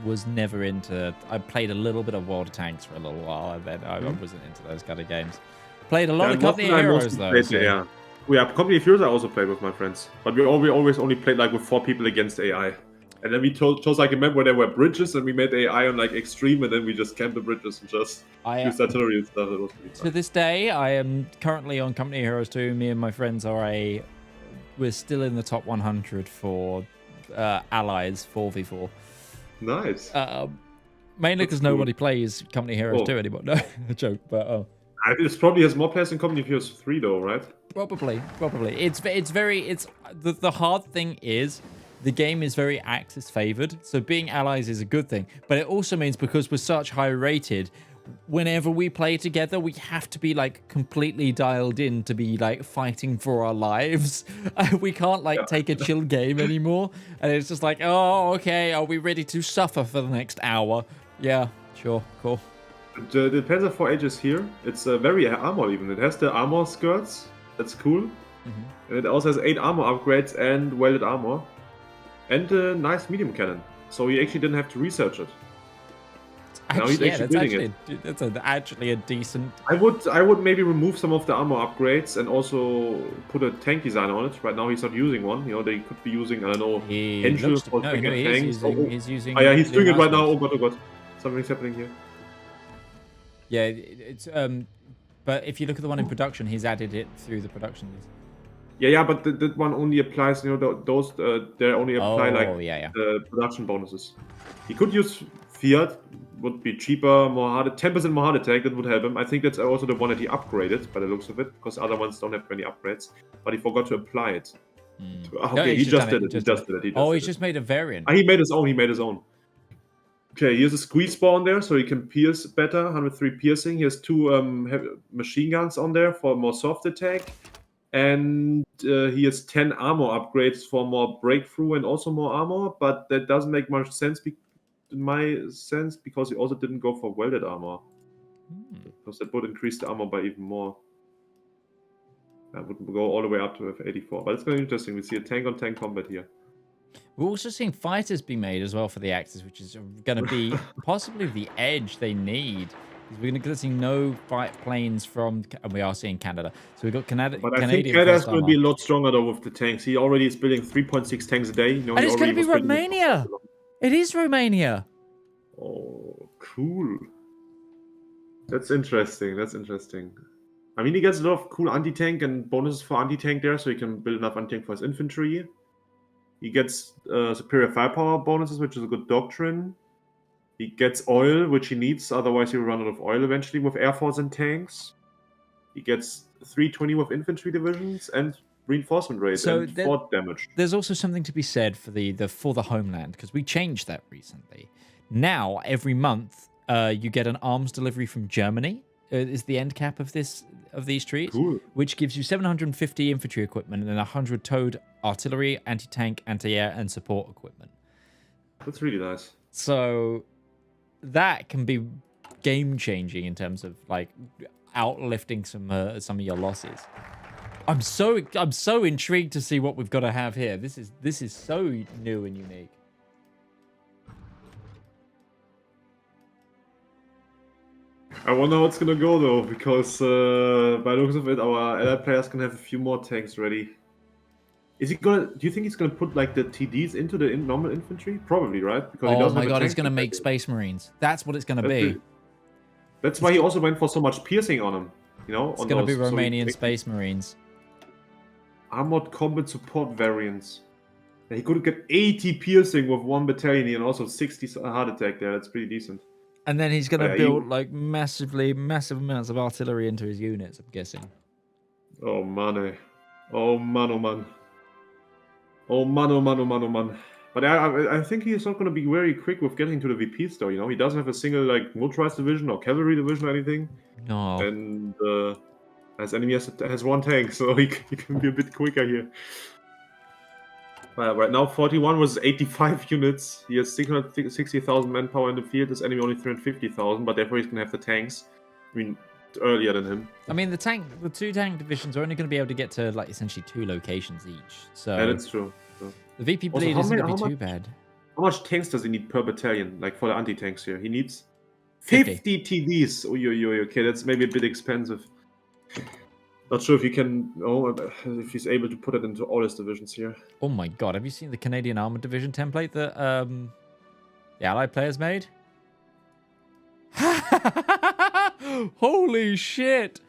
was never into. I played a little bit of World of Tanks for a little while, and then I wasn't into those kind of games. Played a lot of Company of Heroes though. So. Yeah, Company of Heroes I also played with my friends, but we always only played like with 4 people against AI. And then we chose like a map where there were bridges, and we made AI on like extreme, and then we just camped the bridges and just used artillery and stuff. It was pretty fun. To this day, I am currently on Company of Heroes 2. Me and my friends we're still in the top 100 for allies 4v4. Nice. Mainly because nobody plays Company of Heroes 2 anymore. No, a joke, but it probably has more players than Company of Heroes 3 though, right? Probably. It's the hard thing is the game is very Axis favored, so being allies is a good thing. But it also means because we're such high rated, whenever we play together, we have to be like completely dialed in to be like fighting for our lives. We can't like take a chill game anymore. And it's just like, oh, okay, are we ready to suffer for the next hour? Yeah, sure, cool. The Panzer IV H is here. It's very armored even. It has the armor skirts. That's cool. Mm-hmm. And it also has 8 armor upgrades and welded armor. And a nice medium cannon. So he actually didn't have to research it. Now he's actually building it. That's actually a decent... I would maybe remove some of the armor upgrades and also put a tank design on it. Right now he's not using one. You know, they could be using, I don't know, engines for tanks. He's using... Oh yeah, he's doing it right now. Oh god. Something's happening here. Yeah, it's... But if you look at the one in production, he's added it through the production. Yeah, but that one only applies, you know, those, they only apply the production bonuses. He could use Fiat, would be cheaper, more hard, 10% more heart attack, that would help him. I think that's also the one that he upgraded by the looks of it, because other ones don't have many upgrades, but he forgot to apply it. Okay, he just did it. He's just made a variant. He made his own. Okay, here's a squeeze ball on there, so he can pierce better, 103 piercing. He has 2 machine guns on there for more soft attack. And he has 10 armor upgrades for more breakthrough and also more armor, but that doesn't make much sense in my sense, because he also didn't go for welded armor. Because that would increase the armor by even more. That would go all the way up to F84. But it's going to be interesting. We see a tank-on-tank combat here. We're also seeing fighters be made as well for the Axis, which is going to be possibly the edge they need. We're going to see no fight planes from, and we are seeing Canada. So we've got Canada. But I think Canada's going to be a lot stronger though with the tanks. He already is building 3.6 tanks a day. You know, and it's going to be Romania. It is Romania. Oh, cool. That's interesting. I mean, he gets a lot of cool anti-tank and bonuses for anti-tank there, so he can build enough anti-tank for his infantry. He gets superior firepower bonuses, which is a good doctrine. He gets oil, which he needs, otherwise he will run out of oil eventually with Air Force and tanks. He gets 320 with infantry divisions and reinforcement rate and fort damage. There's also something to be said for the homeland, because we changed that recently. Now, every month, you get an arms delivery from Germany. Is the end cap of these trees, cool. Which gives you 750 infantry equipment and 100 towed artillery, anti-tank, anti-air, and support equipment. That's really nice. So that can be game-changing in terms of like outlifting some of your losses. I'm so intrigued to see what we've got to have here. This is so new and unique. I wonder how it's gonna go though, because by the looks of it, our allied players can have a few more tanks ready. Is he gonna? Do you think he's gonna put like the TDs into the normal infantry? Probably, right? Because oh my god, he's gonna make Space Marines. That's what it's gonna be. That's why he also went for so much piercing on him. You know, it's gonna be Romanian Space Marines. Armored combat support variants. And he could get 80 piercing with 1 battalion and also 60 heart attack there. That's pretty decent. And then he's going to build like massive amounts of artillery into his units, I'm guessing. Oh, man. Oh, man, oh, man. Oh, man, oh, man, oh, man, oh, man. But I think he's not going to be very quick with getting to the VPs, though. You know, he doesn't have a single like motorized division or cavalry division or anything. No. And his enemy has one tank, so he can be a bit quicker here. Right now, 41 was 85 units. He has 660,000 manpower in the field. His enemy only 350,000, but therefore he's going to have the tanks. I mean, earlier than him. I mean, the 2 tank divisions are only going to be able to get to like essentially 2 locations each. So yeah, that's true. The VP Also, bleed how isn't many- going to how be too bad. How much tanks does he need per battalion? Like for the anti-tanks here, he needs 50. 50 TDs. Okay, that's maybe a bit expensive. Not sure if he can, if he's able to put it into all his divisions here. Oh my god, have you seen the Canadian Armored Division template that the Allied players made? Holy shit!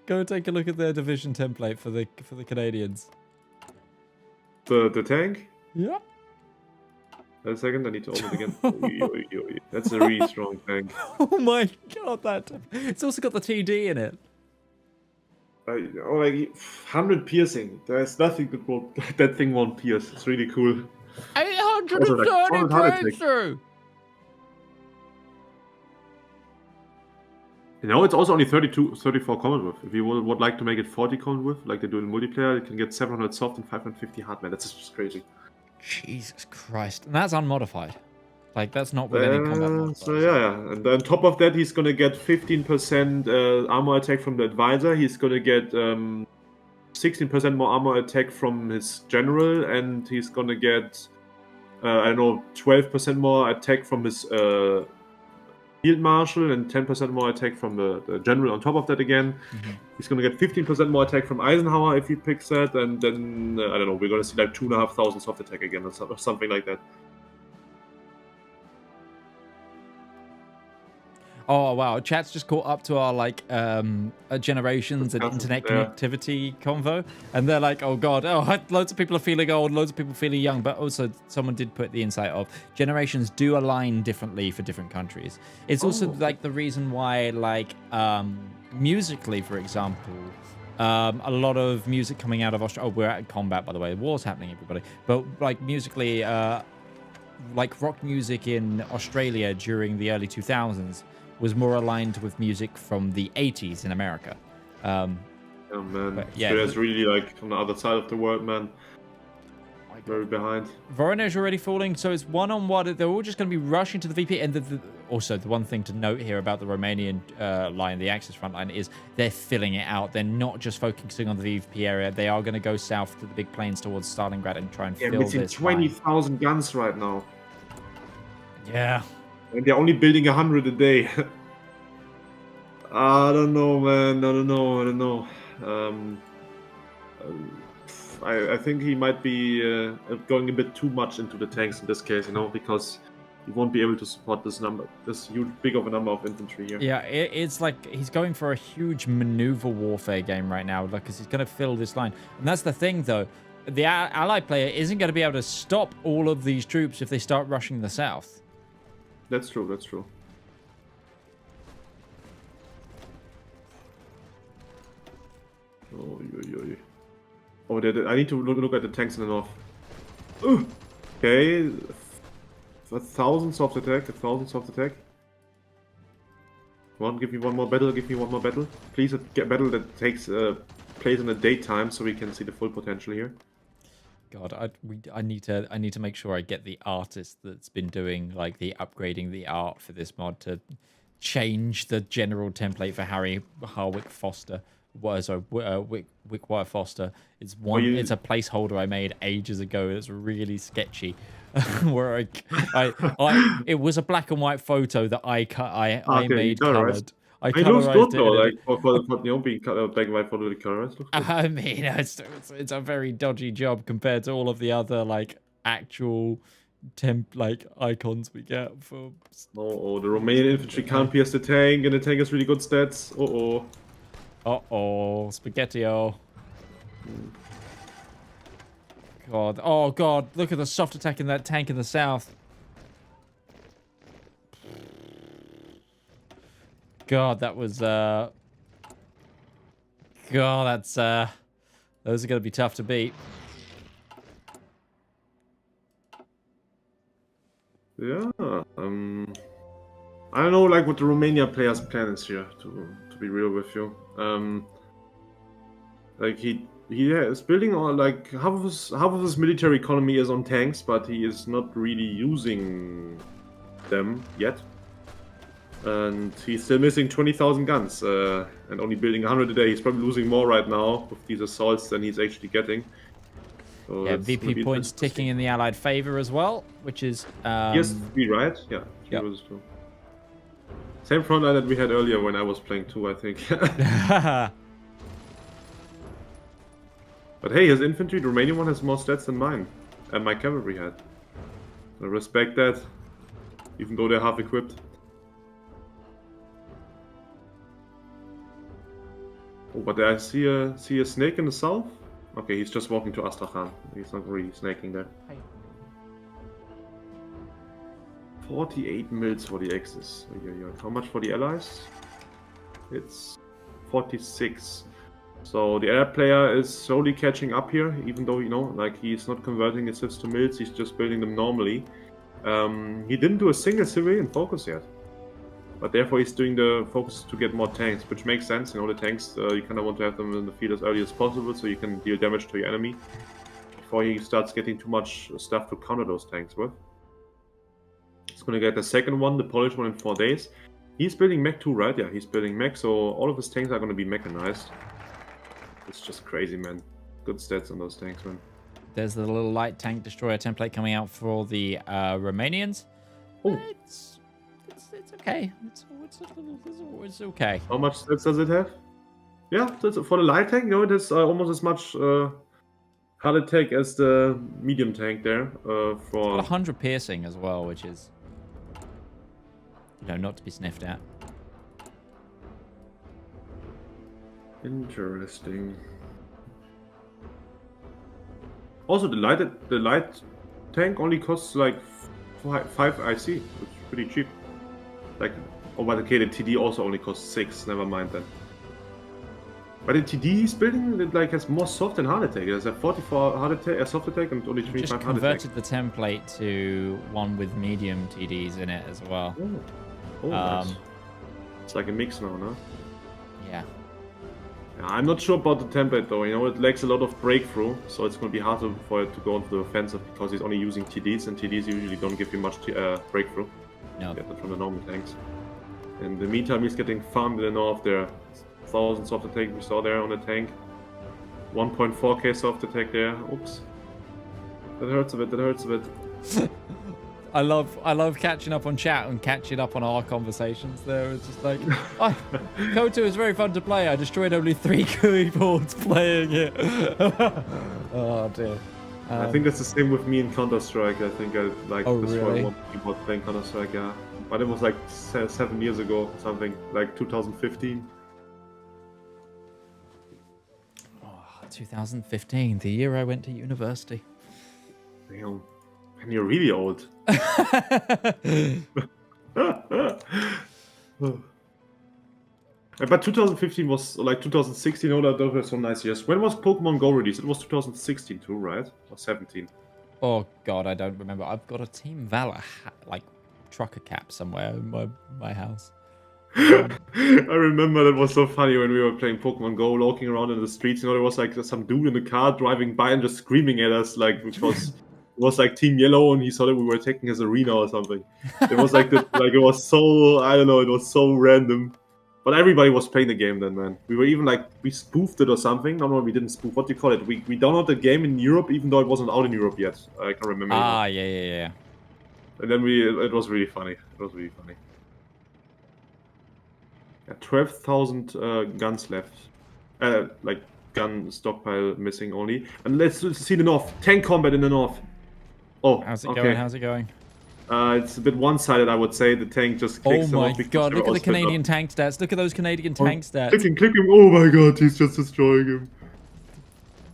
Go take a look at their division template for the Canadians. The tank? Yep. A second, I need to open it again. Oy. That's a really strong tank. Oh my god, it's also got the TD in it. Like 100 piercing. There's nothing that thing won't pierce. It's really cool. 830 breakthrough. You know, it's also only 34 common width. If you would like to make it 40 common width, like they do in multiplayer, you can get 700 soft and 550 hard, man. That's just crazy. Jesus Christ. And that's unmodified. Like, that's not with any combat modifiers. So yeah. And on top of that, he's gonna get 15% armor attack from the advisor. He's gonna get 16% more armor attack from his general, and he's gonna get 12% more attack from his field marshal, and 10% more attack from the general on top of that again. Mm-hmm. He's gonna get 15% more attack from Eisenhower if he picks that, and then I don't know, we're gonna see like 2,500 soft attack again or something like that. Oh wow, chat's just caught up to our like generations and internet connectivity convo, and they're like, oh god, loads of people are feeling old, loads of people feeling young, but also someone did put the insight of generations do align differently for different countries. It's also like the reason why like musically, for example, a lot of music coming out of Australia. Oh, we're at combat, by the way. War's happening, everybody. But like musically, like rock music in Australia during the early 2000s was more aligned with music from the 80s in America. Oh man, yeah, Australia's really like on the other side of the world, man. Very behind. Voronezh already falling, so it's one-on-one. They're all just going to be rushing to the VP. And also, the one thing to note here about the Romanian line, the Axis front line, is they're filling it out. They're not just focusing on the VP area. They are going to go south to the big plains towards Stalingrad and try and fill this line. 20,000 guns right now. Yeah. And they're only building 100 a day. I don't know, man. I don't know. I think he might be going a bit too much into the tanks in this case, you know, because he won't be able to support this huge, big of a number of infantry here. Yeah, it's like he's going for a huge maneuver warfare game right now, because he's going to fill this line. And that's the thing, though. The Allied player isn't going to be able to stop all of these troops if they start rushing the south. That's true. Oh, I need to look at the tanks in the north. Okay. 1,000 soft attack. Come on, give me one more battle. Please, get a battle that takes place in the daytime so we can see the full potential here. God, I need to make sure I get the artist that's been doing like the upgrading the art for this mod to change the general template for Harry Harwick Foster. Wickwire Foster. It's it's a placeholder I made ages ago. It's really sketchy. Where it was a black and white photo that I made colored. It looks good though, like for being black and white photo colorized. I mean, it's a very dodgy job compared to all of the other like actual icons we get for. Oh, the Romanian infantry can't pierce the tank, and the tank has really good stats. Spaghetti-o. God. Oh, God. Look at the soft attack in that tank in the south. God, that was, God, those are going to be tough to beat. Yeah. I don't know, like what the Romania players' plan is here. To be real with you, like he is building on like half of his military economy is on tanks, but he is not really using them yet. And he's still missing 20,000 guns and only building 100 a day. He's probably losing more right now with these assaults than he's actually getting. So Yeah, that's gonna VP be points interesting. ticking in the Allied favor as well, which is Yes, 3, right? Yeah, 3 Yep. versus 2. Same front line that we had earlier when I was playing 2, I think. But hey, his infantry, the Romanian one, has more stats than mine. And my cavalry had. I respect that. Even though they're half equipped. Oh, but I see a snake in the south? Okay, he's just walking to Astrakhan. He's not really snaking there. 48 mils for the Axis. How much for the allies? It's 46. So the Arab player is slowly catching up here, even though, you know, like he's not converting his civs to mils, he's just building them normally. He didn't do a single civilian focus yet. But therefore he's doing the focus to get more tanks, which makes sense. You know, the tanks, you kind of want to have them in the field as early as possible so you can deal damage to your enemy before he starts getting too much stuff to counter those tanks with. He's going to get the second one, the Polish one, in 4 days. He's building mech too, right? Yeah, he's building mech, so all of his tanks are going to be mechanized. It's just crazy, man. Good stats on those tanks, man. There's the little light tank destroyer template coming out for the Romanians. Oh. It's okay. It's okay. How much stats does it have? Yeah, that's, for the light tank, you know, it has almost as much heart attack as the medium tank there. Got For 100 piercing as well, which is, you know, not to be sniffed at. interesting. Also, the light tank only costs like 5 IC, which is pretty cheap. Like, oh, but okay, the TD also only costs 6. Never mind that. But the TD he's building, it like has more soft and hard attack. It has a 44 hard attack, soft attack, and only 25 Just hard attack. converted the template to one with medium TDs in it as well. Oh, nice. It's like a mix now, no? Yeah. Yeah, I'm not sure about the template though. You know, it lacks a lot of breakthrough, so it's going to be hard for it to go into the offensive because he's only using TDs, and TDs usually don't give you much breakthrough. No. Get that from the normal tanks. In the meantime, he's getting farmed in the north there. Thousands of attack we saw there on the tank. 1.4k soft attack there. Oops. That hurts a bit. That hurts a bit. I love catching up on chat and catching up on our conversations there. It's just like, oh, KOTOR is very fun to play. I destroyed only 3 keyboards playing it. Oh dear. I think that's the same with me in Counter-Strike. I think I like destroyed really? one keyboard playing Counter-Strike, yeah. But it was like 7 years ago, something like 2015. Oh, 2015, the year I went to university. Damn. And you're really old. But 2015 was like 2016. Oh, those were some nice years. When was Pokemon Go released? It was 2016 too, right? Or 17? Oh god, I don't remember. I've got a Team Valor like trucker cap somewhere in my house. I remember that was so funny when we were playing Pokemon Go, walking around in the streets. You know, there was like some dude in the car driving by and just screaming at us, like because it was like Team Yellow, and he thought that we were attacking his arena or something. It was like it was so, I don't know, it was so random. But everybody was playing the game then, man. We were even like, we spoofed it or something. No, we didn't spoof. What do you call it? We downloaded the game in Europe, even though it wasn't out in Europe yet. I can't remember. Ah, yeah. And then it was really funny. It was really funny. Yeah, 12,000 guns left. Like gun stockpile missing only. And let's see the north. Tank combat in the north. Oh, How's it okay. going? How's it going? It's a bit one-sided, I would say. The tank just kicks Oh him my off. god, look at the Canadian tank stats. Look at those Canadian tank stats. Click him. Oh my god, he's just destroying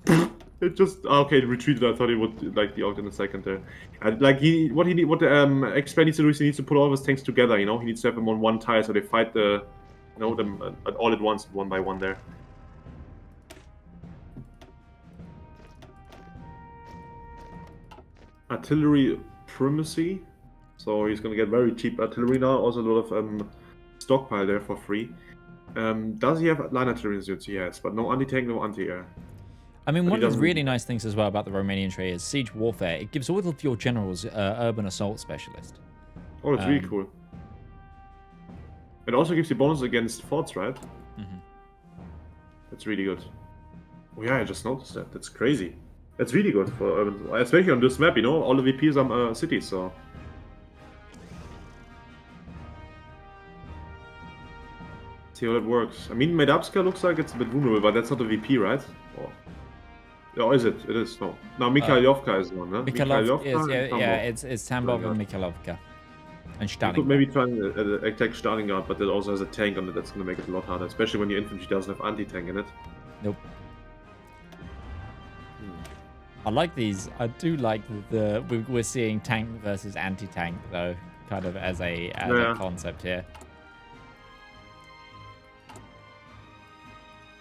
him. It just okay. It retreated. I thought he would like the out in a second there. And like what the expert needs to do is he needs to put all of his tanks together. You know, he needs to have them on one tire so they fight them all at once, one by one there. Artillery primacy. So he's gonna get very cheap artillery now. Also a lot of stockpile there for free. Does he have line artillery units? Yes, but no anti-tank, no anti-air. I mean, But one he of the doesn't- really nice things as well about the Romanian tray is siege warfare. It gives all of your generals urban assault specialist. Oh, that's really cool. It also gives you bonus against forts, right? Mhm. That's really good. Oh yeah, I just noticed that. That's crazy. That's really good for urban, especially on this map. You know, all the VPs are cities, so. See how that works. I mean, Medapska looks like it's a bit vulnerable, but that's not a VP, right? Or is it? It is. No. Now Mikhailovka is one, huh? Mikhailovka is, and yeah, Tambov. it's Tambov and Mikhailovka. And You could Stalingrad. maybe try and attack Stalingrad, but that also has a tank on it. That's going to make it a lot harder, especially when your infantry doesn't have anti-tank in it. Nope. I like these. I do like we're seeing tank versus anti-tank though, kind of as a concept here.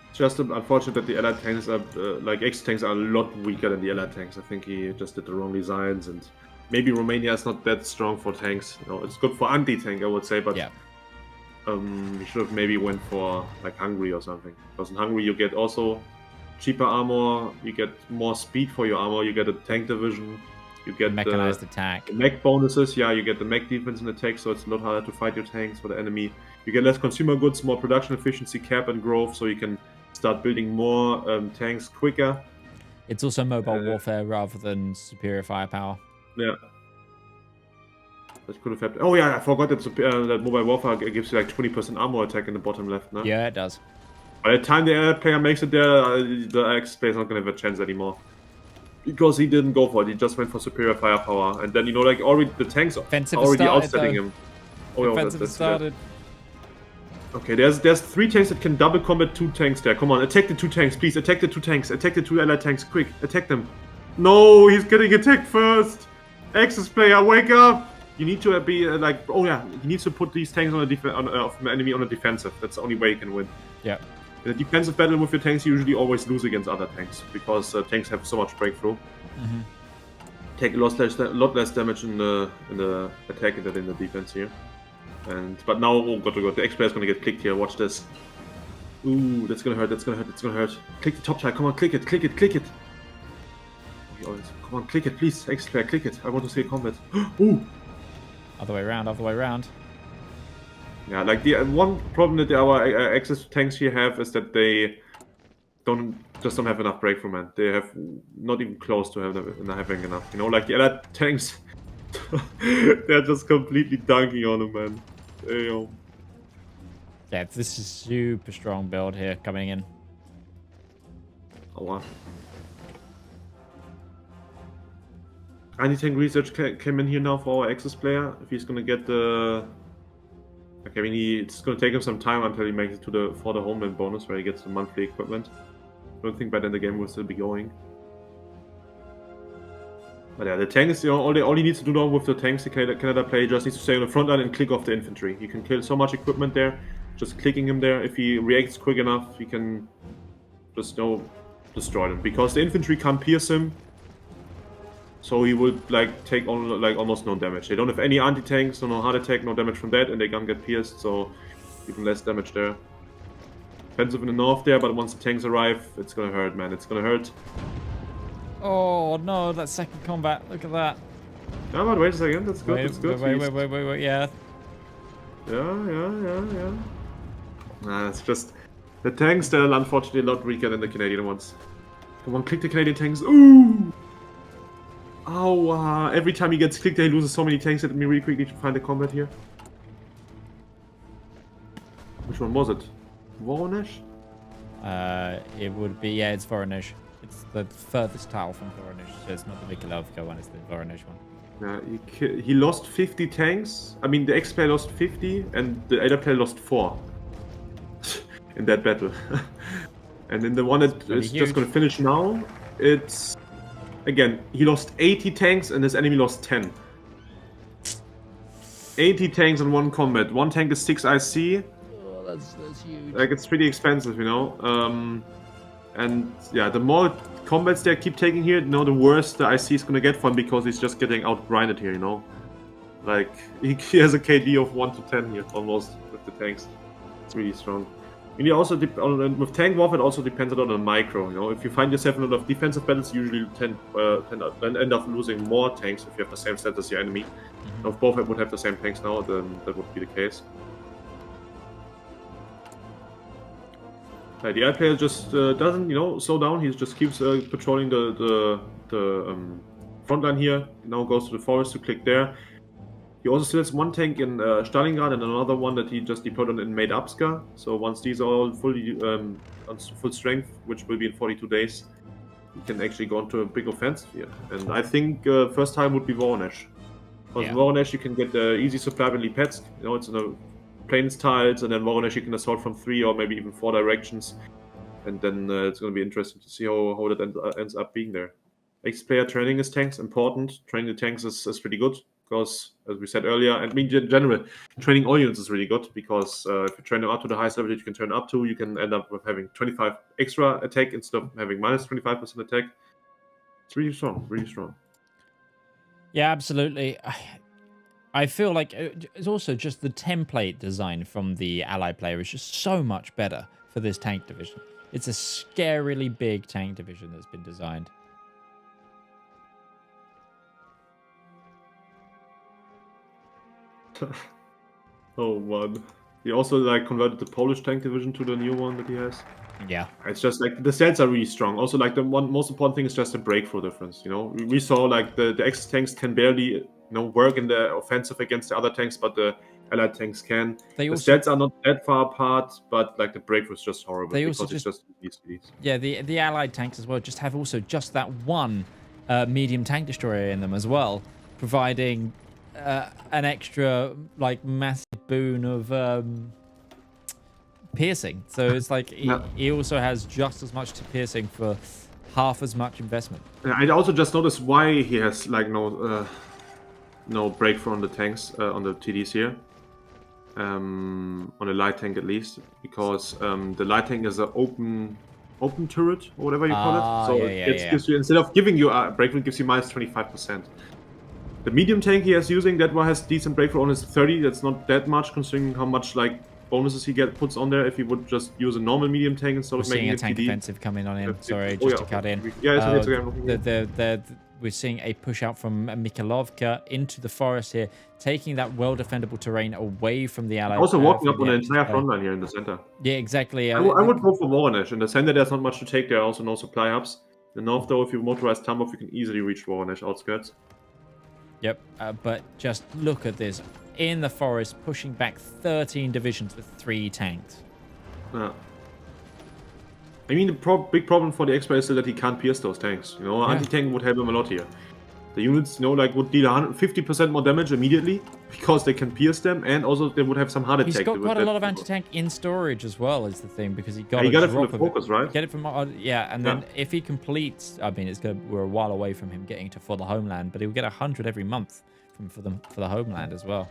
It's just unfortunate that the Allied tanks are, like X tanks, are a lot weaker than the Allied tanks. I think he just did the wrong designs, and maybe Romania is not that strong for tanks. You know, it's good for anti-tank, I would say, but Yeah. he should have maybe went for like Hungary or something. Because in Hungary you get also cheaper armor, you get more speed for your armor, you get a tank division, you get Mechanized attack. the mech bonuses, yeah, you get the mech defense and attack, so it's a lot harder to fight your tanks for the enemy. You get less consumer goods, more production efficiency, cap and growth, so you can start building more tanks quicker. It's also mobile warfare rather than superior firepower. Yeah. That could have happened. Oh yeah, I forgot that mobile warfare gives you like 20% armor attack in the bottom left, no? Yeah, it does. By the time the Allied player makes it there, the X player is not going to have a chance anymore. Because he didn't go for it, he just went for superior firepower. And then, you know, like already the tanks are Offensive already started, outselling though. him. Oh, yeah, Offensive that's started. Okay, there's 3 tanks that can double combat 2 tanks there. Come on, attack the 2 tanks, please. Attack the 2 tanks. Attack the 2 Allied tanks, quick. Attack them. No, he's getting attacked first. Axis player, wake up. You need to be like, oh yeah, he needs to put these tanks on the enemy on a defensive. That's the only way you can win. Yeah. In a defensive battle with your tanks, you usually always lose against other tanks because tanks have so much breakthrough. Mm-hmm. Take a lot less damage in the attack than in the defense here. But now, oh god, the X player is gonna get clicked here. Watch this. Ooh, that's gonna hurt. That's gonna hurt. That's gonna hurt. Click the top tile. Come on, click it. Click it. Click it. Come on, click it, please. X player, click it. I want to see a combat. Ooh. Other way around. Other way around. Yeah, like the one problem that our Axis tanks here have is that they don't have enough breakthrough, man. They have not even close to having enough. You know, like the other tanks, they're just completely dunking on them, man. You know. Yeah, this is super strong build here coming in. Oh wow. Anti-tank research came in here now for our Axis player. If he's gonna get the... Okay, I mean, it's gonna take him some time until he makes it to for the homeland bonus, where he gets the monthly equipment. I don't think by then the game will still be going. But yeah, the tank is, you know, all he needs to do now with the tanks, the Canada player just needs to stay on the front line and click off the infantry. You can kill so much equipment there, just clicking him there. If he reacts quick enough, he can just, you know, destroy them. Because the infantry can't pierce him, so he will like take on like almost no damage. They don't have any anti-tanks, so no heart attack, no damage from that, and they can't get pierced, so even less damage there. Offensive in the north there, but once the tanks arrive, it's gonna hurt, man. It's gonna hurt. Oh no, that second combat. Look at that. Yeah, but wait a second. That's good. That's good. Wait. Yeah. Yeah. Nah, it's just the tanks that are unfortunately a lot weaker than the Canadian ones. Come on, click the Canadian tanks. Ooh! Ow! Every time he gets clicked, he loses so many tanks. Let me really quickly find the combat here. Which one was it? Voronezh? It would be, yeah, it's Voronezh. It's the furthest tile from Voronezh, so it's not the Mikhailovka one, it's the Voronezh one. Yeah, he lost 50 tanks. I mean, the X player lost 50, and the other player lost 4 in that battle. And in the one that is just going to finish now, it's again he lost 80 tanks, and his enemy lost 10. 80 tanks in one combat. One tank is 6 IC. Oh, that's huge. Like, it's pretty expensive, you know. And yeah, the more combats they keep taking here, you know, the worse the IC is gonna get for him because he's just getting out grinded here, you know. Like he has a KD of 1 to 10 here almost with the tanks. It's really strong. And you also with tank warfare, it also depends a lot on micro. You know, if you find yourself in a lot of defensive battles, you usually end up losing more tanks if you have the same stats as your enemy. Now, if both would have the same tanks now, then that would be the case. The AI player just doesn't, slow down. He just keeps patrolling the front line here. Now goes to the forest to click there. He also still has one tank in Stalingrad and another one that he just deployed on in Maidapska. So once these are all fully on full strength, which will be in 42 days, he can actually go into a big offensive here. And I think first time would be Voronezh. Because Voronezh you can get easy supply in Lipetsk. It's in a plains tiles, and then Voronezh you can assault from 3 or maybe even 4 directions. And then it's going to be interesting to see how that ends up being there. Ex-player training his tanks, important. Training the tanks is pretty good. Because, as we said earlier, and in general, training all units is really good because if you train them up to the highest level that you can turn up to, you can end up with having 25 extra attack instead of having minus 25% attack. It's really strong, really strong. Yeah, absolutely. I feel like it's also just the template design from the ally player is just so much better for this tank division. It's a scarily big tank division that's been designed. Oh man, he also converted the Polish tank division to the new one that he has. Yeah, it's just the stats are really strong. Also, the most important thing is just the breakthrough difference. We saw the X tanks can barely work in the offensive against the other tanks, but the allied tanks can. The stats are not that far apart, but the breakthrough is just horrible because it's just easy. Yeah, the allied tanks as well just have also just that one medium tank destroyer in them as well, providing an extra massive boon of piercing. So it's he also has just as much to piercing for half as much investment. I also just noticed why he has no breakthrough on the tanks on the TDs here. On a light tank at least, because the light tank is an open turret or whatever you call it. So it gives you, instead of giving you a breakthrough, it gives you minus 25%. The medium tank he is using, that one has decent breakthrough on his 30. That's not that much considering how much bonuses he puts on there if he would just use a normal medium tank instead of making a tank TD. offensive coming on in. Sorry, just to cut in. Yeah, it's okay. We're seeing a push out from Mikhailovka into the forest here, taking that well-defendable terrain away from the allies. Also walking up on the entire front line here in the center. Yeah, exactly. I would go for Voronezh. In the center, there's not much to take. There are also no supply hubs. In the north, though, if you motorize Tambov, you can easily reach Voronezh outskirts. Yep, but just look at this. In the forest, pushing back 13 divisions with 3 tanks. Yeah. I mean, the big problem for the X-Player is still that he can't pierce those tanks. Anti-tank would help him a lot here. The units, would deal 50% more damage immediately because they can pierce them, and also they would have some hard attack. He's got quite a lot of anti-tank in storage as well, is the thing, because he got it from the focus, right? Get it from and then if he completes, I mean, we're a while away from him getting to For the Homeland, but he'll get 100 every month for the Homeland as well,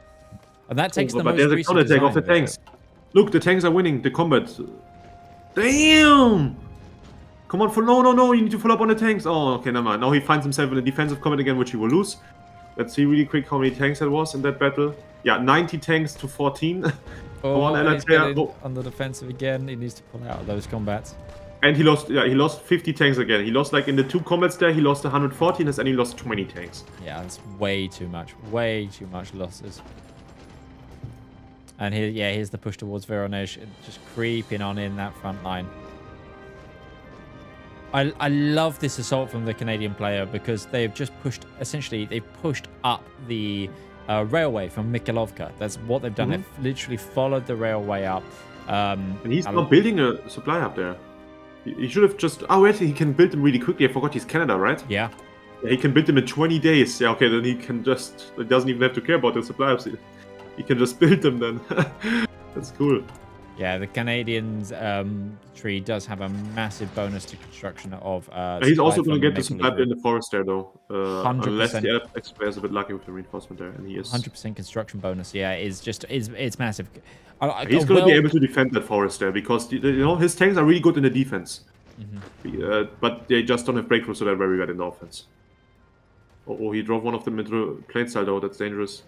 and that takes the most recent design. But there's a counter-attack off the tanks. Look, the tanks are winning the combat. Damn! Come on, no, you need to follow up on the tanks. Oh, okay, never mind. Now he finds himself in a defensive combat again, which he will lose. Let's see really quick how many tanks there was in that battle. Yeah, 90 tanks to 14. On the defensive again. He needs to pull out of those combats. And he lost 50 tanks again. He lost, in the 2 combats there, he lost 114 and he lost 20 tanks. Yeah, that's way too much losses. And here's the push towards Voronezh, just creeping on in that front line. I love this assault from the Canadian player because they've just pushed, essentially, they've pushed up the railway from Mikhailovka. That's what they've done. They've literally followed the railway up. And he's not building a supply up there. He should have just... Oh, wait, he can build them really quickly. I forgot he's Canada, right? Yeah. He can build them in 20 days. Yeah, okay, then he can just... He doesn't even have to care about the supply hubs. He can just build them then. That's cool. Yeah, the Canadians tree does have a massive bonus to construction of... he's also going to get the supply in the forest there, though. 100%. Unless the X-Player is a bit lucky with the reinforcement there, and he is... 100% construction bonus, yeah, it's massive. He's going to be able to defend that forest there, because, his tanks are really good in the defense. But they just don't have breakthrough, so they're very bad in the offense. Oh, he drove one of them into plain style, though. That's dangerous.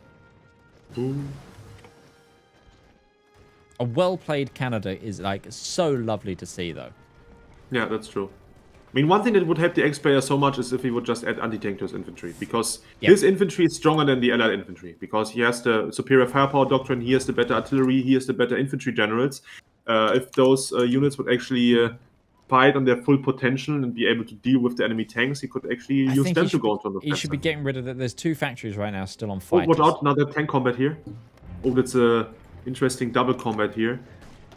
Boom. A well-played Canada is like so lovely to see, though. Yeah, that's true. I mean, one thing that would help the X-Player so much is if he would just add anti-tank to his infantry, because his infantry is stronger than the Allied infantry, because he has the superior firepower doctrine, he has the better artillery, he has the better infantry generals. If those units would actually fight on their full potential and be able to deal with the enemy tanks, he could actually use them to go into an offensive. He should be getting rid of that. There's 2 factories right now still on Oh, fighters. watch out, another tank combat here. Oh, that's a interesting double combat here.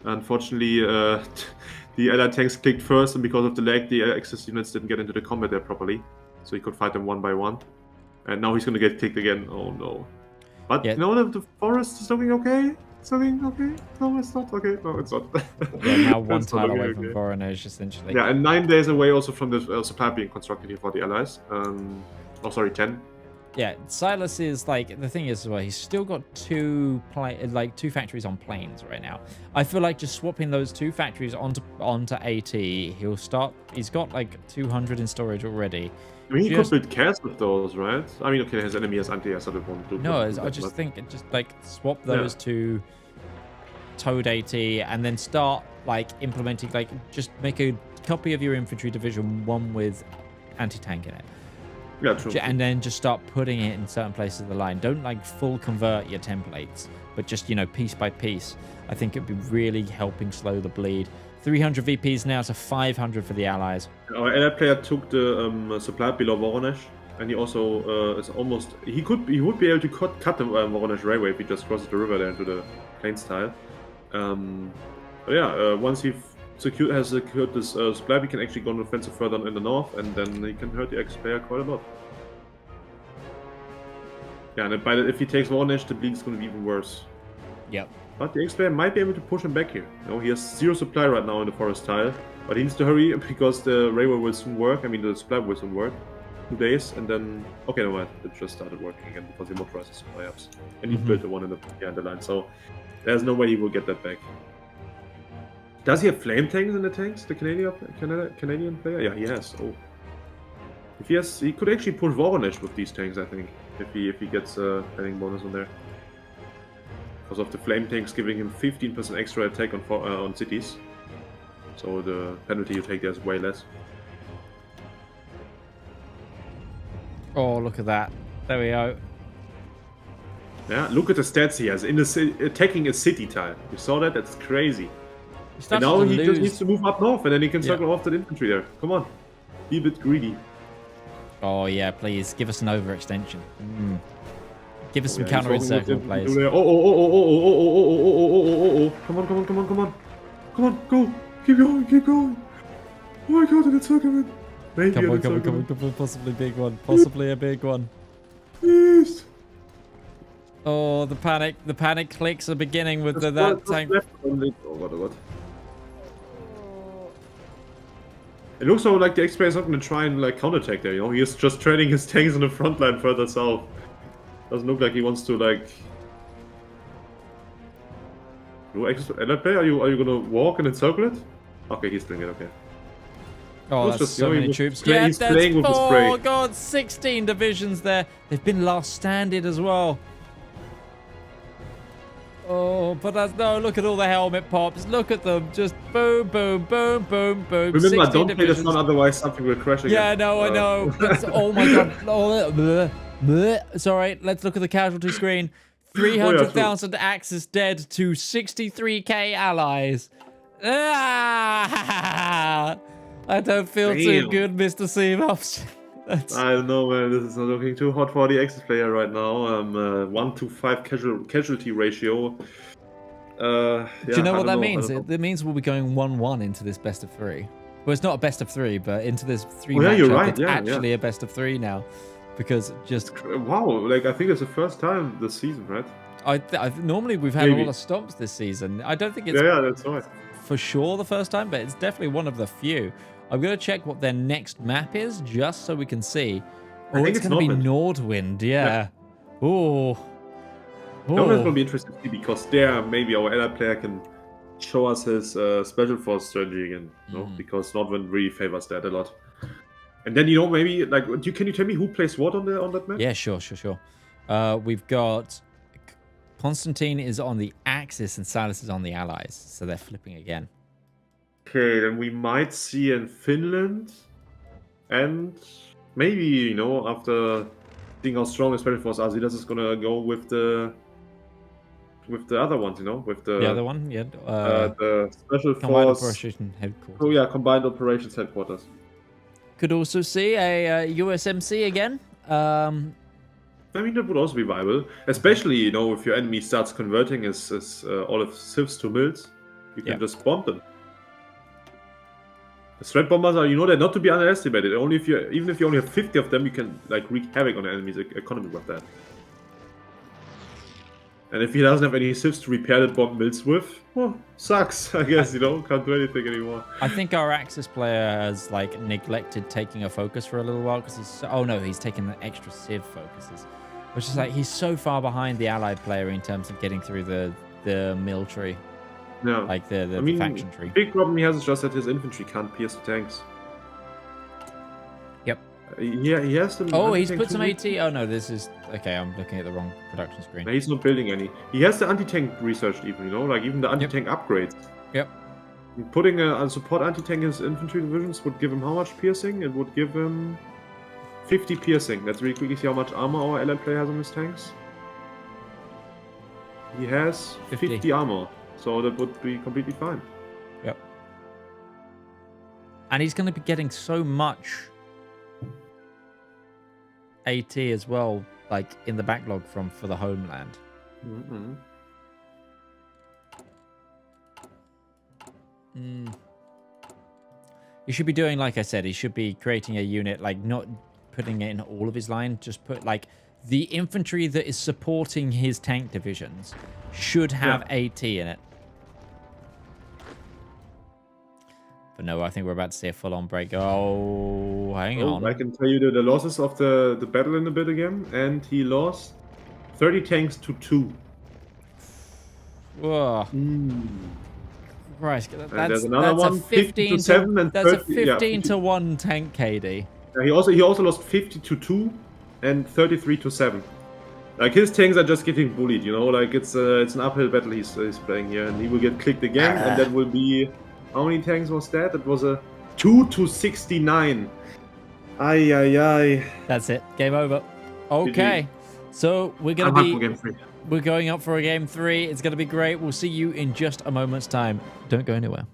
Unfortunately, the Allied tanks clicked first, and because of the lag, the Axis units didn't get into the combat there properly. So he could fight them one by one. And now he's going to get clicked again. Oh no. But you know, the forest is looking okay. It's looking okay. No, it's not okay. No, it's not. Yeah, now 1 tile away from Voronezh, essentially. Yeah, and 9 days away also from the supply being constructed here for the Allies. Oh, sorry, 10. Yeah, Silas is like, the thing is, well, he's still got 2 factories on planes right now. I feel like just swapping those 2 factories onto AT, he's got like 200 in storage already. I mean, he could build cast with those, right? I mean, okay, his enemy has anti-air, so they won't do. No, I just think just like swap those to Toad AT and then start like implementing, like just make a copy of your infantry division, one with anti-tank in it. Yeah, true. And then just start putting it in certain places of the line. Don't like full convert your templates, but just, you know, piece by piece. I think it'd be really helping slow the bleed. 300 VPs now to 500 for the Allies. Our Allied player took the supply below Voronezh, and he also is almost. He would be able to cut the Voronezh railway if he just crosses the river there into the plains tile. But yeah, once he has secured this supply, we can actually go on offensive further in the north, and then he can hurt the X-Player quite a lot. Yeah, and if he takes Voronezh, the bleed is going to be even worse. Yep. But the X-Player might be able to push him back here. You know, he has 0 supply right now in the forest tile, but he needs to hurry because the railway will soon work. I mean, the supply will soon work. 2 days, and then okay, no, it just started working again because he motorized the supply ups, and he built the one in the line. So there's no way he will get that back. Does he have flame tanks in the tanks? The Canadian player? Yeah, he has. Oh, if he has, he could actually push Voronezh with these tanks. I think if he gets a planning bonus on there. Because of the flame tanks giving him 15% extra attack on cities. So the penalty you take there is way less. Oh, look at that. There we go. Yeah, look at the stats he has. Attacking a city tile. You saw that? That's crazy. And now he just needs to move up north, and then he can circle off that infantry there. Come on. Be a bit greedy. Oh, yeah, please. Give us an overextension. Give us some counter-encircling players. Oh. Come on. Come on, go. Keep going. Oh my god, an encirclement. Come on. Possibly big one. Possibly a big one. Please. Oh, the panic clicks are beginning with that tank. Oh god. It looks so like the X-Player is not going to try and like counterattack there, you know? He is just training his tanks on the front line further south. Doesn't look like he wants to like. Allied player, are you gonna walk and encircle it? Okay, he's doing it. Okay. Oh, that's so many troops. Yeah, he's playing with the spray. Oh god, 16 divisions there. They've been last standed as well. Oh, but that's no. Look at all the helmet pops. Look at them. Just boom. Remember, don't play this one, otherwise something will crash again. Yeah, no, I know. Oh my god. Oh, bleh. Sorry, let's look at the casualty screen. 300,000 Axis dead to 63k allies. Ah! I don't feel too good, Mr. Seamops. I don't know, man. This is not looking too hot for the Axis player right now. 1 to 5 casualty ratio. Do you know what that means? It means we'll be going 1-1 into this best of 3. Well, it's not a best of 3, but into this 3 matchup. You're right. It's actually a best of 3 now. Because just... Wow, like I think it's the first time this season, right? Normally we've had a lot of stomps this season. I don't think it's that's right. For sure the first time, but it's definitely one of the few. I'm going to check what their next map is, just so we can see. Oh, it's going to be Nordwind, yeah. Oh. Nordwind's going to be interesting to see, because there maybe our Allied player can show us his special force strategy again, because Nordwind really favors that a lot. And then, you know, maybe, like, can you tell me who plays what on that map? Yeah, sure. We've got Constantine is on the Axis and Silas is on the Allies, so they're flipping again. Okay, then we might see in Finland, and maybe, you know, after seeing how strong the Special Force Asilas is gonna go with the other ones, you know, with The other one, yeah. the Special Combined Force. Operation Headquarters. Oh yeah, Combined Operations Headquarters. Could also see a USMC again. I mean, that would also be viable, especially, you know, if your enemy starts converting his all of civs to mills, you can just bomb them. The Strat bombers are, you know, they're not to be underestimated. Even if you only have 50 of them, you can like wreak havoc on the enemy's economy with that. And if he doesn't have any civs to repair the bomb mills with, well, sucks, I guess, you know, can't do anything anymore. I think our Axis player has like neglected taking a focus for a little while because he's taken the extra civ focuses, which is like he's so far behind the allied player in terms of getting through the mill tree. Yeah. Like the faction tree. Big problem he has is just that his infantry can't pierce the tanks. Yep. Yeah, he has them. Oh, he's put some AT. Oh no, this is okay. I'm looking at the wrong production screen. No, he's not building any. He has the anti-tank researched even, you know, like even the anti-tank upgrades. Yep. Putting a support anti-tank in his infantry divisions would give him how much piercing? It would give him 50 piercing. Let's really quickly see how much armor our allied player has on his tanks. He has 50 armor. So that would be completely fine. Yep. And he's going to be getting so much AT as well, like in the backlog for the homeland. Mm-hmm. He should be doing, like I said, he should be creating a unit, like not putting it in all of his line, just put like the infantry that is supporting his tank divisions should have AT in it. But no, I think we're about to see a full-on break. Oh, hang on. I can tell you the losses of the battle in a bit again. And he lost 30 tanks to 2. Whoa. Christ, there's another one, a 15 to 7 and that's 30, a 15 to 1 tank KD. He also lost 50 to 2 and 33 to 7. Like his tanks are just getting bullied, you know, like it's an uphill battle he's playing here, and he will get clicked again, and that will be, how many tanks was that? It was a 2 to 69. Ay. That's it. Game over. Okay. So we're going we're going up for a game 3. It's going to be great. We'll see you in just a moment's time. Don't go anywhere.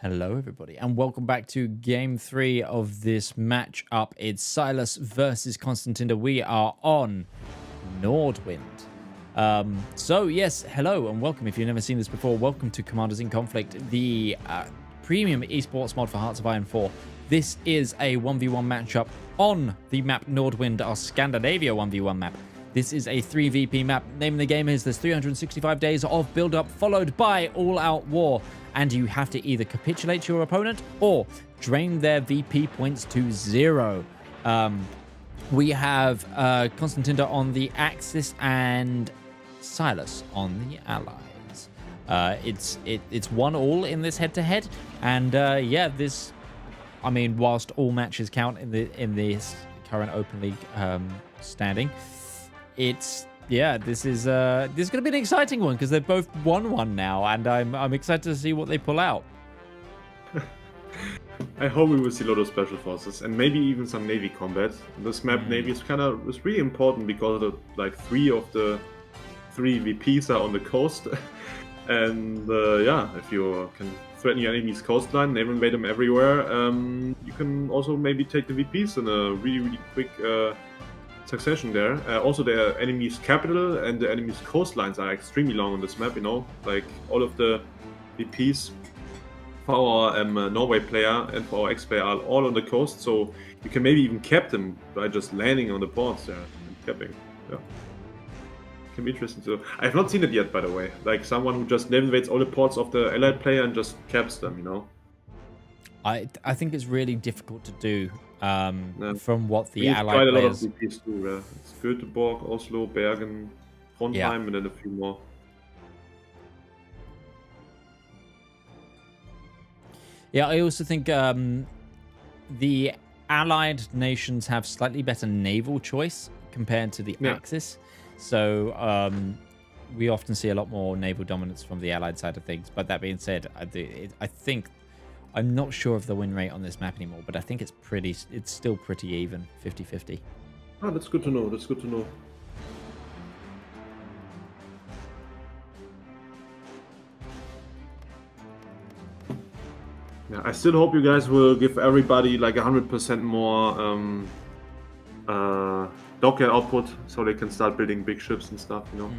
Hello, everybody, and welcome back to Game 3 of this match-up. It's Silas versus Constantinder. We are on Nordwind. So yes, hello and welcome. If you've never seen this before, welcome to Commanders in Conflict, the premium esports mod for Hearts of Iron 4. This is a 1v1 matchup on the map Nordwind, our Scandinavia 1v1 map. This is a 3VP map. Name of the game is there's 365 days of build-up followed by all-out war, and you have to either capitulate to your opponent or drain their VP points to 0. We have Constantinda on the Axis and Silas on the Allies. It's 1-1 in this head-to-head, and yeah, this, I mean, whilst all matches count in this current Open League standing, it's, yeah, this is going to be an exciting one because they've both won one now, and I'm excited to see what they pull out. I hope we will see a lot of special forces and maybe even some Navy combat. This map Navy is really important because like 3 of the 3 VPs are on the coast, and yeah, if you can threaten your enemy's coastline, never invade them everywhere, you can also maybe take the VPs in a really quick succession there. Also, the enemy's capital and the enemy's coastlines are extremely long on this map, you know, like all of the VPs for our Norway player and for our X player are all on the coast, so you can maybe even cap them by just landing on the ports there and capping. Yeah, can be interesting too. I have not seen it yet, by the way. Like someone who just invades all the ports of the allied player and just caps them, you know. I think it's really difficult to do from what the allied quite players. A lot of VPs too. Yeah. It's Göteborg, Oslo, Bergen, Trondheim, and then a few more. Yeah, I also think the allied nations have slightly better naval choice compared to the Axis. So we often see a lot more naval dominance from the allied side of things. But that being said, I think, I'm not sure of the win rate on this map anymore, but I think it's still pretty even, 50-50. Oh, that's good to know. That's good to know. Yeah, I still hope you guys will give everybody like 100% more Docker output, so they can start building big ships and stuff. You know,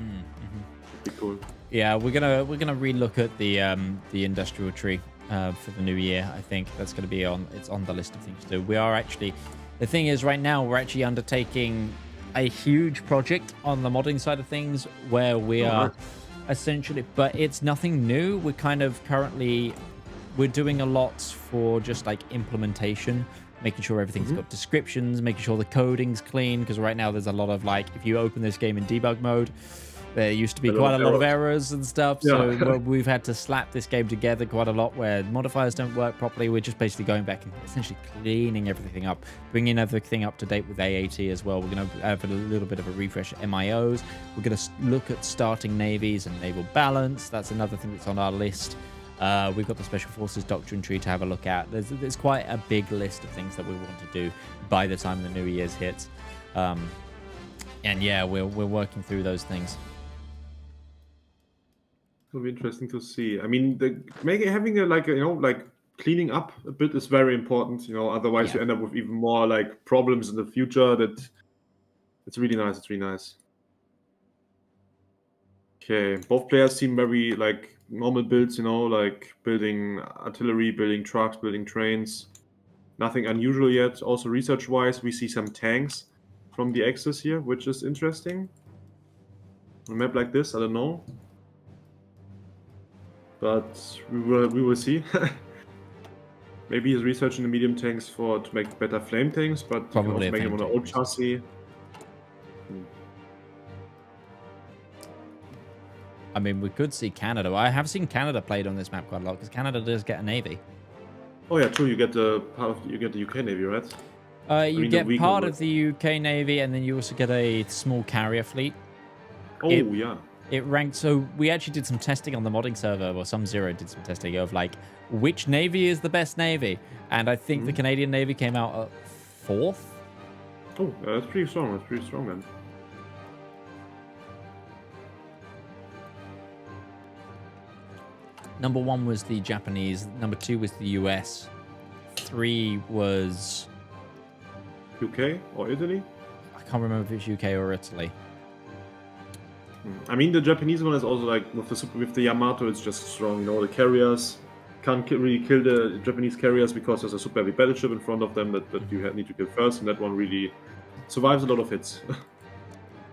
it'd be cool. Yeah, we're gonna relook at the industrial tree for the new year. I think that's gonna be on the list of things to do. We are actually, the thing is, right now we're actually undertaking a huge project on the modding side of things where we are essentially, but it's nothing new. We're kind of currently. We're doing a lot for just like implementation, making sure everything's got descriptions, making sure the coding's clean, because right now there's a lot of like, if you open this game in debug mode, there used to be quite a lot of errors and stuff. Yeah. So we've had to slap this game together quite a lot where modifiers don't work properly. We're just basically going back and essentially cleaning everything up, bringing everything up to date with AAT as well. We're going to have a little bit of a refresh at MIOs. We're going to look at starting navies and naval balance. That's another thing that's on our list. We've got the Special Forces Doctrine Tree to have a look at. There's quite a big list of things that we want to do by the time the New Year's hits. And yeah, we're working through those things. It'll be interesting to see. I mean, having a cleaning up a bit is very important. You know, otherwise you end up with even more like problems in the future. That it's really nice. It's really nice. Okay, both players seem very like normal builds, you know, like building artillery, building trucks, building trains. Nothing unusual yet. Also, research-wise, we see some tanks from the Axis here, which is interesting. A map like this, I don't know, but we will see. Maybe he's researching the medium tanks to make better flame tanks, but probably make them on an old chassis. I mean, we could see Canada. I have seen Canada played on this map quite a lot because Canada does get a navy. Oh yeah, true. You get the UK navy, right? You get part of the UK navy, and then you also get a small carrier fleet. Oh yeah. It ranked. So we actually did some testing on the modding server, or SumZero did some testing of like which navy is the best navy, and I think the Canadian navy came out at 4th. Oh, that's pretty strong. That's pretty strong then. Number 1 was the Japanese. Number 2 was the US. 3 was UK or Italy? I can't remember if it's UK or Italy. I mean, the Japanese one is also like with the Yamato, it's just strong. You know, the carriers can't really kill the Japanese carriers because there's a super heavy battleship in front of them that you need to kill first, and that one really survives a lot of hits.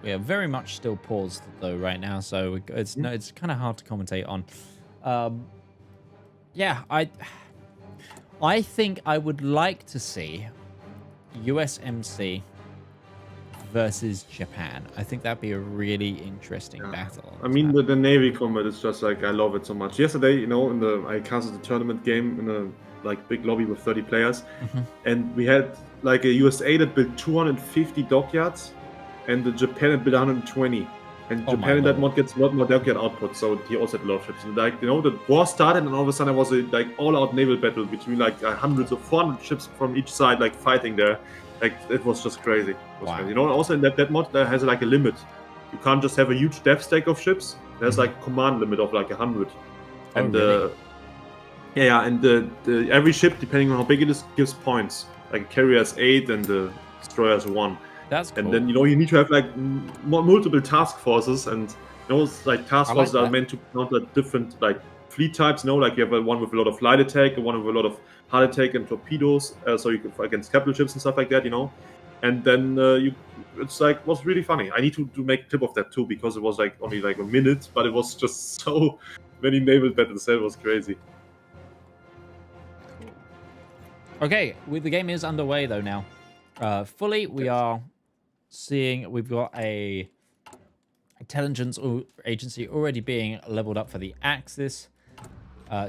We are very much still paused though right now, so it's it's kind of hard to commentate on. Yeah, I think I would like to see USMC versus Japan. I think that'd be a really interesting battle. I mean, the Navy combat is just like, I love it so much. Yesterday, you know, I casted the tournament game in a like big lobby with 30 players, and we had like a USA that built 250 dockyards, and the Japan that built 120. And Japan in that mod gets a lot more dockyard output, so he also had a lot of ships. And like, you know, the war started, and all of a sudden there was a like all-out naval battle between like hundreds of 400 ships from each side, like fighting there. Like, it was just crazy. It was crazy. You know, also in that mod there has like a limit. You can't just have a huge dev stack of ships. There's like a command limit of like 100. And really? and every ship, depending on how big it is, gives points. Like a carrier has 8 and the destroyer has 1. That's cool. And then, you know, you need to have like multiple task forces, and you know, like task forces are meant to counter different like fleet types. You know, like you have one with a lot of light attack, and one with a lot of hard attack and torpedoes, so you can fight against capital ships and stuff like that. You know, and then it's like was really funny. I need to make a clip of that too, because it was like only like a minute, but it was just so many naval battles. It was crazy. Okay, the game is underway though now. Fully, we are seeing we've got a intelligence agency already being leveled up for the Axis.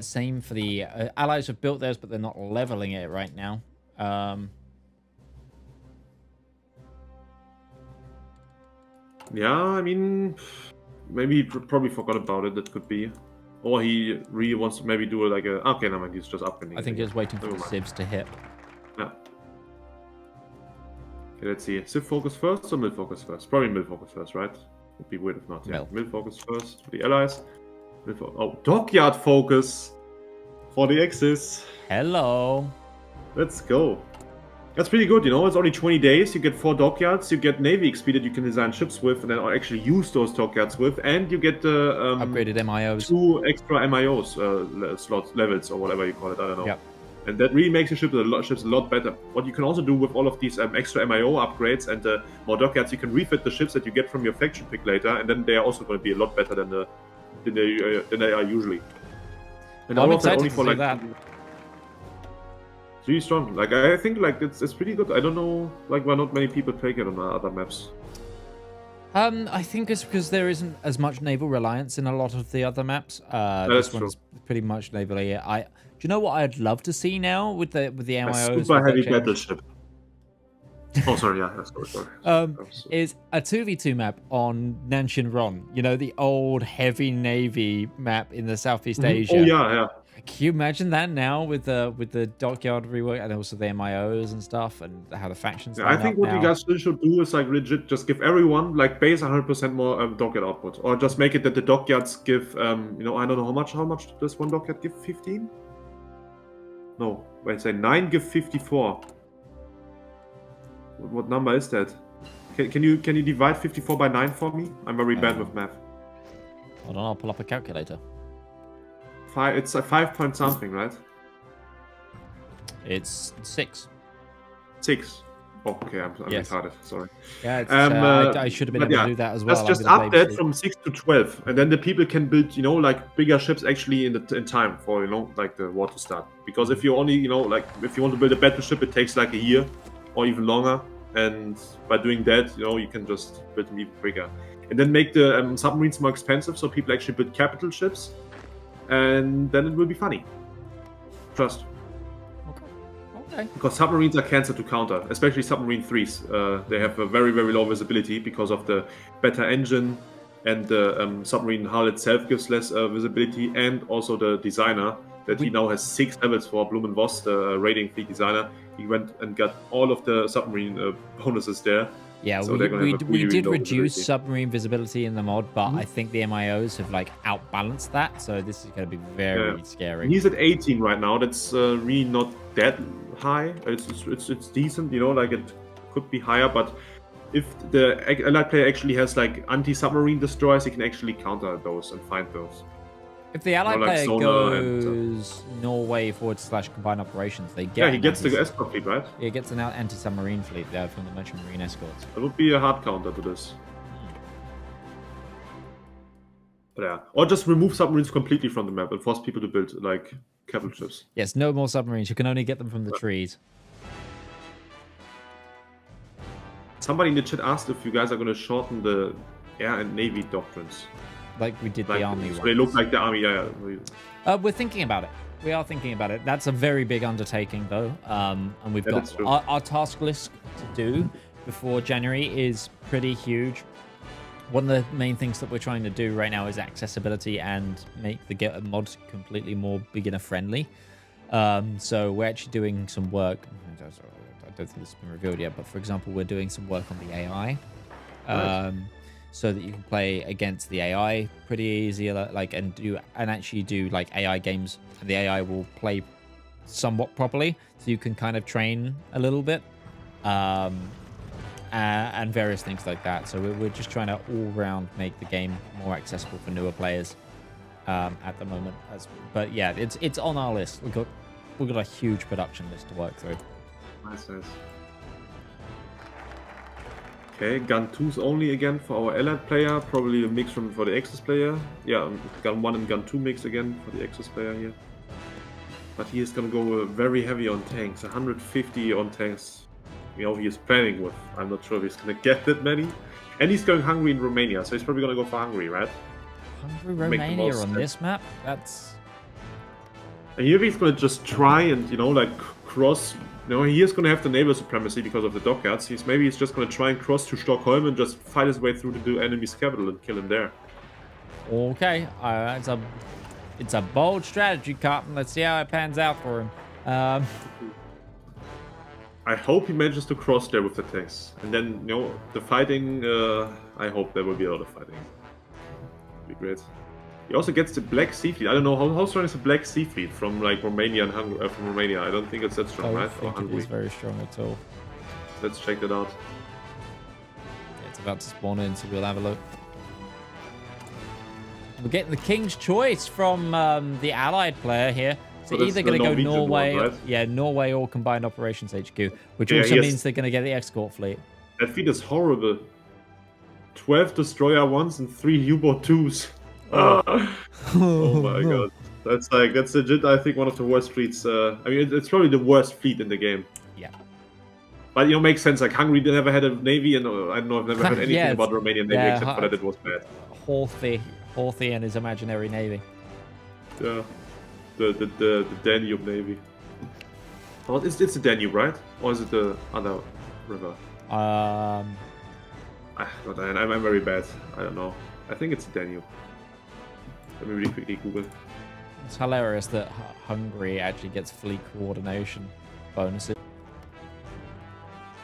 Same for the allies have built theirs, but they're not leveling it right now. Yeah, I mean, maybe he probably forgot about it. That could be, or he really wants to maybe do like a. Okay, no, man, he's just upgrading. I think he's waiting for the civs to hit. Yeah. Okay, let's see. Civ focus first or mil focus first? Probably mil focus first, right? Would be weird if not. Yeah. Mil focus first for the allies. Oh, dockyard focus for the Axis. Hello. Let's go. That's pretty good, you know. It's only 20 days. You get 4 dockyards. You get Navy XP that you can design ships with, and then actually use those dockyards with, and you get the upgraded MIOs. 2 extra MIOs slots levels or whatever you call it. I don't know. Yep. And that really makes your ships a lot better. What you can also do with all of these extra MIO upgrades and more dockyards, you can refit the ships that you get from your faction pick later, and then they are also going to be a lot better than they are usually. And I'm all of that excited only to for see like. that. It's really strong. Like, I think like it's pretty good. I don't know like why not many people take it on other maps. I think it's because there isn't as much naval reliance in a lot of the other maps. This one's pretty much naval. Do you know what I'd love to see now with the MIOs? A super heavy battleship. Oh, sorry, yeah. Sorry. Is a 2v2 map on Nanshin Ron. You know, the old heavy navy map in the Southeast Asia. Oh, yeah. Can you imagine that now with the dockyard rework and also the MIOs and stuff and how the factions? Yeah, I think what you guys still should do is like legit just give everyone like base 100% more dockyard output, or just make it that the dockyards give you know, I don't know how much does one dockyard give? 15? No, wait, say 9 give 54. What number is that? Can you divide 54 by 9 for me? I'm very bad with math. Hold on, I'll pull up a calculator. It's a 5 point something, right? It's 6. 6. Oh, okay, I'm retarded. Sorry. Yeah, it's, I should have been able to do that as well. Let's just up that from 6 to 12, and then the people can build, you know, like bigger ships actually in time for, you know, like the war to start. Because if you only, you know, like if you want to build a battleship, it takes like a year or even longer. And by doing that, you know, you can just build them even quicker. And then make the submarines more expensive, so people actually build capital ships. And then it will be funny. Trust. Okay. Because submarines are cancer to counter, especially submarine 3s. They have a very, very low visibility because of the better engine, and the submarine hull itself gives less visibility, and also the designer that he now has 6 levels for. Blumenvoss, the raiding fleet designer. He went and got all of the submarine bonuses there. Yeah, so we did reduce submarine visibility in the mod, but I think the MIOs have like outbalanced that, so this is going to be very scary. He's at 18 right now. That's really not that high. It's decent, you know, like it could be higher, but if the allied player actually has like anti-submarine destroyers, he can actually counter those and find those. If the allied like player sonar and goes Norway / combined operations, they get Yeah, he gets the escort fleet, right? He gets an anti-submarine fleet there from the merchant marine escorts. That would be a hard counter to this. But yeah, or just remove submarines completely from the map and force people to build like capital ships. Yes, no more submarines. You can only get them from the trees. Somebody in the chat asked if you guys are going to shorten the air and navy doctrines. Like we did Like, the army so ones. they look like the army, yeah. We're thinking about it. We are thinking about it. That's a very big undertaking, though. And we've got our task list to do before January is pretty huge. One of the main things that we're trying to do right now is accessibility and make the mods completely more beginner friendly. So we're actually doing some work. I don't think this has been revealed yet, but for example, we're doing some work on the AI. Nice. So that you can play against the AI pretty easy, like and actually do like AI games. And the AI will play somewhat properly, so you can kind of train a little bit, and various things like that. So we're just trying to all round make the game more accessible for newer players at the moment. But yeah, it's on our list. We've got a huge production list to work through. Nice. Okay, gun 2s only again for our allied player. Probably a mix for the Axis player. Yeah, gun 1 and gun 2 mix again for the Axis player here. But he is gonna go very heavy on tanks. 150 on tanks. You know, he is planning with. I'm not sure if he's gonna get that many. And he's going Hungary and Romania, so he's probably gonna go for Hungary, right? Hungary, Romania on this map? That's... And here he's gonna just try and, you know, like cross. You know, he is going to have the naval supremacy because of the dockyards. He's just going to try and cross to Stockholm and just fight his way through to the enemy's capital and kill him there. Okay, it's a bold strategy, Captain. Let's see how it pans out for him. I hope he manages to cross there with the tanks, and then you know the fighting. I hope there will be a lot of fighting. It'd be great. He also gets the Black Sea Fleet. I don't know how strong is the Black Sea Fleet from like Romania and Hungary. From Romania, I don't think it's that strong, right? I don't think it is very strong at all. Let's check that out. Yeah, it's about to spawn in, so we'll have a look. We're getting the King's Choice from the Allied player here. So either going to go Norway, one, right? Yeah, Norway or Combined Operations HQ, which also means they're going to get the escort fleet. That fleet is horrible. 12 destroyer ones and 3 U-boat 2s. Oh my god. That's legit, I think, one of the worst fleets. I mean, it's probably the worst fleet in the game. Yeah. But, you know, makes sense. Like, Hungary never had a navy, and I don't know, I've never heard anything about the Romanian navy except for that it was bad. Horthy and his imaginary navy. Yeah. The Danube navy. Oh, it's the Danube, right? Or is it the other river? I'm very bad. I don't know. I think it's the Danube. Let me really quickly Google. It's hilarious that Hungary actually gets fleet coordination bonuses.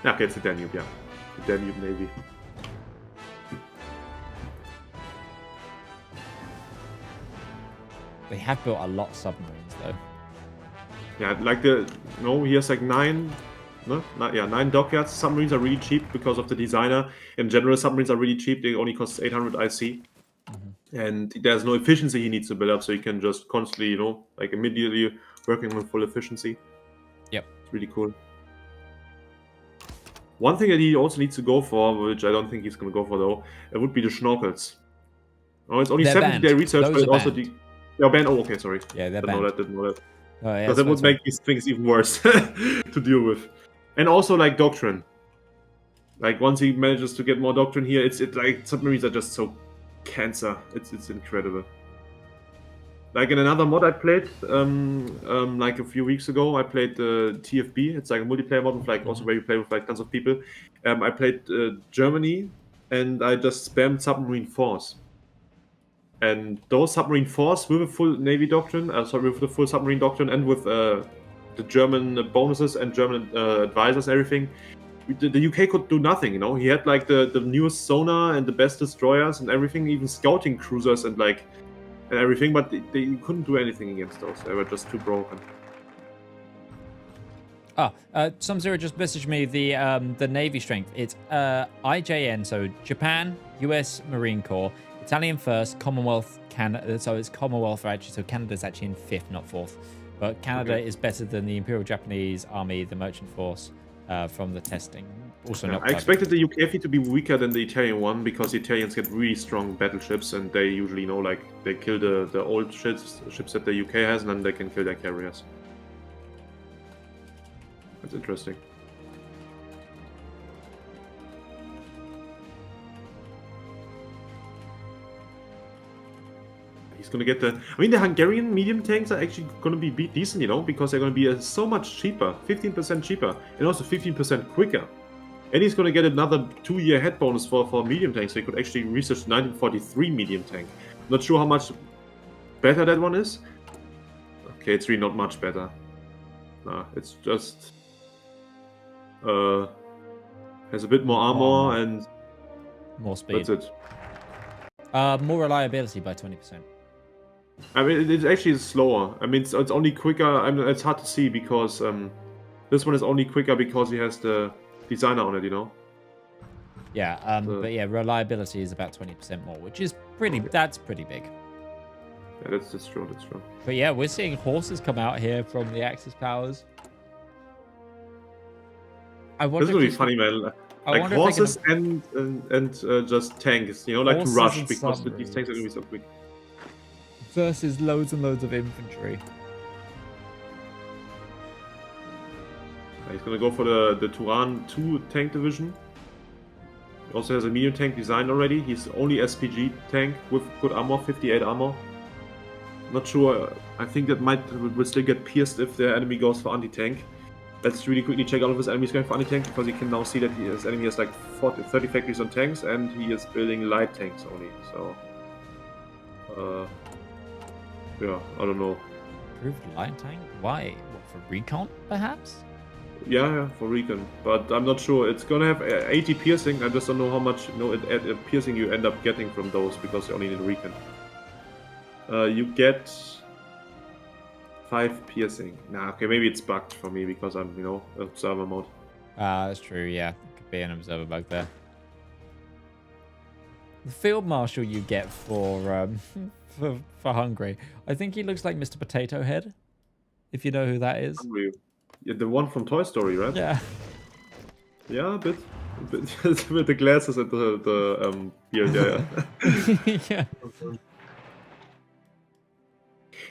Yeah, okay, it's the Danube, yeah. The Danube Navy. They have built a lot of submarines, though. Yeah, like he has like 9 dockyards. Submarines are really cheap because of the designer. In general, submarines are really cheap. They only cost 800 IC. And there's no efficiency he needs to build up, so he can just constantly, you know, like immediately working on full efficiency. Yep. It's really cool. One thing that he also needs to go for, which I don't think he's going to go for though, it would be the snorkels. Oh, it's only 70-day research, but also the... Yeah, banned. Oh, okay, sorry. Yeah, they're banned. Didn't know that. Oh, yeah, because that would make these things even worse to deal with. And also, like, doctrine. Like, once he manages to get more doctrine here, it's like, submarines are just so cancer. It's incredible. Like, in another mod I played, like a few weeks ago, I played TFB. It's like a multiplayer mod, with, like, also where you play with, like, tons of people. I played Germany, and I just spammed Submarine Force. And those Submarine Force with a full Navy doctrine, with the full submarine doctrine, and with the German bonuses and German advisors, everything, the UK could do nothing. You know, he had like the newest sonar and the best destroyers and everything, even scouting cruisers and everything, but they couldn't do anything against those. They were just too broken. Sub-Zero just messaged me the Navy strength. It's IJN, so Japan, US Marine Corps, Italian first, Commonwealth, Canada. So it's Commonwealth actually. So Canada's actually in 5th, not 4th. But Canada is better than the Imperial Japanese Army, the Merchant Force, from the testing. Also, not. I expected the UK fleet to be weaker than the Italian one because the Italians get really strong battleships and they usually know like they kill the old ships that the UK has and then they can kill their carriers. That's interesting. He's gonna get the. I mean, the Hungarian medium tanks are actually gonna be decent, you know, because they're gonna be so much cheaper, 15% cheaper, and also 15% quicker. And he's gonna get another 2-year head bonus for medium tanks, so he could actually research 1943 medium tank. Not sure how much better that one is. Okay, it's really not much better. Nah, it's just has a bit more armor and more speed. That's it. More reliability by 20%. I mean, it actually is slower. I mean, it's only quicker. I mean, it's hard to see because this one is only quicker because he has the designer on it, you know. Yeah, but yeah, reliability is about 20% more, which is pretty. That's pretty big. Yeah, that's true. That's true. But yeah, we're seeing horses come out here from the Axis powers. I wonder. This is gonna be funny, man. Like horses and just tanks, you know, like to rush because these tanks are gonna be so quick. Versus loads and loads of infantry. He's gonna go for the Turan 2 tank division. He also has a medium tank designed already. He's only SPG tank with good armor, 58 armor. Not sure. I think that will still get pierced if the enemy goes for anti-tank. Let's really quickly check all of his enemies going for anti-tank because he can now see that his enemy has like 30 factories on tanks and he is building light tanks only. So, yeah, I don't know. Improved light tank? Why? What, for recon, perhaps? Yeah, for recon. But I'm not sure. It's gonna have 80 piercing. I just don't know how much piercing you end up getting from those because you only need recon. You get 5 piercing. Nah, okay, maybe it's bugged for me because I'm, you know, observer mode. That's true, yeah. Could be an observer bug there. The field marshal you get for Hungary. I think he looks like Mr. Potato Head, if you know who that is. Hungry. Yeah, the one from Toy Story, right? Yeah. Yeah, a bit with the glasses and the beard, yeah. Yeah.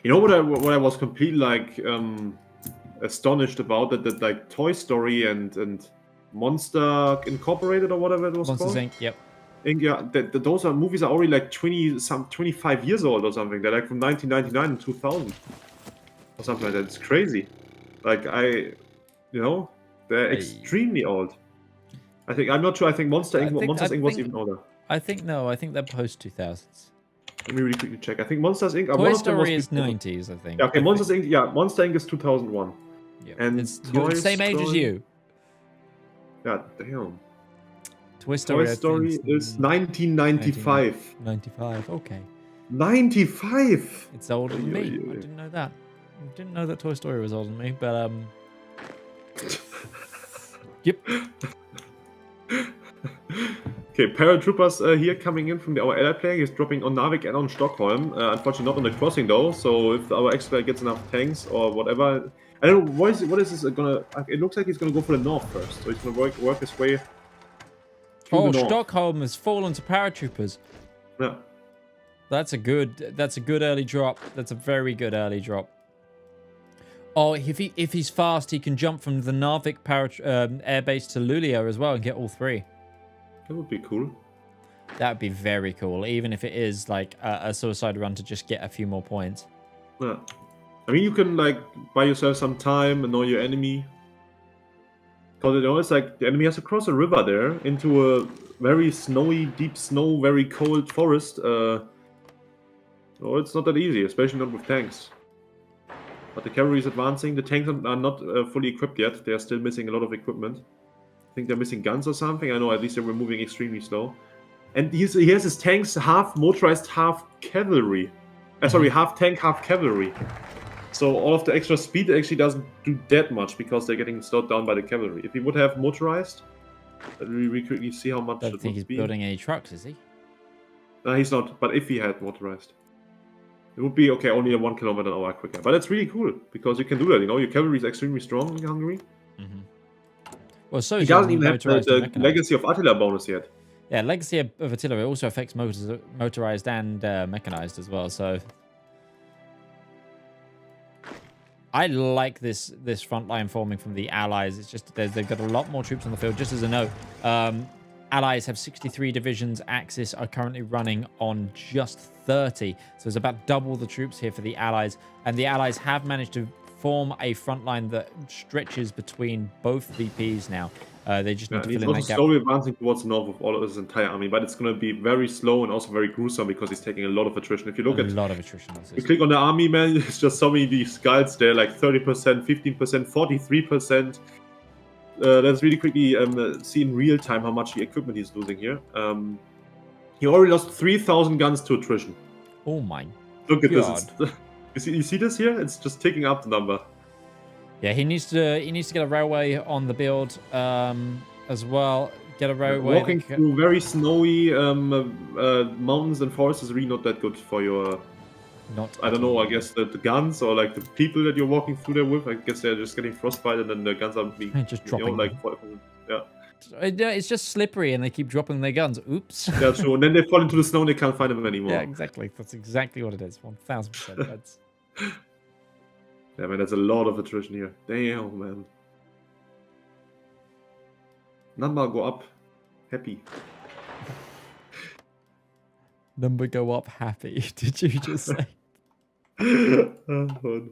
You know what I was completely like astonished about that like Toy Story and Monster Incorporated or whatever it was Monsters called. Inc. Yep. Yeah, those movies are already like 25 years old or something. They're like from 1999 and 2000 or something like that. It's crazy. Like they're extremely old. I'm not sure. I think Monsters Inc. was even older. I think they're post 2000s. Let me really quickly check. I think Monsters Inc. Toy Story is 90s, I think. Yeah, okay, Monsters Inc. Yeah, Monster Inc. is 2001. Yeah, and it's the same age as you. God damn. Toy Story is 1995. 95, okay. 95! It's older than me. I didn't know that. I didn't know that Toy Story was older than me, but Yep. Okay, paratroopers here coming in from our allied player. He's dropping on Narvik and on Stockholm. Unfortunately, not on the crossing though. So if our expert gets enough tanks or whatever, I don't know. What is this gonna? It looks like he's gonna go for the north first. So he's gonna work his way. Oh, Stockholm has fallen to paratroopers. Yeah. That's a good early drop. That's a very good early drop. Oh, if he's fast, he can jump from the Narvik airbase to Luleå as well and get all 3. That would be cool. That would be very cool, even if it is like a suicide run to just get a few more points. Yeah. I mean, you can like buy yourself some time and know your enemy. Because you know, it's like the enemy has to cross a river there into a very snowy, deep snow, very cold forest. So it's not that easy, especially not with tanks. But the cavalry is advancing. The tanks are not fully equipped yet. They are still missing a lot of equipment. I think they're missing guns or something. I know at least they were moving extremely slow. And he has his tanks half motorized, half cavalry. Sorry, half tank, half cavalry. So all of the extra speed actually doesn't do that much because they're getting slowed down by the cavalry. If he would have motorized, let me quickly see how much I don't it think he's would be. building any trucks, is he? No, he's not. But if he had motorized, it would be okay. Only a 1 kilometer an hour quicker. But that's really cool because you can do that. You know, your cavalry is extremely strong in Hungary. Well, so He is your doesn't even have motorized and the mechanized. legacy of Attila bonus yet. Yeah, legacy of Attila also affects motorized and mechanized as well. So I like this front line forming from the Allies. It's just they've got a lot more troops on the field. Just as a note, Allies have 63 divisions. Axis are currently running on just 30. So it's about double the troops here for the Allies. And the Allies have managed to form a front line that stretches between both VPs now. They just need to He's fill in also that gap. slowly advancing towards the north of all of his entire army, but it's going to be very slow and also very gruesome because he's taking a lot of attrition. If you look A at, lot of attrition. you click on the army, man, it's just so many these skulls there, like 30%, 15%, 43%. Let's really quickly see in real time how much the equipment he's losing here. He already lost 3,000 guns to attrition. Oh my Look at God. this. You see this here? It's just ticking up the number. Yeah, he needs to get a railway on the build as well. Get a railway. Walking through very snowy mountains and forests is really not that good for your. I don't know. I guess the guns or like the people that you're walking through there with. I guess they're just getting frostbite and then the guns are being Just dropping. yeah. It's just slippery and they keep dropping their guns. Oops. Yeah, true. And then they fall into the snow and they can't find them anymore. Yeah, exactly. That's exactly what it is. 1000%. That's. Yeah, man, that's a lot of attrition here. Damn, man. Number go up. Happy. Number go up happy. Did you just say? Fun.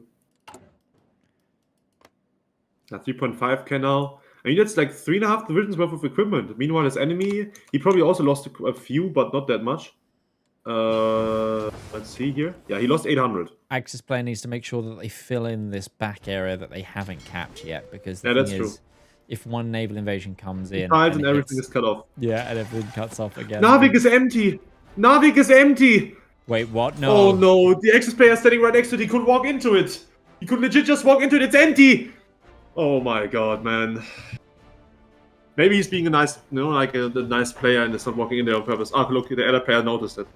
3.5k now. I mean, that's like 3.5 divisions worth of equipment. Meanwhile, his enemy, he probably also lost a few, but not that much. Let's see here. Yeah, he lost 800. Axis player needs to make sure that they fill in this back area that they haven't capped yet, because the Yeah, thing that's is, true. if one naval invasion comes in, Tiles and and it everything hits- is cut off. yeah, and everything cuts off again. Narvik is empty! Narvik is empty! Wait, what? No. Oh no, the Axis player is standing right next to it. He could walk into it. He could legit just walk into it. It's empty! Oh my god, man. Maybe he's being a nice, like a nice player and is not walking in there on purpose. Ah, look, the other player noticed it.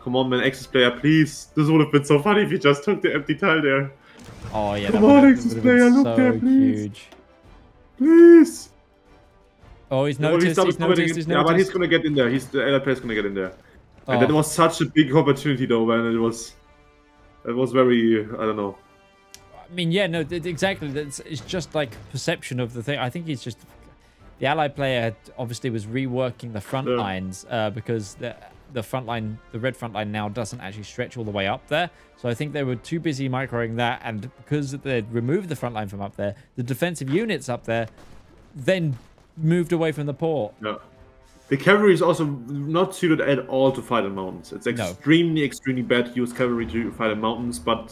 Come on, man, Axis player, please. This would have been so funny if you just took the empty tile there. Oh yeah, Come that on, would've Axis been player, look so there, please. huge. Please! Oh, he's Well, noticed. started He's noticed. He's Yeah, but he's noticed. gonna get in there. The other player's gonna get in there. And Oh. that was such a big opportunity, though, man. It was very, I don't know. I mean, yeah, no, exactly. It's just like perception of the thing. I think he's just the Allied player obviously was reworking the front lines because the front line, the red front line now doesn't actually stretch all the way up there. So I think they were too busy microing that, and because they'd removed the front line from up there, the defensive units up there then moved away from the port. Yeah. The cavalry is also not suited at all to fight in mountains. It's extremely bad to use cavalry to fight in mountains, but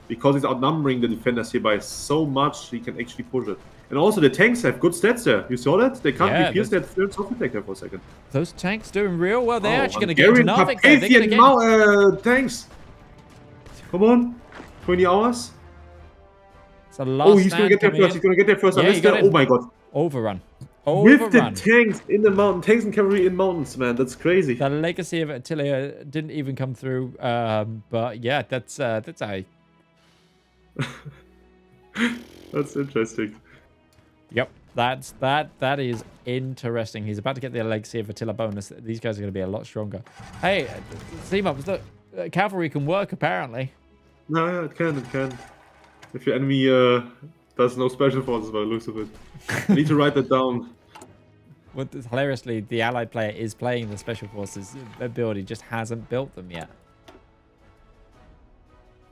because he's outnumbering the defenders here by so much, he can actually push it. And also the tanks have good stats there. You saw that? They can't be pierced that third soft attack there for a second. Those tanks doing real well. They're actually going to get into Narvik there. They're Carpathian gonna get... tanks. Come on. 20 hours. It's a last Oh, he's going to get there coming first. in. He's going to get there first. Yeah, he got Oh in. my god. Overrun. With the Overrun. tanks in the mountain. Tanks and cavalry in mountains, man. That's crazy. The legacy of Attila didn't even come through. But yeah, that's a... That's interesting. Yep. That is interesting. He's about to get the legacy of Attila bonus. These guys are going to be a lot stronger. Hey, Seamops, look, cavalry can work apparently. No, yeah, it can. If your enemy does no special forces by the looks of it. I need to write that down. Hilariously, the Allied player is playing the special forces build. He just hasn't built them yet.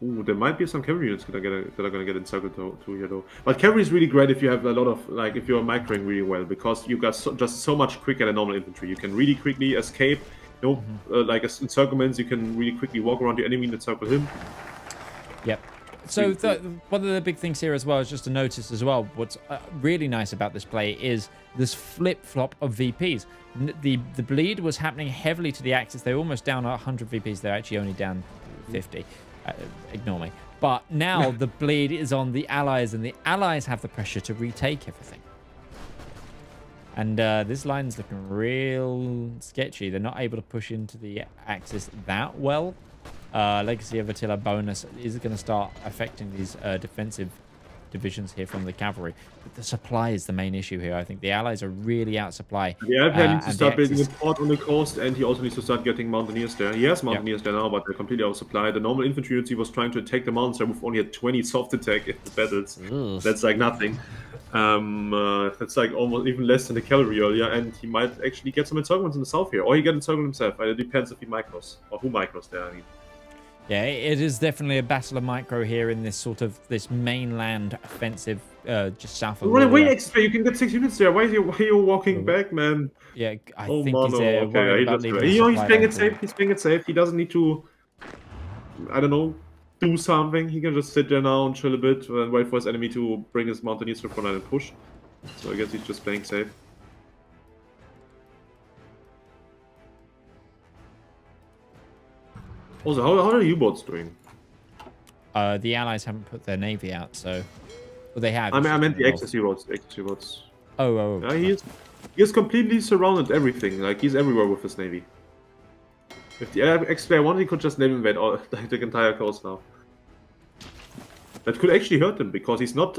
Ooh, there might be some cavalry units that are gonna get encircled too here though. But cavalry is really great if you have a lot of if you're microing really well, because you got just so much quicker than normal infantry. You can really quickly escape. Like encirclements, you can really quickly walk around your enemy and encircle him. Yep. So one of the big things here as well is just to notice as well, what's really nice about this play is this flip-flop of VPs. The bleed was happening heavily to the Axis. They're almost down 100 VPs. They're actually only down 50. Ignore me. But now the bleed is on the Allies, and the Allies have the pressure to retake everything. And this line's looking real sketchy. They're not able to push into the Axis that well. Legacy of Attila bonus is going to start affecting these defensive divisions here from the cavalry. But the supply is the main issue here. I think the Allies are really out of supply. The Alpine needs to start building a port on the coast, and he also needs to start getting Mountaineers there. He has Mountaineers there now, but they're completely out of supply. The normal infantry units he was trying to attack the mountains with only had 20 soft attack in the battles. Ugh. That's like nothing. That's like almost even less than the cavalry earlier, and he might actually get some encirclements in the south here, or he get encirclement himself. It depends if he micros, or who micros there, I mean. Yeah, it is definitely a battle of micro here in this sort of this mainland offensive just south of Wait, XP, you can get 6 units there. Why are you walking back, man? Yeah, I Oh, think mano. he's Okay, worried about leaving the he's supply playing it line safe. He's playing it safe. He doesn't need to, I don't know, do something. He can just sit there now and chill a bit and wait for his enemy to bring his Mountaineers to the front line and push. So I guess he's just playing safe. Also, how are the U-boats doing? The Allies haven't put their navy out, so... Well, they have. I meant the Axis U-boats. Oh. Yeah, he is completely surrounded everything. Like, he's everywhere with his navy. If the X-Player wanted, he could just navy invade all, like, the entire coast now. That could actually hurt him, because he's not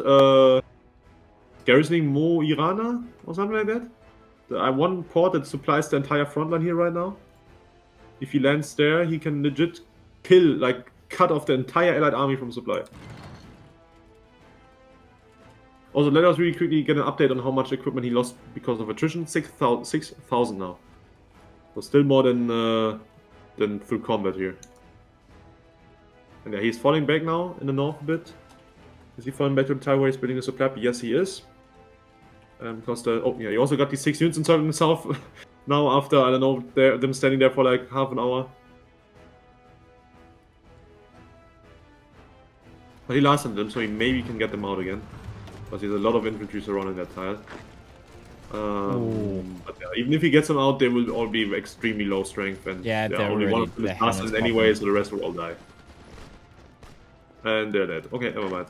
garrisoning Mo Irana or something like that. The one port that supplies the entire front line here right now. If he lands there, he can legit kill, like, cut off the entire allied army from supply. Also, let us really quickly get an update on how much equipment he lost because of attrition. 6,000 now. So still more than through combat here. And yeah, he's falling back now in the north a bit. Is he falling back to the tower where he's building a supply? Yes, he is. Because he also got these 6 units encircled in the south now after, I don't know, them standing there for like half an hour. But he lasted them, so he maybe can get them out again. Because there's a lot of infantry surrounding that tile. But yeah, even if he gets them out, they will all be extremely low strength, and they're only really, one of them is mastered anyway, so the rest will all die. And they're dead. Okay, never mind.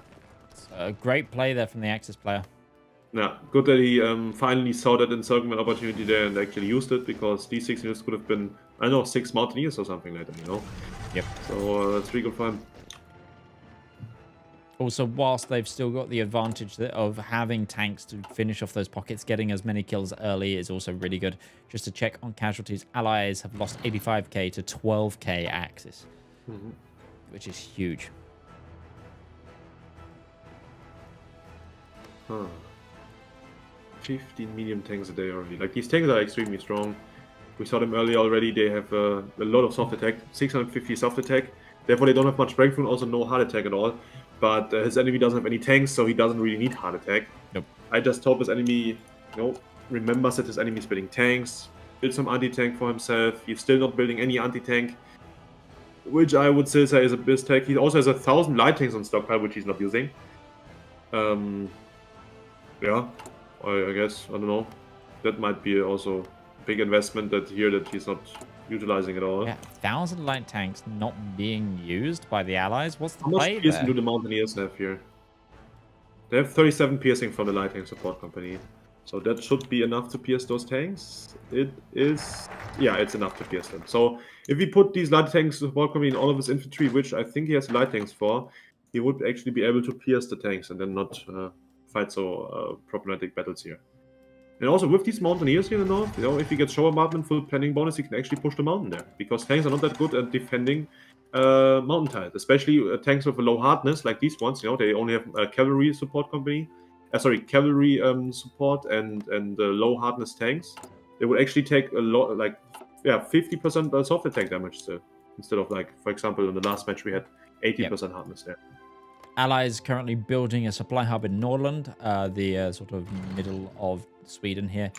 A great play there from the Axis player. Yeah, good that he finally saw that encirclement opportunity there and actually used it, because these 6 units could have been, I don't know, 6 Mountaineers or something like that, you know? Yep. So that's pretty good for him. Also, whilst they've still got the advantage of having tanks to finish off those pockets, getting as many kills early is also really good. Just to check on casualties, Allies have lost 85k to 12k Axis, which is huge. Huh. 15 medium tanks a day already. Like, these tanks are extremely strong. We saw them earlier already. They have a lot of soft attack, 650 soft attack. Therefore, they don't have much breakthrough and also no hard attack at all. But his enemy doesn't have any tanks, so he doesn't really need hard attack. Nope. I just hope his enemy, remembers that his enemy is building tanks, build some anti-tank for himself. He's still not building any anti-tank, which I would still say is a mistake. He also has 1,000 light tanks on stockpile, which he's not using. Yeah, I guess, I don't know. That might be also a big investment that he's not utilizing at all. Yeah, 1,000 light tanks not being used by the Allies. What's the How much play piercing there? do the Mountaineers have here? They have 37 piercing from the light tank support company. So that should be enough to pierce those tanks. It is... Yeah, it's enough to pierce them. So if we put these light tank support company in all of his infantry, which I think he has light tanks for, he would actually be able to pierce the tanks and then not fight so problematic battles here. And also with these Mountaineers here in the north, if he gets show bombardment full planning bonus, he can actually push the mountain there. Because tanks are not that good at defending mountain tiles, especially tanks with a low hardness like these ones. They only have cavalry support company, cavalry support and low hardness tanks. They would actually take a lot, 50% soft attack damage still, instead of, like, for example, in the last match we had 80% hardness there. Allies currently building a supply hub in Norrland, the sort of middle of Sweden here.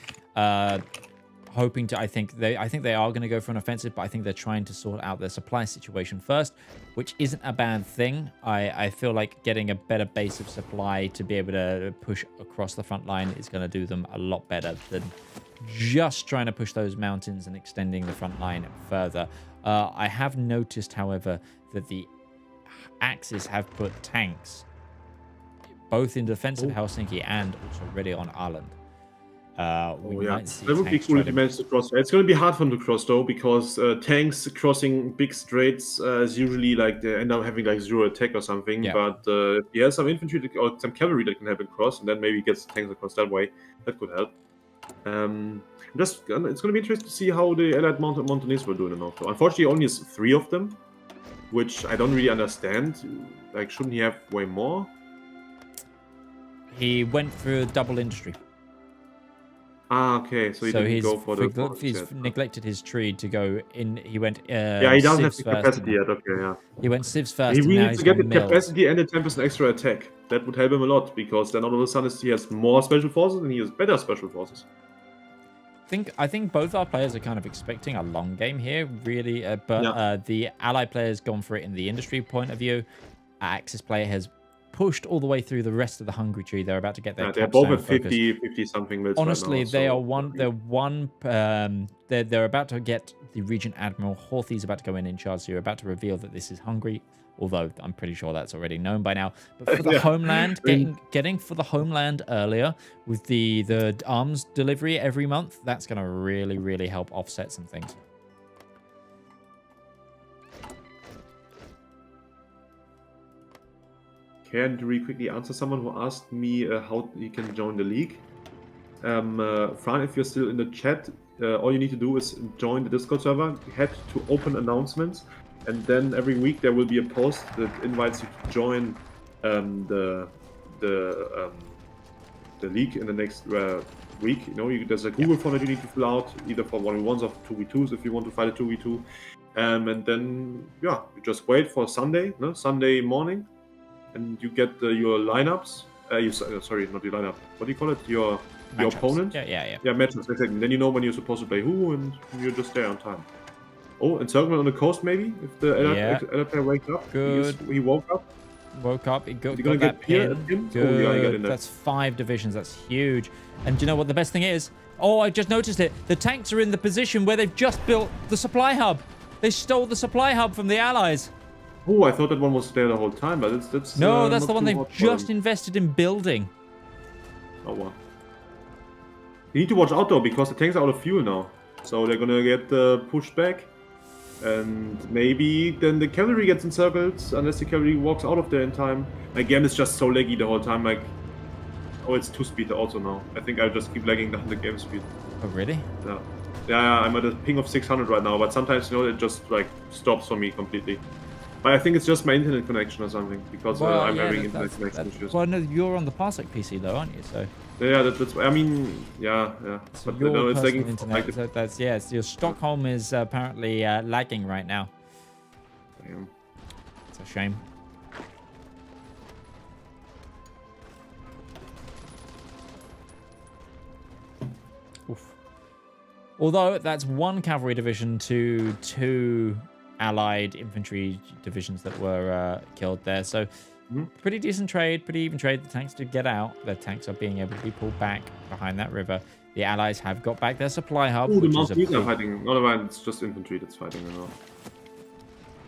Hoping to, I think they are going to go for an offensive, but I think they're trying to sort out their supply situation first, which isn't a bad thing. I feel like getting a better base of supply to be able to push across the front line is going to do them a lot better than just trying to push those mountains and extending the front line further. I have noticed, however, that the Axis have put tanks both in defense of Oh. Helsinki and also ready on Ireland. We Oh yeah, might see that would be tanks cool try if you to... managed to cross. It's going to be hard for them to cross though, because tanks crossing big straits is usually like they end up having like 0 attack or something. Yeah. But if he has some infantry or some cavalry that can help him cross, and then maybe he gets tanks across that way, that could help. It's going to be interesting to see how the Allied Montanese will do in the north. Unfortunately, only has 3 of them, which I don't really understand. Like, shouldn't he have way more? He went for double industry. Ah, okay, so he didn't go for the... he's neglected his tree to go in. He went Yeah, he doesn't have civs the first. capacity yet. Okay, yeah. He went civs He first, and really now needs he's to get gone the mills. capacity and the 10% extra attack. That would help him a lot, because then all of a sudden he has more special forces and he has better special forces. I think both our players are kind of expecting a long game here, really. But the Ally player's gone for it in the industry point of view. Axis player has pushed all the way through the rest of the Hungry tree. They're about to get their Yeah, they're both capstone at focus. 50 something mils Honestly, right now, they so... are one. They're about to get the Regent Admiral Horthy's about to go in charge. So you're about to reveal that this is Hungary, although I'm pretty sure that's already known by now. But for the homeland, getting for the homeland earlier with the arms delivery every month, that's going to really, really help offset some things. Can really quickly answer someone who asked me how he can join the league. Fran, if you're still in the chat, all you need to do is join the Discord server, head to open announcements, and then every week there will be a post that invites you to join the league in the next week. You know, there's a Google form that you need to fill out, either for 1v1s or 2v2s if you want to fight a 2v2. And then, yeah, you just wait for Sunday morning, and you get your lineups. Sorry, not your lineup. What do you call it? Your opponent. Yeah. Yeah, matchups, exactly. Then you know when you're supposed to play who, and you're just there on time. Oh, encirclement on the coast, maybe? If the Allied player wakes up. Good. He woke up. Woke up. He got gonna that get Pierre pin. at him? Good. Oh, yeah, he got in there. That's 5 divisions. That's huge. And do you know what the best thing is? Oh, I just noticed it. The tanks are in the position where they've just built the supply hub. They stole the supply hub from the Allies. Oh, I thought that one was there the whole time, but that's no, that's not the one too they've hot for just them. invested in building. Oh, wow. You need to watch out, though, because the tanks are out of fuel now. So they're gonna get pushed back. And maybe then the cavalry gets encircled, unless the cavalry walks out of there in time. My game is just so laggy the whole time, like... Oh, it's 2-speed also now. I think I'll just keep lagging down the game speed. Oh, really? Yeah. Yeah, I'm at a ping of 600 right now, but sometimes, you know, it just, like, stops for me completely. But I think it's just my internet connection or something, because I'm having internet connection issues. Well, no, you're on the Parsec PC, though, aren't you? So... Yeah, that's... I mean, yeah. So but, your no, it's personal lagging. internet, so that's... Yeah, your Stockholm is apparently lagging right now. Damn. It's a shame. Oof. Although that's 1 cavalry division to 2 allied infantry divisions that were killed there. So pretty decent trade, pretty even trade. The tanks did get out. The tanks are being able to be pulled back behind that river. The allies have got back their supply hub. Oh, the which is Maltese are fighting. Otherwise, it's just infantry that's fighting now.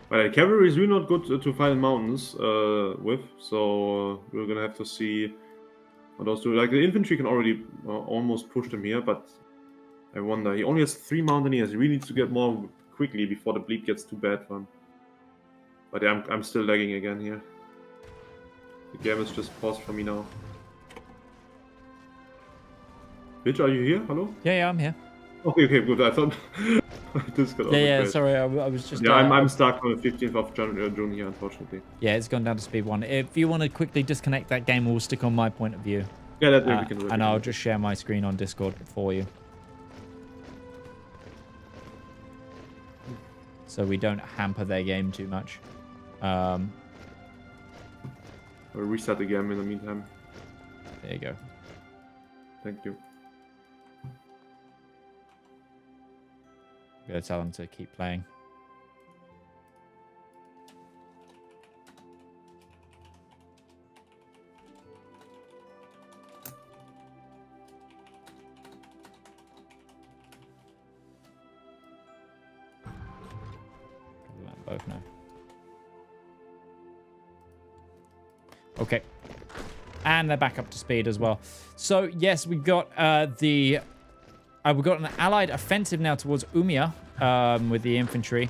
But cavalry is really not good to fight in mountains with, so we're gonna have to see what those do. Like, the infantry can already almost push them here, but I wonder. He only has 3 mountaineers. He really needs to get more quickly before the bleed gets too bad for him. But yeah, I'm still lagging again here. The game is just paused for me now. Bitch, are you here? Hello? Yeah, I'm here. Okay, good. I thought this got sorry, I was just... Yeah, I'm stuck on the 15th of June here, unfortunately. Yeah, it's gone down to speed 1. If you want to quickly disconnect that game, we'll stick on my point of view. Yeah, that we can do it. And I'll just share my screen on Discord for you. So we don't hamper their game too much. I'll reset the game in the meantime. There you go. Thank you. I'm going to tell them to keep playing. Let them both know. Okay. And they're back up to speed as well. So, yes, we got we've got an allied offensive now towards Umia with the infantry.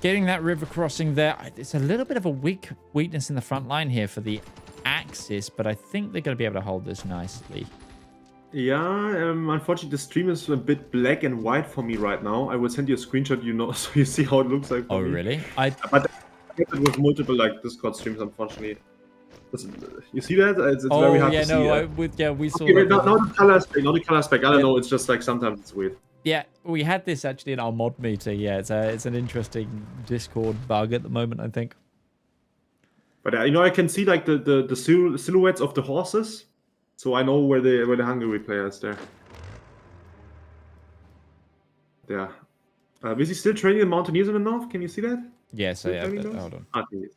Getting that river crossing there. It's a little bit of a weakness in the front line here for the Axis, but I think they're going to be able to hold this nicely. Yeah, unfortunately, the stream is a bit black and white for me right now. I will send you a screenshot, so you see how it looks like for me. Really? But it was multiple Discord streams, unfortunately. You see that? It's very hard to see. We saw. Okay, now the color aspect. Not the color aspect. I don't know. It's just like sometimes it's weird. Yeah, we had this actually in our mod meter. Yeah, it's an interesting Discord bug at the moment, I think. But I can see like the silhouettes of the horses, so I know where the Hungary player is there. Yeah. Is he still training the Mountaineers in the north? Can you see that? Yes, I have. Hold on. Okay.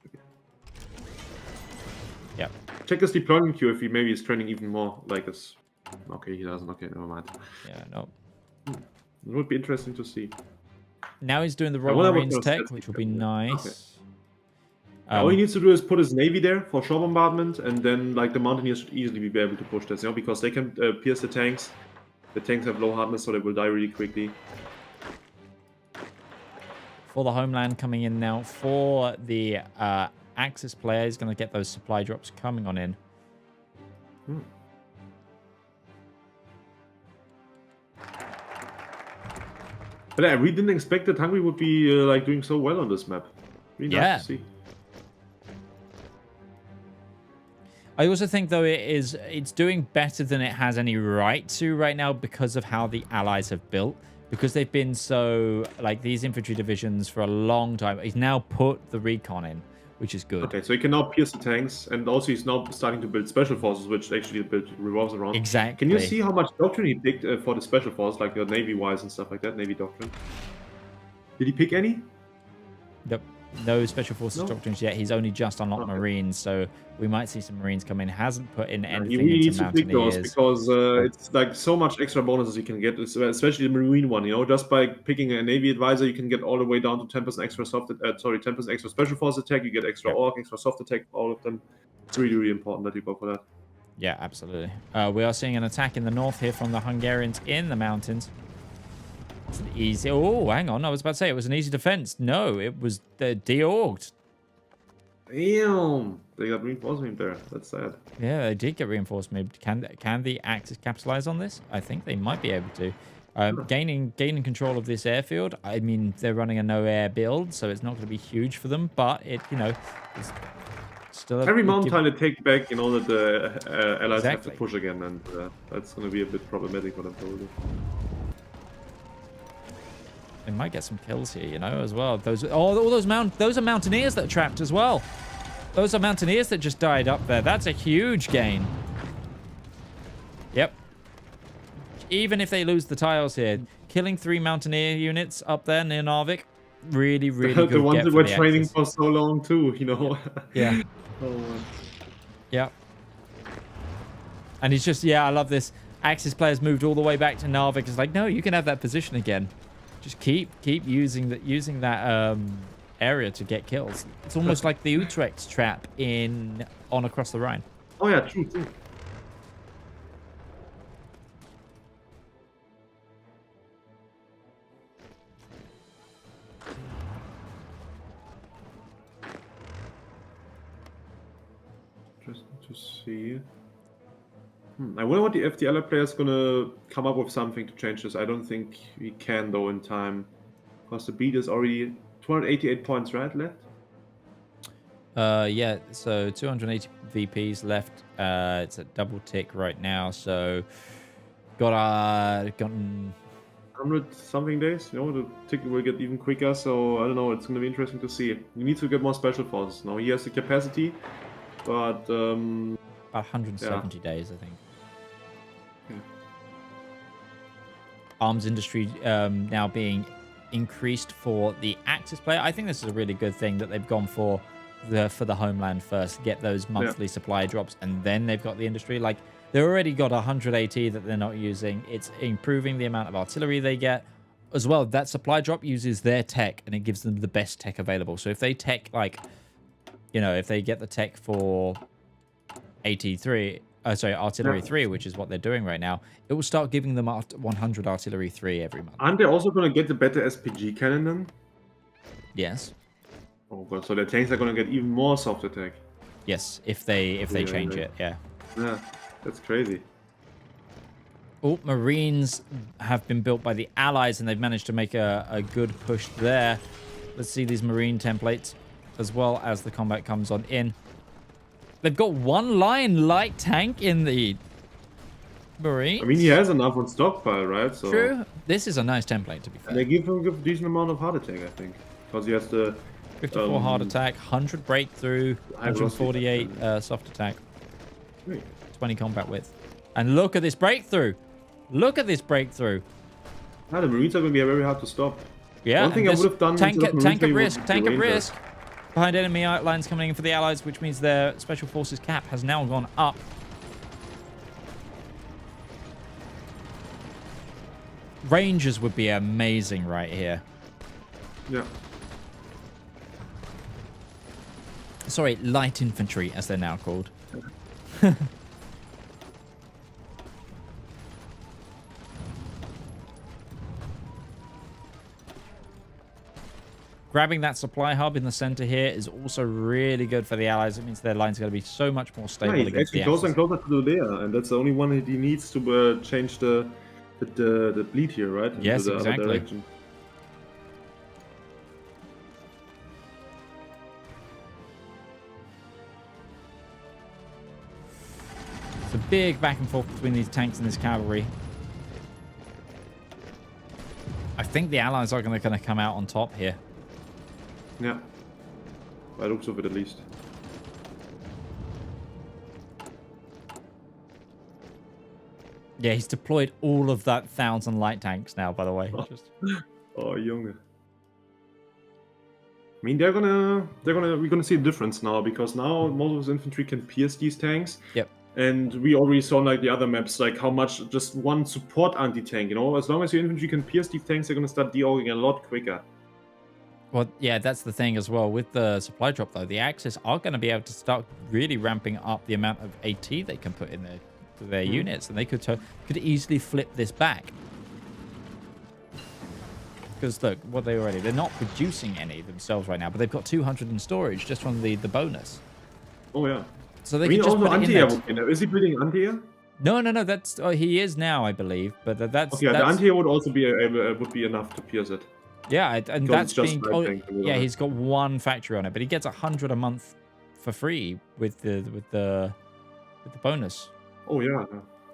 Yeah. Check his deployment queue if he maybe is training even more like this. Okay, he doesn't. Okay, never mind. Yeah, no. It would be interesting to see. Now he's doing the Royal Marines tech, which will be nice. Okay. All he needs to do is put his navy there for shore bombardment, and then like the Mountaineers should easily be able to push this, because they can pierce the tanks. The tanks have low hardness, so they will die really quickly. For the homeland coming in now, for the Axis player, he's going to get those supply drops coming on in. But I really didn't expect that Hungary would be like doing so well on this map. Really nice to see. I also think, though, it's doing better than it has any right to right now because of how the Allies have built. Because they've been so, like, these infantry divisions for a long time. He's now put the recon in, which is good. Okay, so he can now pierce the tanks, and also he's now starting to build special forces, which actually the build revolves around. Exactly. Can you see how much doctrine he picked for the special force, like the Navy-wise and stuff like that, Navy doctrine? Did he pick any? Nope. No special forces doctrines yet. He's only just unlocked Marines, so we might see some Marines come in. Hasn't put in anything he into needs to pick those Mountaineers. because it's like so much extra bonuses you can get, especially the Marine one. Just by picking a Navy advisor, you can get all the way down to 10% extra 10% extra special force attack. You get extra orc, extra soft attack, all of them. It's really, really important that you go for that. Yeah, absolutely. We are seeing an attack in the north here from the Hungarians in the mountains. It's an easy... Oh, hang on. I was about to say it was an easy defense. No, it was de-orged. Damn. They got reinforcement there. That's sad. Yeah, they did get reinforcement. Can the Axis capitalize on this? I think they might be able to. Gaining control of this airfield. I mean, they're running a no-air build, so it's not going to be huge for them. But it's still... Every mountain time they take back, that the Allies have to Exactly. push again, and that's going to be a bit problematic for them probably. They might get some kills here, as well. Those are Mountaineers that are trapped as well. Those are Mountaineers that just died up there. That's a huge gain. Yep. Even if they lose the tiles here, killing 3 Mountaineer units up there near Narvik, really, really good. The ones that were training Axis. for so long too, Yeah. Oh, Yeah. And he's just, I love this. Axis players moved all the way back to Narvik. It's like, no, you can have that position again. Just keep using that area to get kills. It's almost like the Utrecht trap on Across the Rhine. Oh yeah, true. Interesting to see. I wonder what the FTL player is gonna come up with something to change this. I don't think we can though in time, because the beat is already 288 points, right, left? Yeah, so 280 VPs left. It's a double tick right now, so gotten 100 something days, the tick will get even quicker, so I don't know, it's gonna be interesting to see. You need to get more special forces. Now he has the capacity, but about 170 days, I think. Yeah. Arms industry now being increased for the Axis player. I think this is a really good thing that they've gone for the homeland first, get those monthly supply drops, and then they've got the industry. Like, they already got 100 AT that they're not using. It's improving the amount of artillery they get as well. That supply drop uses their tech, and it gives them the best tech available. So if they tech, like, if they get the tech for AT3, Artillery 3, which is what they're doing right now, it will start giving them 100 Artillery 3 every month. Aren't they also going to get the better SPG cannon then? Yes. Oh god, so the tanks are going to get even more soft attack. Yes, if they change it, yeah. Yeah, that's crazy. Oh, Marines have been built by the Allies, and they've managed to make a good push there. Let's see these Marine templates, as well as the combat comes on in. They've got one Lion light tank in the Marines. I mean, he has enough on stockpile, right? So True. This is a nice template, to be fair. and they give him a decent amount of heart attack, I think. Because he has the... 54 hard attack, 100 breakthrough, 148 soft attack, 20 combat width. And look at this breakthrough. Look at this breakthrough. Yeah, the Marines are going to be very hard to stop. Yeah. One thing I would have done... Tank at risk. Tank at Ranger. risk. Behind enemy lines coming in for the Allies, which means their Special Forces cap has now gone up. Rangers would be amazing right here. Yeah. Sorry, light infantry, as they're now called. Grabbing that supply hub in the center here is also really good for the Allies. It means their line's going to be so much more stable Yeah, he's against actually the closer Axis. and closer to Lulea, and that's the only one that he needs to change the bleed here, right? Yes, Into the other exactly. direction. It's a big back and forth between these tanks and this cavalry. I think the Allies are going to come out on top here. Yeah. By looks of it, at least. Yeah, he's deployed all of that 1,000 light tanks now, by the way. Just... Oh, Junge. I mean, we're gonna see a difference now, because now most of his infantry can pierce these tanks. Yep. And we already saw like the other maps, like how much just one support anti-tank, you know, as long as your infantry can pierce these tanks, they're gonna start de-auging a lot quicker. Well, yeah, that's the thing as well. With the supply drop, though, the Axis are going to be able to start really ramping up the amount of AT they can put in their units, and they could easily flip this back. Because look, what they're not producing any themselves right now, but they've got 200 in storage just from the bonus. Oh yeah. So they I mean, can just also put it in anti-air there. would be there. Is he building anti-air? No. That's he is now, I believe. But that's Okay, the anti-air would also be would be enough to pierce it. yeah, and Because that's it's just being. light Oh, tank, to be yeah, honest. he's got one factory on it, but he gets 100 a month for free with the bonus. Oh yeah.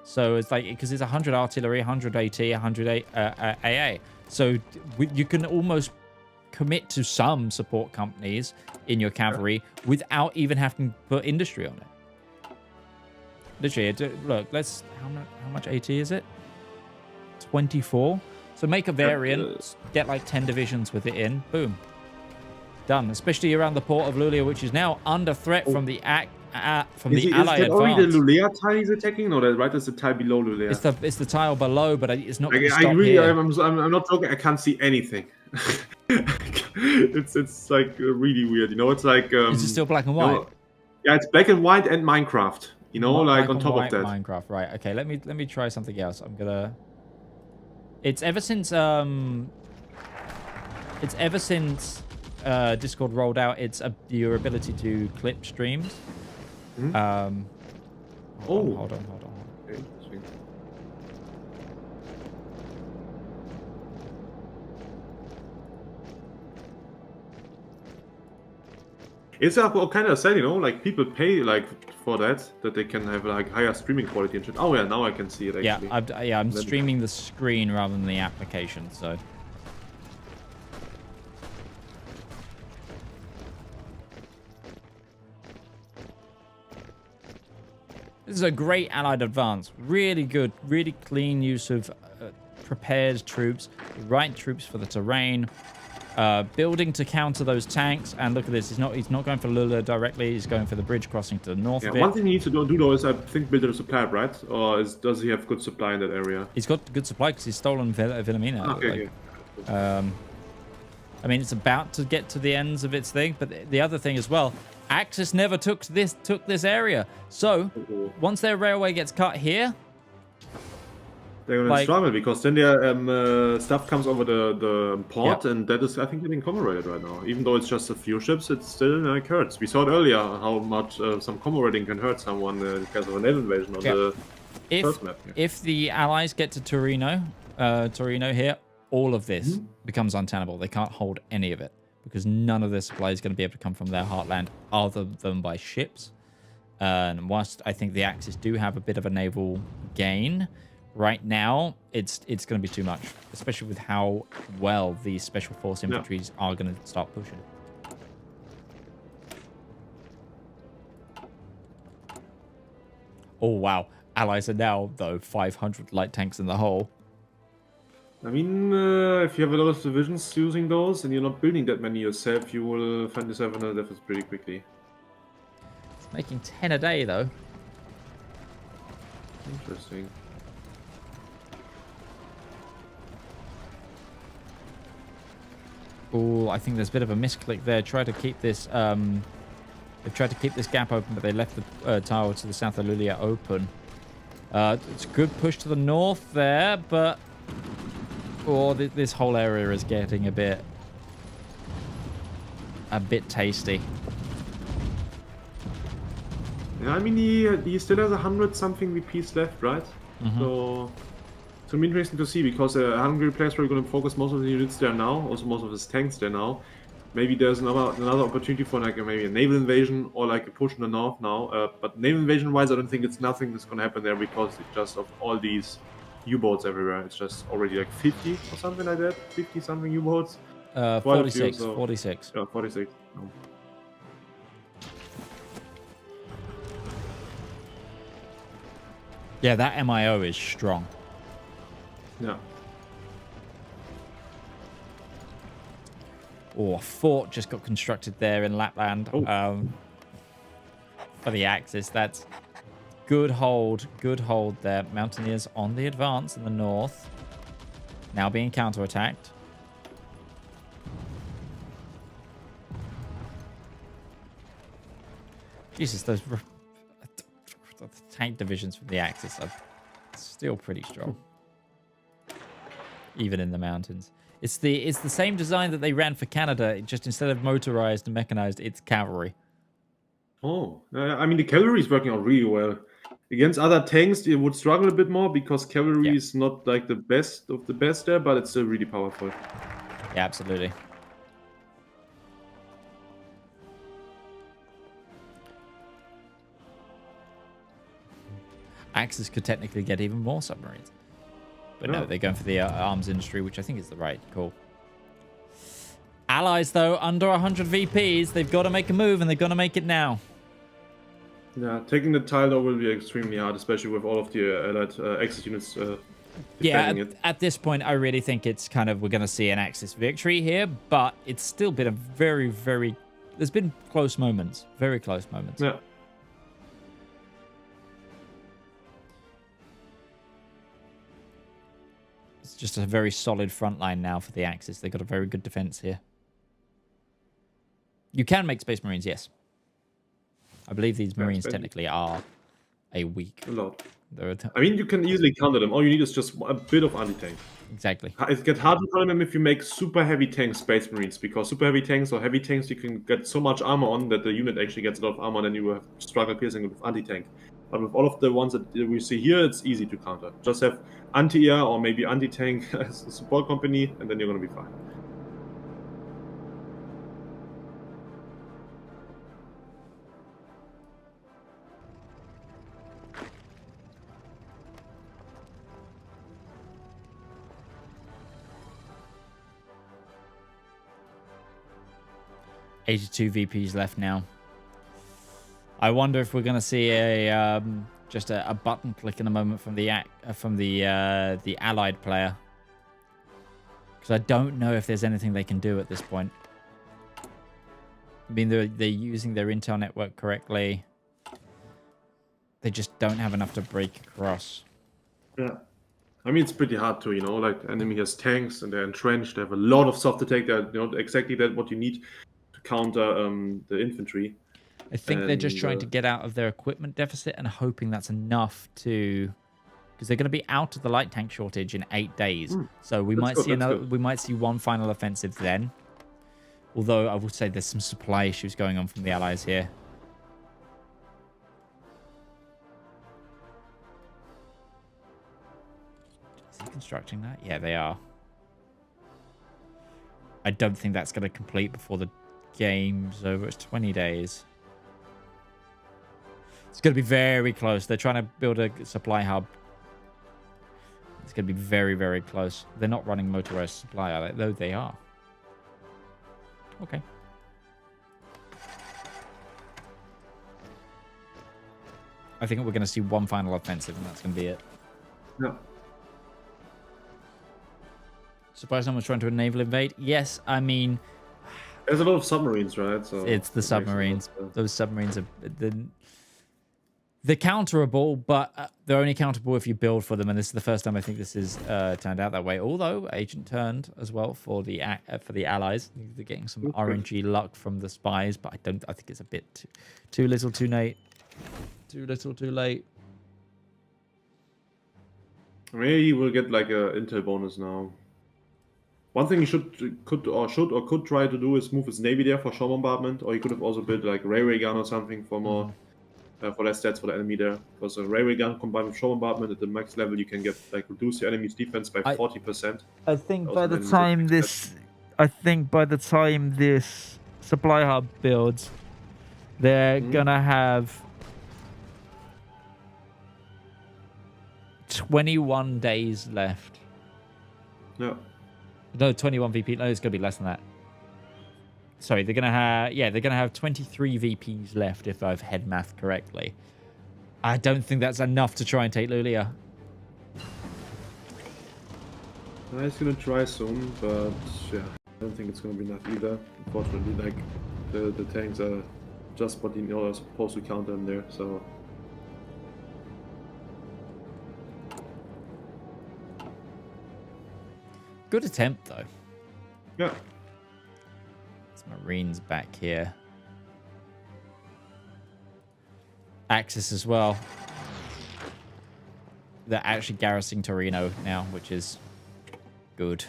So it's like, because it's 100 artillery, 100 AT, 100 AA. So you can almost commit to some support companies in your cavalry without even having to put industry on it. Literally, look, how much AT is it? 24. So make a variant, get like 10 divisions with it in, boom. Done. Especially around the port of Luleå, which is now under threat from the Allied Is that only advance. the Lulea tile he's attacking? No, that's right. That's the tile below Lulea. It's the tile below, but it's not going to I stop really, here. I'm not joking. I can't see anything. it's like really weird. You know, it's like. Is it still black and white? Yeah, it's black and white and Minecraft. You know, like Black on and top of white that. Minecraft, right? Okay, let me try something else. I'm gonna. It's ever since Discord rolled out your ability to clip streams. Hmm? Hold on. Okay, sweet. It's kind of sad, you know, like people pay like for that they can have like higher streaming quality and shit. Oh yeah, now I can see it actually. Yeah, I'm streaming the screen rather than the application, so. This is a great allied advance. Really good, really clean use of prepared troops, the right troops for the terrain, building to counter those tanks. And look at this, he's not going for Lula directly, he's going for the bridge crossing to the north of it. One thing he needs to do though is I think build a supply, right? Or does he have good supply in that area? He's got good supply because he's stolen Wilhelmina. Okay. I mean, it's about to get to the ends of its thing, but the other thing as well, Axis never took this area. So Uh-oh. once their railway gets cut here, They're gonna Like- struggle because then their stuff comes over the port, Yep. and that is, I think, getting commemorated right now. Even though it's just a few ships, it still hurts. We saw it earlier how much some commemorating can hurt someone because of a naval invasion on Yep. the if first map. Yeah. if the Allies get to Torino here, all of this becomes untenable. They can't hold any of it because none of their supply is going to be able to come from their heartland other than by ships. And whilst I think the Axis do have a bit of a naval gain, right now it's going to be too much, especially with how well these special force infantries are going to start pushing. Oh wow, Allies are now though 500 light tanks in the hole. I mean, if you have a lot of divisions using those and you're not building that many yourself, you will find yourself in a deficit pretty quickly. It's making 10 a day though. Interesting. Oh, I think there's a bit of a misclick there. Try to keep this. They've tried to keep this gap open, but they left the tower to the south of Lulia open. It's a good push to the north there, but this whole area is getting a bit tasty. Yeah, I mean, he still has 100-something VPs left, right? So it's gonna be interesting to see because Hungary players are going to focus most of the units there now, also most of his tanks there now. Maybe there's another opportunity for like maybe a naval invasion or like a push in the north now. But naval invasion wise, I don't think it's nothing that's going to happen there because it's just of all these U-boats everywhere. It's just already like 50 or something like that. 50 something U-boats. 46. so- 46. Yeah, 46. No. Yeah, that MIO is strong. Yeah. Oh, a fort just got constructed there in Lapland for the Axis. That's good hold there. Mountaineers on the advance in the north. Now being counterattacked. Jesus, those tank divisions from the Axis are still pretty strong. Even in the mountains. It's the same design that they ran for Canada, just instead of motorized and mechanized, it's cavalry. Oh, I mean, the cavalry is working out really well. Against other tanks, it would struggle a bit more because cavalry Yeah. is not like the best of the best there, but it's still really powerful. Yeah, absolutely. Axis could technically get even more submarines. But no, Yeah. they're going for the arms industry, which I think is the right call. Allies, though, under 100 VPs, they've got to make a move, and they've got to make it now. Yeah, taking the tile though will be extremely hard, especially with all of the allied Axis units Yeah, defending it. at this point, I really think it's kind of, we're going to see an Axis victory here, but it's still been a very, very, there's been close moments, very close moments. Yeah. It's just a very solid front line now for the Axis. They've got a very good defense here. You can make Space Marines, yes. I believe these Marines Space- technically are a weak. A lot. They're I mean, you can easily counter them. All you need is just a bit of anti-tank. exactly. It gets hard to counter them if you make super heavy tanks Space Marines, because super heavy tanks or heavy tanks you can get so much armor on that the unit actually gets a lot of armor, and then you will have struggle piercing with anti-tank. But with all of the ones that we see here, it's easy to counter. Just have anti-air or maybe anti-tank as a support company, and then you're going to be fine. $82 VPs left now. I wonder if we're going to see a just a button click in a moment from the allied player, because I don't know if there's anything they can do at this point. I mean, they're using their intel network correctly. They just don't have enough to break across. Yeah. I mean, it's pretty hard to, like the enemy has tanks and they're entrenched. They have a lot of soft attack. They're not exactly that what you need to counter the infantry. I think they're just And, trying to get out of their equipment deficit and hoping that's enough to, because they're going to be out of the light tank shortage in 8 days. So we might see another. We might see one final offensive then. Although I would say there's some supply issues going on from the Allies here. Is he constructing that? Yeah, they are. I don't think that's going to complete before the game's over. It's 20 days. It's going to be very close. They're trying to build a supply hub. It's going to be very, very close. They're not running motorized supply, are they? Though they are. Okay. I think we're going to see one final offensive, and that's going to be it. Yeah. Surprised someone's trying to naval invade? Yes, I mean... There's a lot of submarines, right? So it's the submarines. Those submarines are... They're counterable, but they're only counterable if you build for them, and this is the first time I think this is turned out that way. Although Agent turned as well for the Allies. They're getting some RNG luck from the spies, but I think it's a bit too little, too late. Too little, too late. Maybe we'll get like a intel bonus now. One thing he could try to do is move his navy there for shore bombardment, or he could have also built like a railway gun or something for more. For less stats for the enemy there, because a railway gun combined with shore bombardment at the max level, you can get like reduce your enemy's defense by 40%. I think by the time this supply hub builds, they're gonna have 21 days left. Yeah. No, 21 VP. No, it's gonna be less than that. Sorry, they're gonna have 23 VPs left if I've head math correctly. I don't think that's enough to try and take Luleå. He's gonna try soon, but yeah, I don't think it's gonna be enough either. Unfortunately, like the tanks are just what you are supposed to counter them there. So good attempt though. Yeah. Marines back here. Axis as well. They're actually garrisoning Torino now, which is good.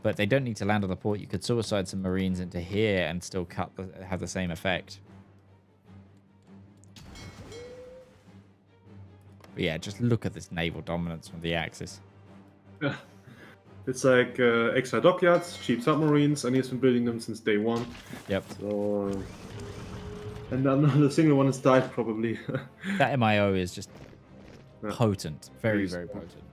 But they don't need to land on the port. You could suicide some Marines into here and still have the same effect. But yeah, just look at this naval dominance from the Axis. Yeah. It's like extra dockyards, cheap submarines, and he's been building them since day one. Yep. So, and another single one has died probably. That MIO is just potent, very, very potent.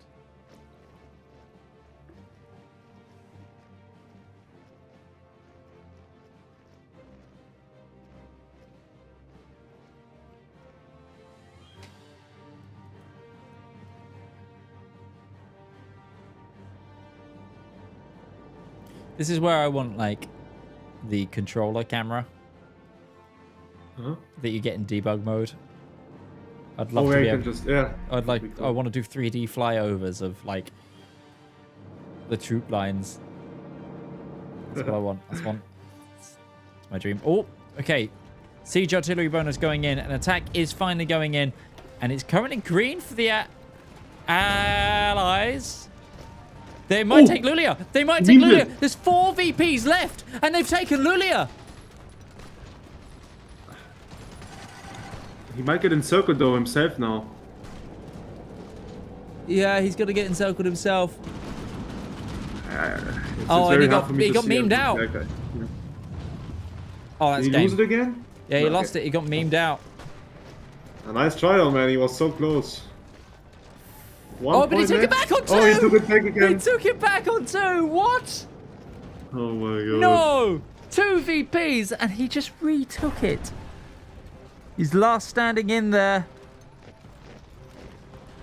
This is where I want, like, the controller camera that you get in debug mode. I'd love to be able to... I want to do 3D flyovers of, like, the troop lines. That's what I want. That's my dream. Oh, okay. Siege artillery bonus going in. An attack is finally going in. And it's currently green for the Allies. They might take Luleå. They might take Luleå. There's 4 VPs left, and they've taken Luleå. He might get encircled though himself now. Yeah, he's gonna get encircled himself. And he got memed out. Yeah. Oh, that's Did he lose it again? Yeah, he lost it. He got memed out. A nice trial, man. He was so close. But he took it back on 2! Oh, he took it back again. He took it back on 2! What? Oh my god. No! 2 VPs, and he just retook it. He's last standing in there.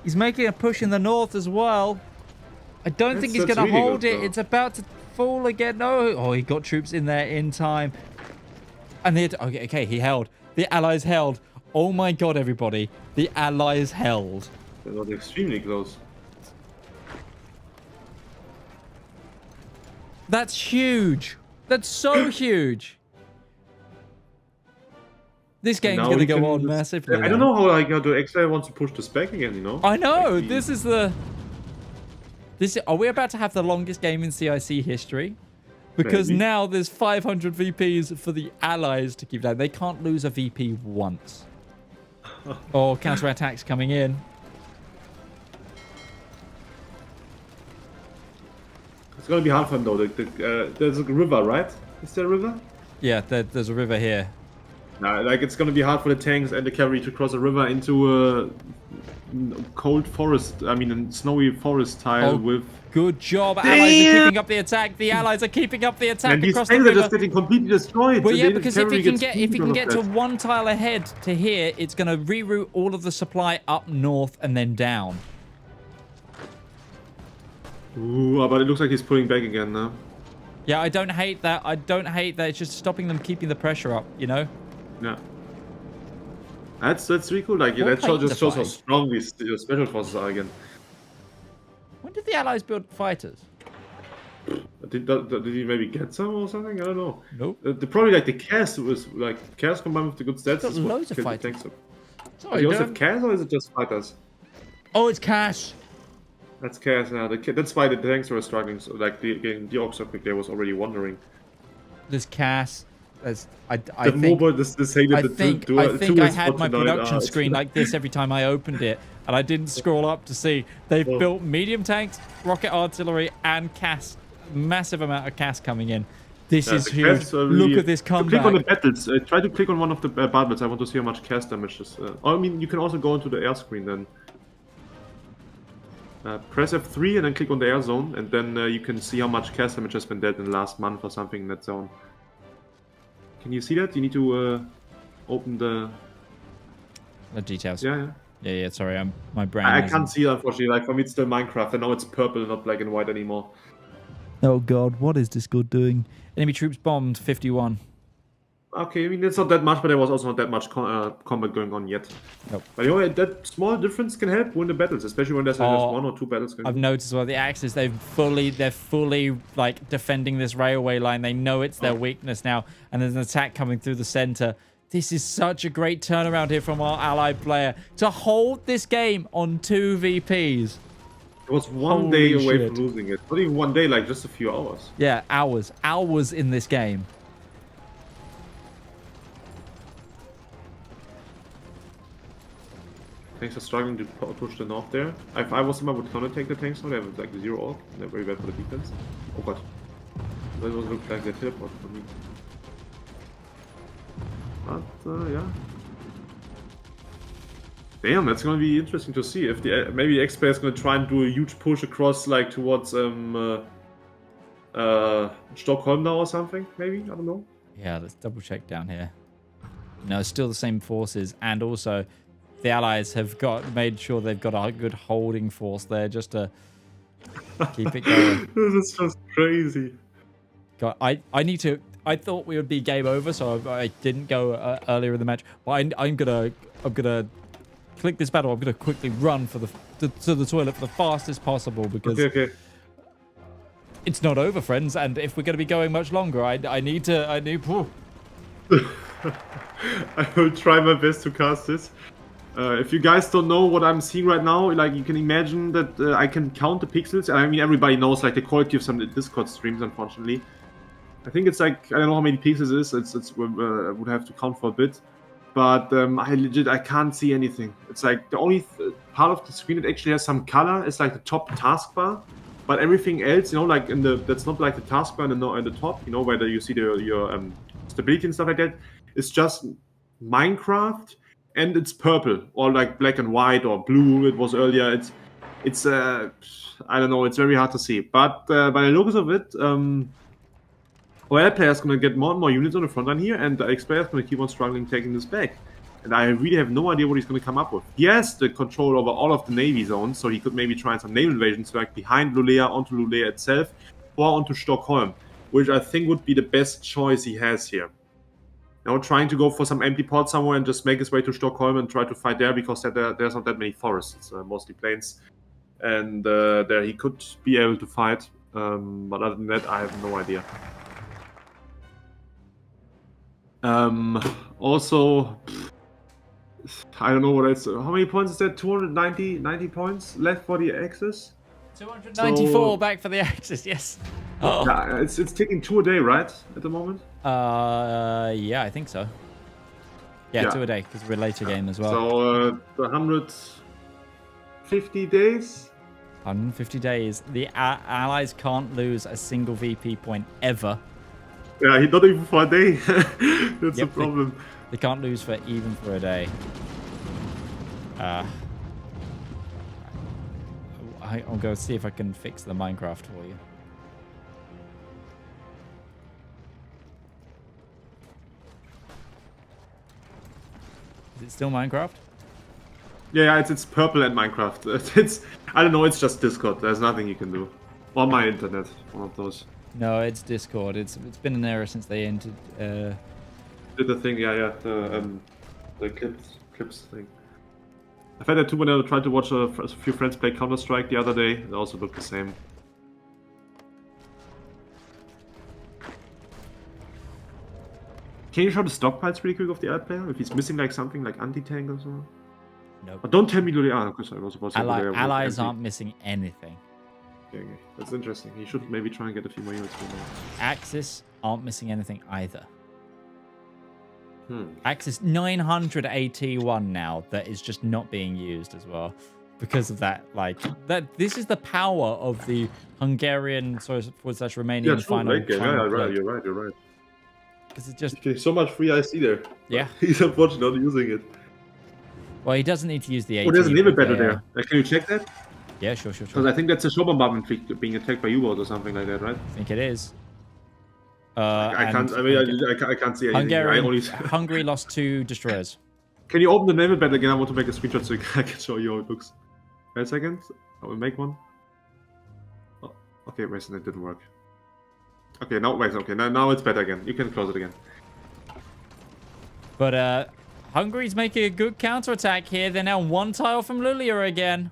He's making a push in the north as well. I don't think he's going to hold it. It's about to fall again. No. Oh, he got troops in there in time. And okay, he held. The Allies held. Oh my god, everybody. The Allies held. That was extremely close. That's huge. That's so huge. This And game's now going to he go can on just- massively. I don't know how like the X-Player wants to push this back again. You know. I know. Like, This is the. Are we about to have the longest game in CIC history? Because Maybe. now there's 500 VPs for the allies to keep down. They can't lose a VP once. Or counterattacks coming in. It's gonna be hard for him though. There's a river, right? Is there a river? Yeah, there's a river here. Like it's gonna be hard for the tanks and the cavalry to cross a river into a cold forest. I mean, a snowy forest tile Oh, with. Good job. Allies are keeping up the attack. The allies are keeping up the attack And these across the tanks are river. just getting completely destroyed. Well, so yeah, the because if cavalry he can gets get screwed to on that. one tile ahead to here, it's going to reroute all of the supply up north and then down. Ooh, but it looks like he's pulling back again now. Yeah, I don't hate that. I don't hate that. It's just stopping them keeping the pressure up, you know? Yeah. That's really cool. Like, yeah, More that just shows how paint to fight. strong these special forces are again. When did the allies build fighters? Did he maybe get some or something? I don't know. Nope. Probably like the cast was like cast combined with the good stats. got is what loads of killed the fighters. tanks up. Sorry, Do you also don't- have cast or is it just fighters? Oh, it's cash. That's chaos now. That's why the tanks were struggling. So like getting the Orcs so quickly, I was already wondering. There's cash. There's, I The think, mobile, this Halo, I the think, two, I two think I is had my Fortnite, production screen like this every time I opened it, and I didn't scroll up to see. They've Oh. built medium tanks, rocket artillery, and cast. Massive amount of cast coming in. This is the huge. casts are Look really- at this So click on the comeback. battles. Try to click on one of the battles. I want to see how much cast damage is. I mean, you can also go into the air screen then. Press F3 and then click on the air zone, and then you can see how much cast damage has been dealt in the last month or something in that zone. Can you see that? You need to open the. The details. Yeah. Yeah. Sorry, my brain. I isn't- can't see it unfortunately. Like for me, it's still Minecraft, and now it's purple, not black and white anymore. Oh God, what is Discord doing? Enemy troops bombed 51. Okay, I mean it's not that much, but there was also not that much combat going on yet. Nope. But you know, that small difference can help win the battles, especially when there's just Oh, one or two battles going. I've noticed well the Axis they're fully like defending this railway line. They know it's their weakness now, and there's an attack coming through the center. This is such a great turnaround here from our allied player to hold this game on 2 VPs. It was one day Holy away shit. from losing it. Not even one day, like just a few hours. Yeah, hours in this game. Tanks are struggling to push the north there. If I was him, I would counter-take the tanks now. They have like 0 orc. They're very bad for the defense. Oh god. That was look like they teleported for me. But, yeah. Damn, that's gonna be interesting to see. If the maybe X-Player is gonna try and do a huge push across, like, towards, Stockholm now or something, maybe? I don't know. Yeah, let's double check down here. No, it's still the same forces, and also the allies have made sure they've got a good holding force there just to keep it going. This is just crazy. God, I thought we would be game over, so I didn't go earlier in the match. But I'm gonna click this battle. I'm gonna quickly run to the toilet for the fastest possible because Okay. it's not over, friends. And if we're gonna be going much longer, I need. Whew. I will try my best to cast this. If you guys don't know what I'm seeing right now, like you can imagine that I can count the pixels. I mean, everybody knows like the quality of some Discord streams, unfortunately. I think it's like, I don't know how many pixels it is. I would have to count for a bit. But I can't see anything. It's like the only part of the screen that actually has some color is like the top taskbar. But everything else, you know, like that's not like the taskbar in the top, you know, where you see your stability and stuff like that. It's just Minecraft, and it's purple or like black and white or blue. It was earlier. It's I don't know. It's very hard to see. But by the looks of it, OL player is going to get more and more units on the front line here, and the X player is going to keep on struggling taking this back. And I really have no idea what he's going to come up with. He has the control over all of the navy zones, so he could maybe try some naval invasions, like behind Lulea, onto Lulea itself, or onto Stockholm, which I think would be the best choice he has here. Now trying to go for some empty port somewhere and just make his way to Stockholm and try to fight there, because there's not that many forests. It's mostly plains. And there he could be able to fight. But other than that, I have no idea. Also, I don't know what else. How many points is that? 290 points left for the Axis. 294 So- back for the Axis. Yes. Oh. Yeah, it's taking 2 a day, right? At the moment. Yeah, I think so. Yeah, Yeah. 2 a day because we're later game as well. So the 150 days. 150 days. The Allies can't lose a single VP point ever. Yeah, he not even for a day. That's Yep, a problem. They can't lose for even for a day. I'll go see if I can fix the Minecraft for you. Is it still Minecraft? Yeah, it's purple and Minecraft. It's I don't know. It's just Discord. There's nothing you can do. Or my internet. One of those. No, it's Discord. It's been an error since they entered. Did the thing? Yeah. The clips thing. I've had that too when I tried to watch a few friends play Counter Strike the other day. It also looked the same. Can you show the stockpiles pretty quick of the ad player? If he's missing like something like anti-tank or something? Nope. But don't tell me Lulia. Because I was supposed to say Lulia Allies was aren't missing anything. Okay. That's interesting. He should maybe try and get a few more units. Axis aren't missing anything either. Hmm. Axis 981 now that is just not being used as well because of that. Like that, this is the power of the Hungarian Romanian final. Right, yeah, right. You're right. Because it just Okay, so much free IC there. Yeah. He's unfortunately not using it. Well, he doesn't need to use the 80. Oh, there's a naval but battle there. Can you check that? Yeah, sure. Because I think that's a show bombardment fleet being attacked by U-boats or something like that, right? I think it is. I can't. I mean, I can't see anything. Hungary lost 2 destroyers. Can you open the naval battle again? I want to make a screenshot so I can show you how it looks. Wait a second. I will make one. Oh, okay, wait, it didn't work. Okay, now wait. Okay, now it's better again. You can close it again. But Hungary's making a good counterattack here. They're now 1 tile from Lulia again.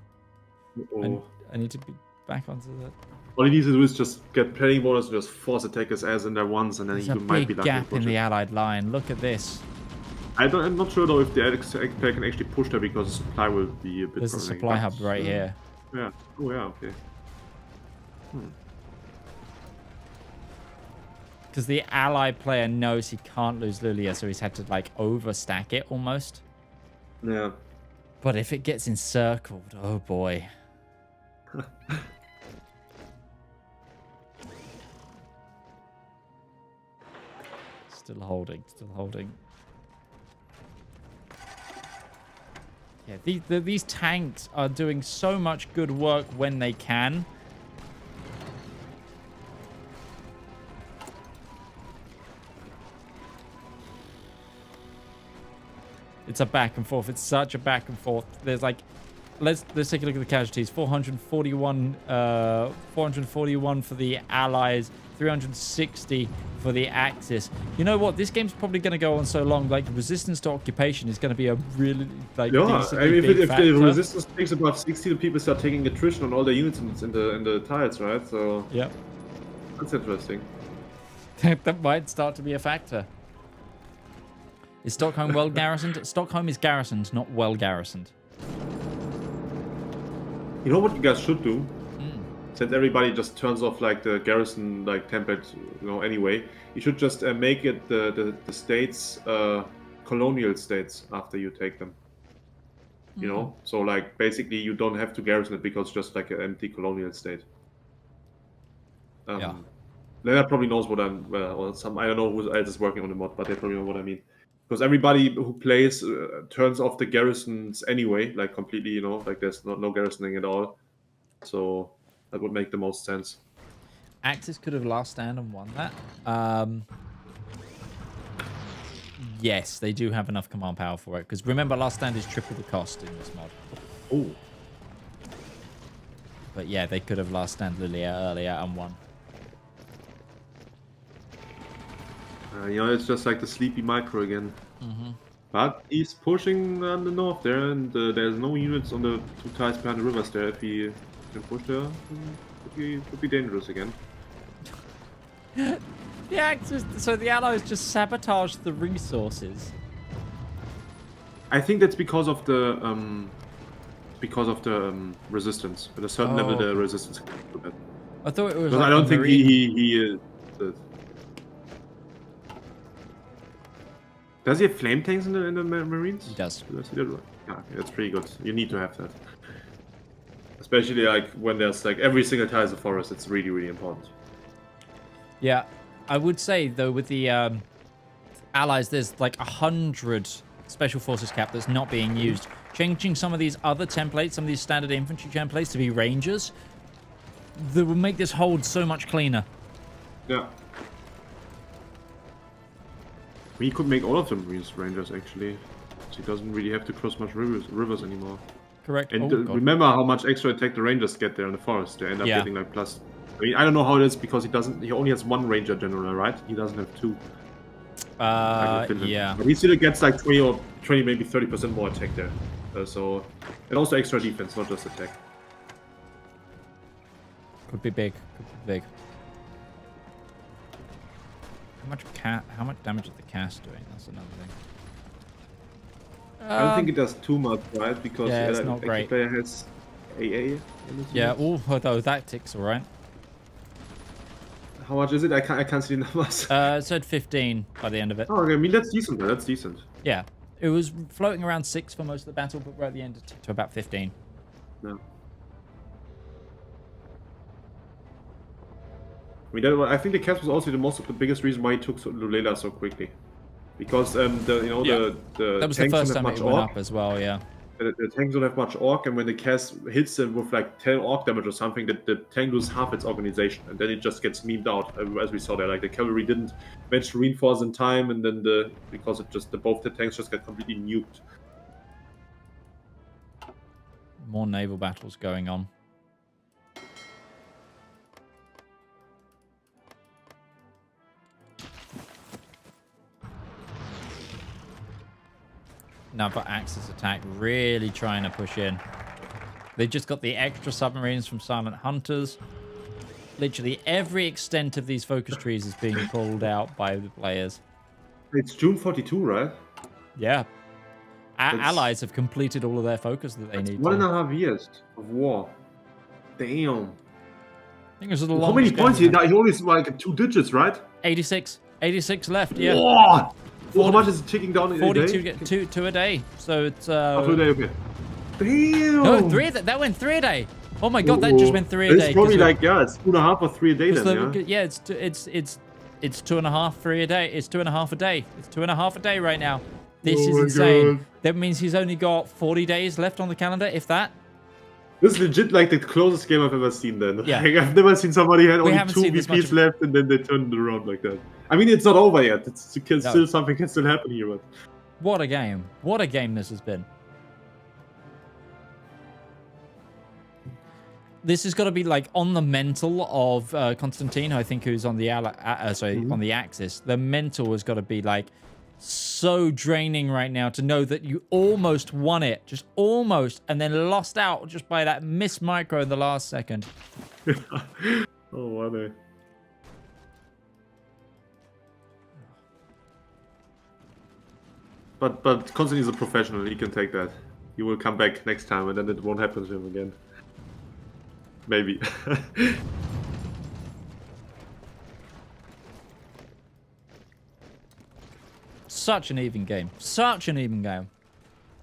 Oh. I need to be back onto that. All he needs to do is just get planning bonus and just force attackers as in there once, and then There's he a might be big lucky. gap in the Allied line. Look at this. I'm not sure though if the Alex player can actually push there because the supply will be a bit. There's a supply hub right here. Yeah. Oh yeah. Okay. Because the Allied player knows he can't lose Lulia, so he's had to like overstack it almost. Yeah. But if it gets encircled, oh boy. Still holding. Yeah, these tanks are doing so much good work when they can. It's a back and forth. It's such a back and forth. There's like, let's take a look at the casualties. 441 for the Allies, 360 for the Axis. You know what? This game's probably going to go on so long. Like, resistance to occupation is going to be a really Yeah, I mean, if the resistance takes above 60, the people start taking attrition on all the units in the tiles, right? So yeah, that's interesting. That might start to be a factor. Is Stockholm well garrisoned? Stockholm is garrisoned, not well garrisoned. You know what you guys should do? Since everybody just turns off like the garrison like template, you know, anyway, you should just make it the states colonial states after you take them. You know, so like basically you don't have to garrison it because it's just like an empty colonial state. Yeah. Leonard probably knows what I'm. Or some I don't know who else is working on the mod, but they probably know what I mean. Because everybody who plays turns off the garrisons anyway, like completely, you know, like there's no garrisoning at all. So that would make the most sense. Axis could have last stand and won that. Yes, they do have enough command power for it. Because remember, last stand is triple the cost in this mod. Oh. But yeah, they could have last stand Lulia earlier and won. You know, it's just like the sleepy micro again. But he's pushing on the north there, and there's no units on the 2 tiles behind the rivers there. If he can push there, could be dangerous again. The Axis, so the Allies just sabotaged the resources. I think that's because of the resistance. At a certain level, the okay. resistance. I thought it was. Because Like I don't think Marine. he does he have flame tanks in the Marines? He does. Yeah, okay, that's pretty good. You need to have that, especially like when there's like every single tile is a forest. It's really, really important. Yeah, I would say though with the Allies, there's like 100 special forces cap that's not being used. Changing some of these other templates, some of these standard infantry templates to be rangers, that will make this hold so much cleaner. Yeah. We could make all of them rangers actually, so he doesn't really have to cross much rivers anymore. Correct. And Oh, God. remember how much extra attack the rangers get there in the forest. They end up getting like plus. I mean, I don't know how it is because he only has one ranger general, right? He doesn't have two. Yeah. But he still gets like 20, maybe 30% more attack there. So, and also extra defense, not just attack. Could be big. Could be big. How much damage is the cast doing? That's another thing. I don't think it does too much, right? Because yeah, it's not great. Player has AA. Yeah. Oh, although that ticks all right. How much is it? I can't see the numbers. It said 15 by the end of it. Oh, okay. I mean that's decent. That's decent. Yeah. It was floating around 6 for most of the battle, but right at the end it ticked to about 15. No. I mean, I think the cast was also the biggest reason why he took Lulela so quickly, because the that was the tanks first don't time have it much went orc. up as well. Yeah. The tanks don't have much orc, and when the cast hits them with like 10 orc damage or something, the tank loses half its organization, and then it just gets memed out, as we saw there. Like the cavalry didn't manage to reinforce in time, and then because both the tanks just got completely nuked. More naval battles going on. Now for Axis attack, really trying to push in. They just got the extra submarines from Silent Hunters. Literally every extent of these focus trees is being pulled out by the players. It's June 42, right? Yeah. Allies have completed all of their focus that they need. 1.5 years of war. Damn. I think it was a long. How many points? He only is like 2 digits, right? 86. 86 left, yeah. What? How much is it ticking down in 42 a day? two a day. So it's 2 a day, okay. Damn. No, 3 a day. That went 3 a day. Oh my god, that just went 3 a day. It's probably like it's 2.5 or 3 a day then, yeah. It's 2.5, 3 a day. It's 2.5 a day. It's 2.5 a day right now. This is insane. God. That means he's only got 40 days left on the calendar, if that. This is legit like the closest game I've ever seen then. Yeah. Like, I've never seen somebody had only 2 VPs of... left and then they turned it around like that. I mean, it's not over yet. Still something can still happen here, but... What a game. What a game this has been. This has got to be like on the mental of Constantine, I think, who's on the on the Axis. The mental has got to be like so draining right now to know that you almost won it, just almost, and then lost out just by that missed micro in the last second. Oh, what a... But Constantine is a professional. He can take that. He will come back next time, and then it won't happen to him again. Maybe. Such an even game. Such an even game.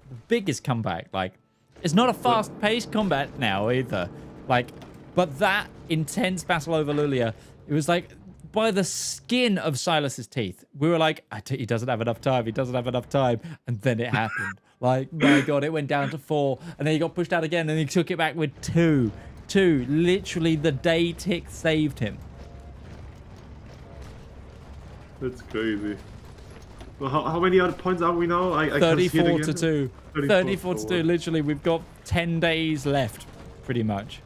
The biggest comeback. Like, it's not a fast-paced combat now either. Like, but that intense battle over Lulia, it was like by the skin of Silas's teeth. We were like, he doesn't have enough time. He doesn't have enough time. And then it happened. Like, my God, it went down to 4. And then he got pushed out again. And he took it back with 2. Literally, the day tick saved him. That's crazy. Well, how many other points are we now? 34 to 2. 34 to 2. Literally, we've got 10 days left, pretty much.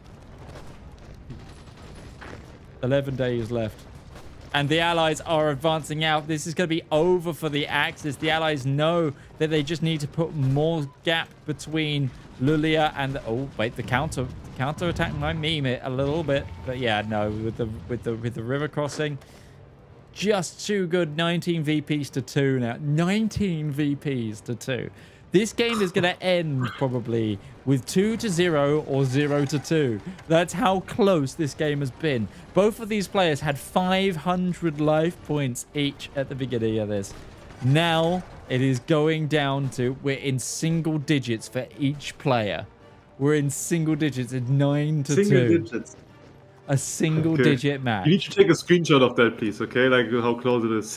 11 days left. And the Allies are advancing out. This is going to be over for the Axis. The Allies know that they just need to put more gap between Lulia and... Oh, wait, the counter attack might meme it a little bit. But yeah, no, with the river crossing... just too good. 19 VPs to 2 now. 19 VPs to 2. This game is going to end probably with 2-0 or 0-2. That's how close this game has been. Both of these players had 500 life points each at the beginning of this. Now it is going down to, we're in single digits for each player. We're in single digits at 9-2. Single digits. A single digit match. You need to take a screenshot of that, please, okay? Like how close it is.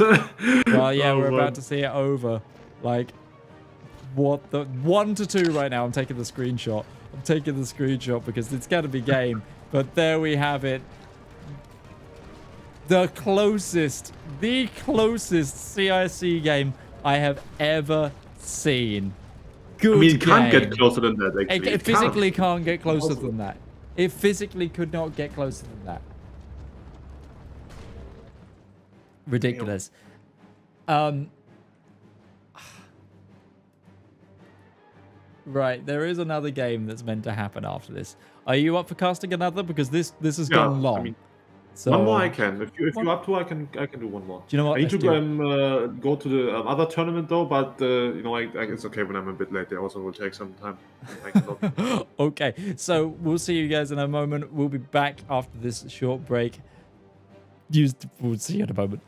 Well, yeah, we're about to see it over. Like, what the 1-2 right now. I'm taking the screenshot. I'm taking the screenshot because it's got to be game. But there we have it. The closest CIC game I have ever seen. Good I mean, it can't game. get closer than that, actually. It physically can't get closer than that. It physically could not get closer than that. Ridiculous. Right, there is another game that's meant to happen after this. Are you up for casting another? Because this has gone long. I mean, so, one more I can. If you're up to, I can do one more. Do you know what? I need to go to the other tournament though, but you know, it's okay when I'm a bit late. They also will take some time. Okay, so we'll see you guys in a moment. We'll be back after this short break. We'll see you in a moment.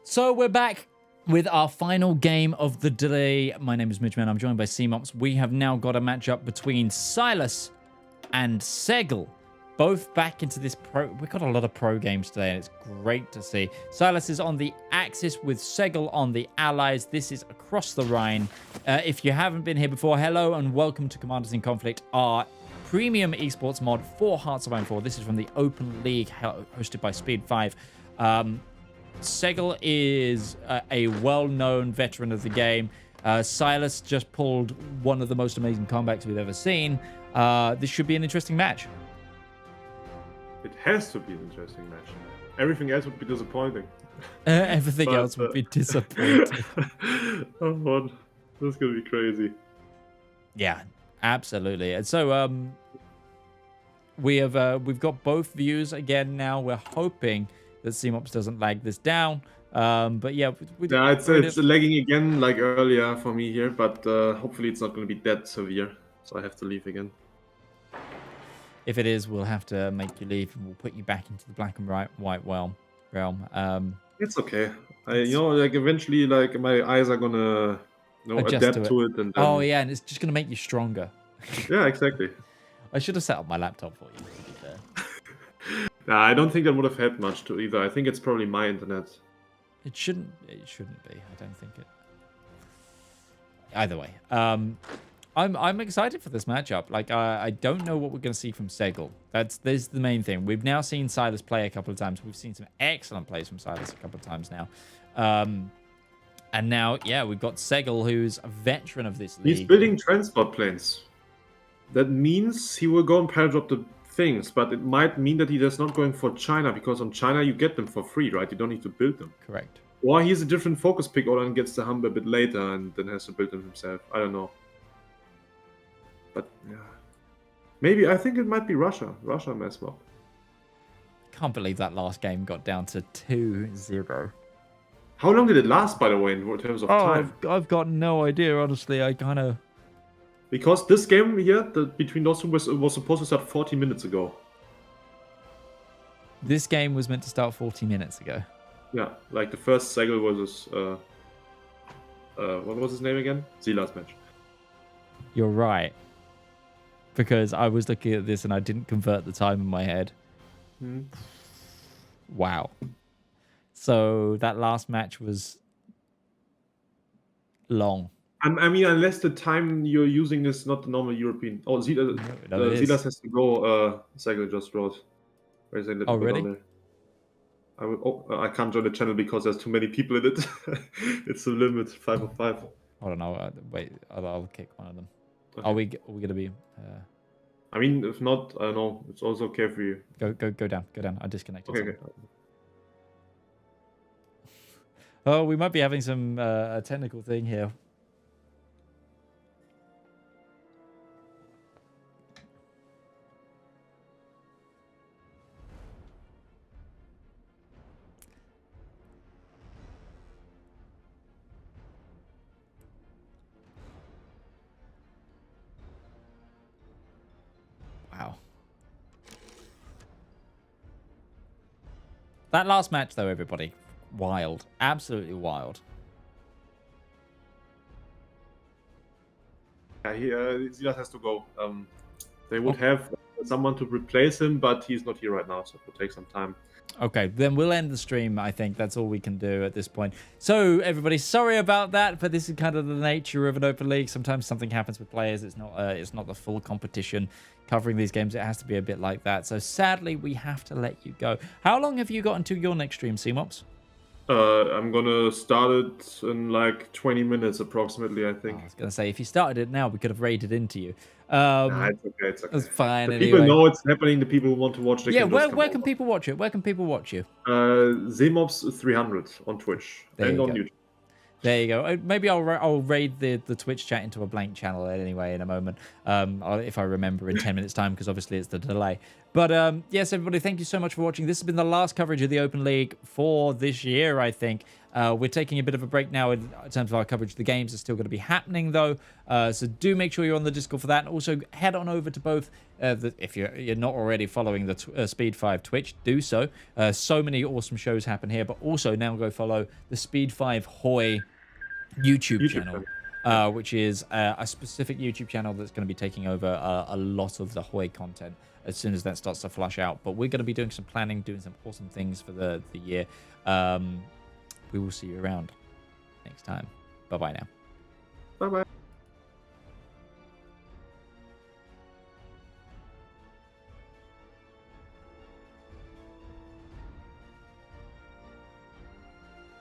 So we're back with our final game of the day. My name is Midgeman. I'm joined by CMOPS. We have now got a matchup between Silas and Segel. Both back into this pro. We've got a lot of pro games today, and it's great to see. Silas is on the Axis with Segel on the Allies. This is across the Rhine. If you haven't been here before, hello and welcome to Commanders in Conflict, our premium esports mod for Hearts of Iron 4. This is from the Open League hosted by Speed 5. Segel is a well-known veteran of the game. Silas just pulled one of the most amazing comebacks we've ever seen. This should be an interesting match. It has to be an interesting match. Everything else would be disappointing. Everything else would be disappointing. Oh, man. This is going to be crazy. Yeah, absolutely. And so we've got both views again now. We're hoping that CMOPS doesn't lag this down. But yeah, it's lagging again like earlier for me here, but hopefully it's not going to be that severe. So I have to leave again. If it is, we'll have to make you leave and we'll put you back into the black and white realm. It's okay. Eventually, like my eyes are gonna adapt to it. And oh yeah, and it's just gonna make you stronger. Yeah, exactly. I should have set up my laptop for you, to be fair. Nah, I don't think that would have had much to either. I think it's probably my internet. It shouldn't be. I don't think it. Either way, I'm excited for this matchup. Like, I don't know what we're going to see from Segel. This is the main thing. We've now seen Silas play a couple of times. We've seen some excellent plays from Silas a couple of times now. And now, yeah, we've got Segel, who's a veteran of this league. He's building transport planes. That means he will go and paradrop the things, but it might mean that he is not going for China, because on China you get them for free, right? You don't need to build them. Correct. Or he's a different focus pick order and gets the Humber a bit later and then has to build them himself. I don't know. But yeah, maybe I think it might be Russia mess up. Can't believe that last game got down to 2-0. How long did it last, by the way, in terms of time? I've got no idea, honestly. Because this game here, between those two, was supposed to start 40 minutes ago. This game was meant to start 40 minutes ago. Yeah, like the first Segel versus what was his name again? Silas match. You're right. Because I was looking at this and I didn't convert the time in my head. Wow. So that last match was long. I mean, unless the time you're using is not the normal European. Oh, Silas has to go. Segel just wrote. Oh, really? I can't join the channel because there's too many people in it. It's the limit, 5 of 5. I don't know. Wait, I'll kick one of them. Okay. Are we going to be... I mean, if not, I don't know. It's also okay for you. Go down. I disconnected. Okay. Oh, we might be having some a technical thing here. Wow. That last match, though, everybody, wild. Absolutely wild. Yeah, Silas has to go. They would have someone to replace him, but he's not here right now, so it will take some time. Okay, then we'll end the stream. I think that's all we can do at this point. So, everybody, sorry about that, but this is kind of the nature of an open league. Sometimes something happens with players. It's not the full competition. Covering these games, it has to be a bit like that. So, sadly, we have to let you go. How long have you got until your next stream, CMOPS? I'm gonna start it in like 20 minutes approximately, I think. I was gonna say, if you started it now, we could have raided into you. Nah, it's okay. It's okay. That's fine. The anyway. people know it's happening. The people who want to watch the yeah. Where can people watch it? Where can people watch you? CMOPS 300 on Twitch and on YouTube. There you go. Maybe I'll raid the Twitch chat into a blank channel anyway in a moment, if I remember in 10 minutes time, because obviously it's the delay. But yes, everybody, thank you so much for watching. This has been the last coverage of the Open League for this year, I think. We're taking a bit of a break now in terms of our coverage of the games. It's still going to be happening, though. So do make sure you're on the Discord for that. And also, head on over to both, if you're not already following the Speed 5 Twitch, do so. So many awesome shows happen here. But also, now go follow the Speed 5 Hoi YouTube channel. Which is a specific YouTube channel that's going to be taking over a lot of the Hoi content as soon as that starts to flush out. But we're going to be doing some planning, doing some awesome things for the year. We will see you around next time. Bye-bye now.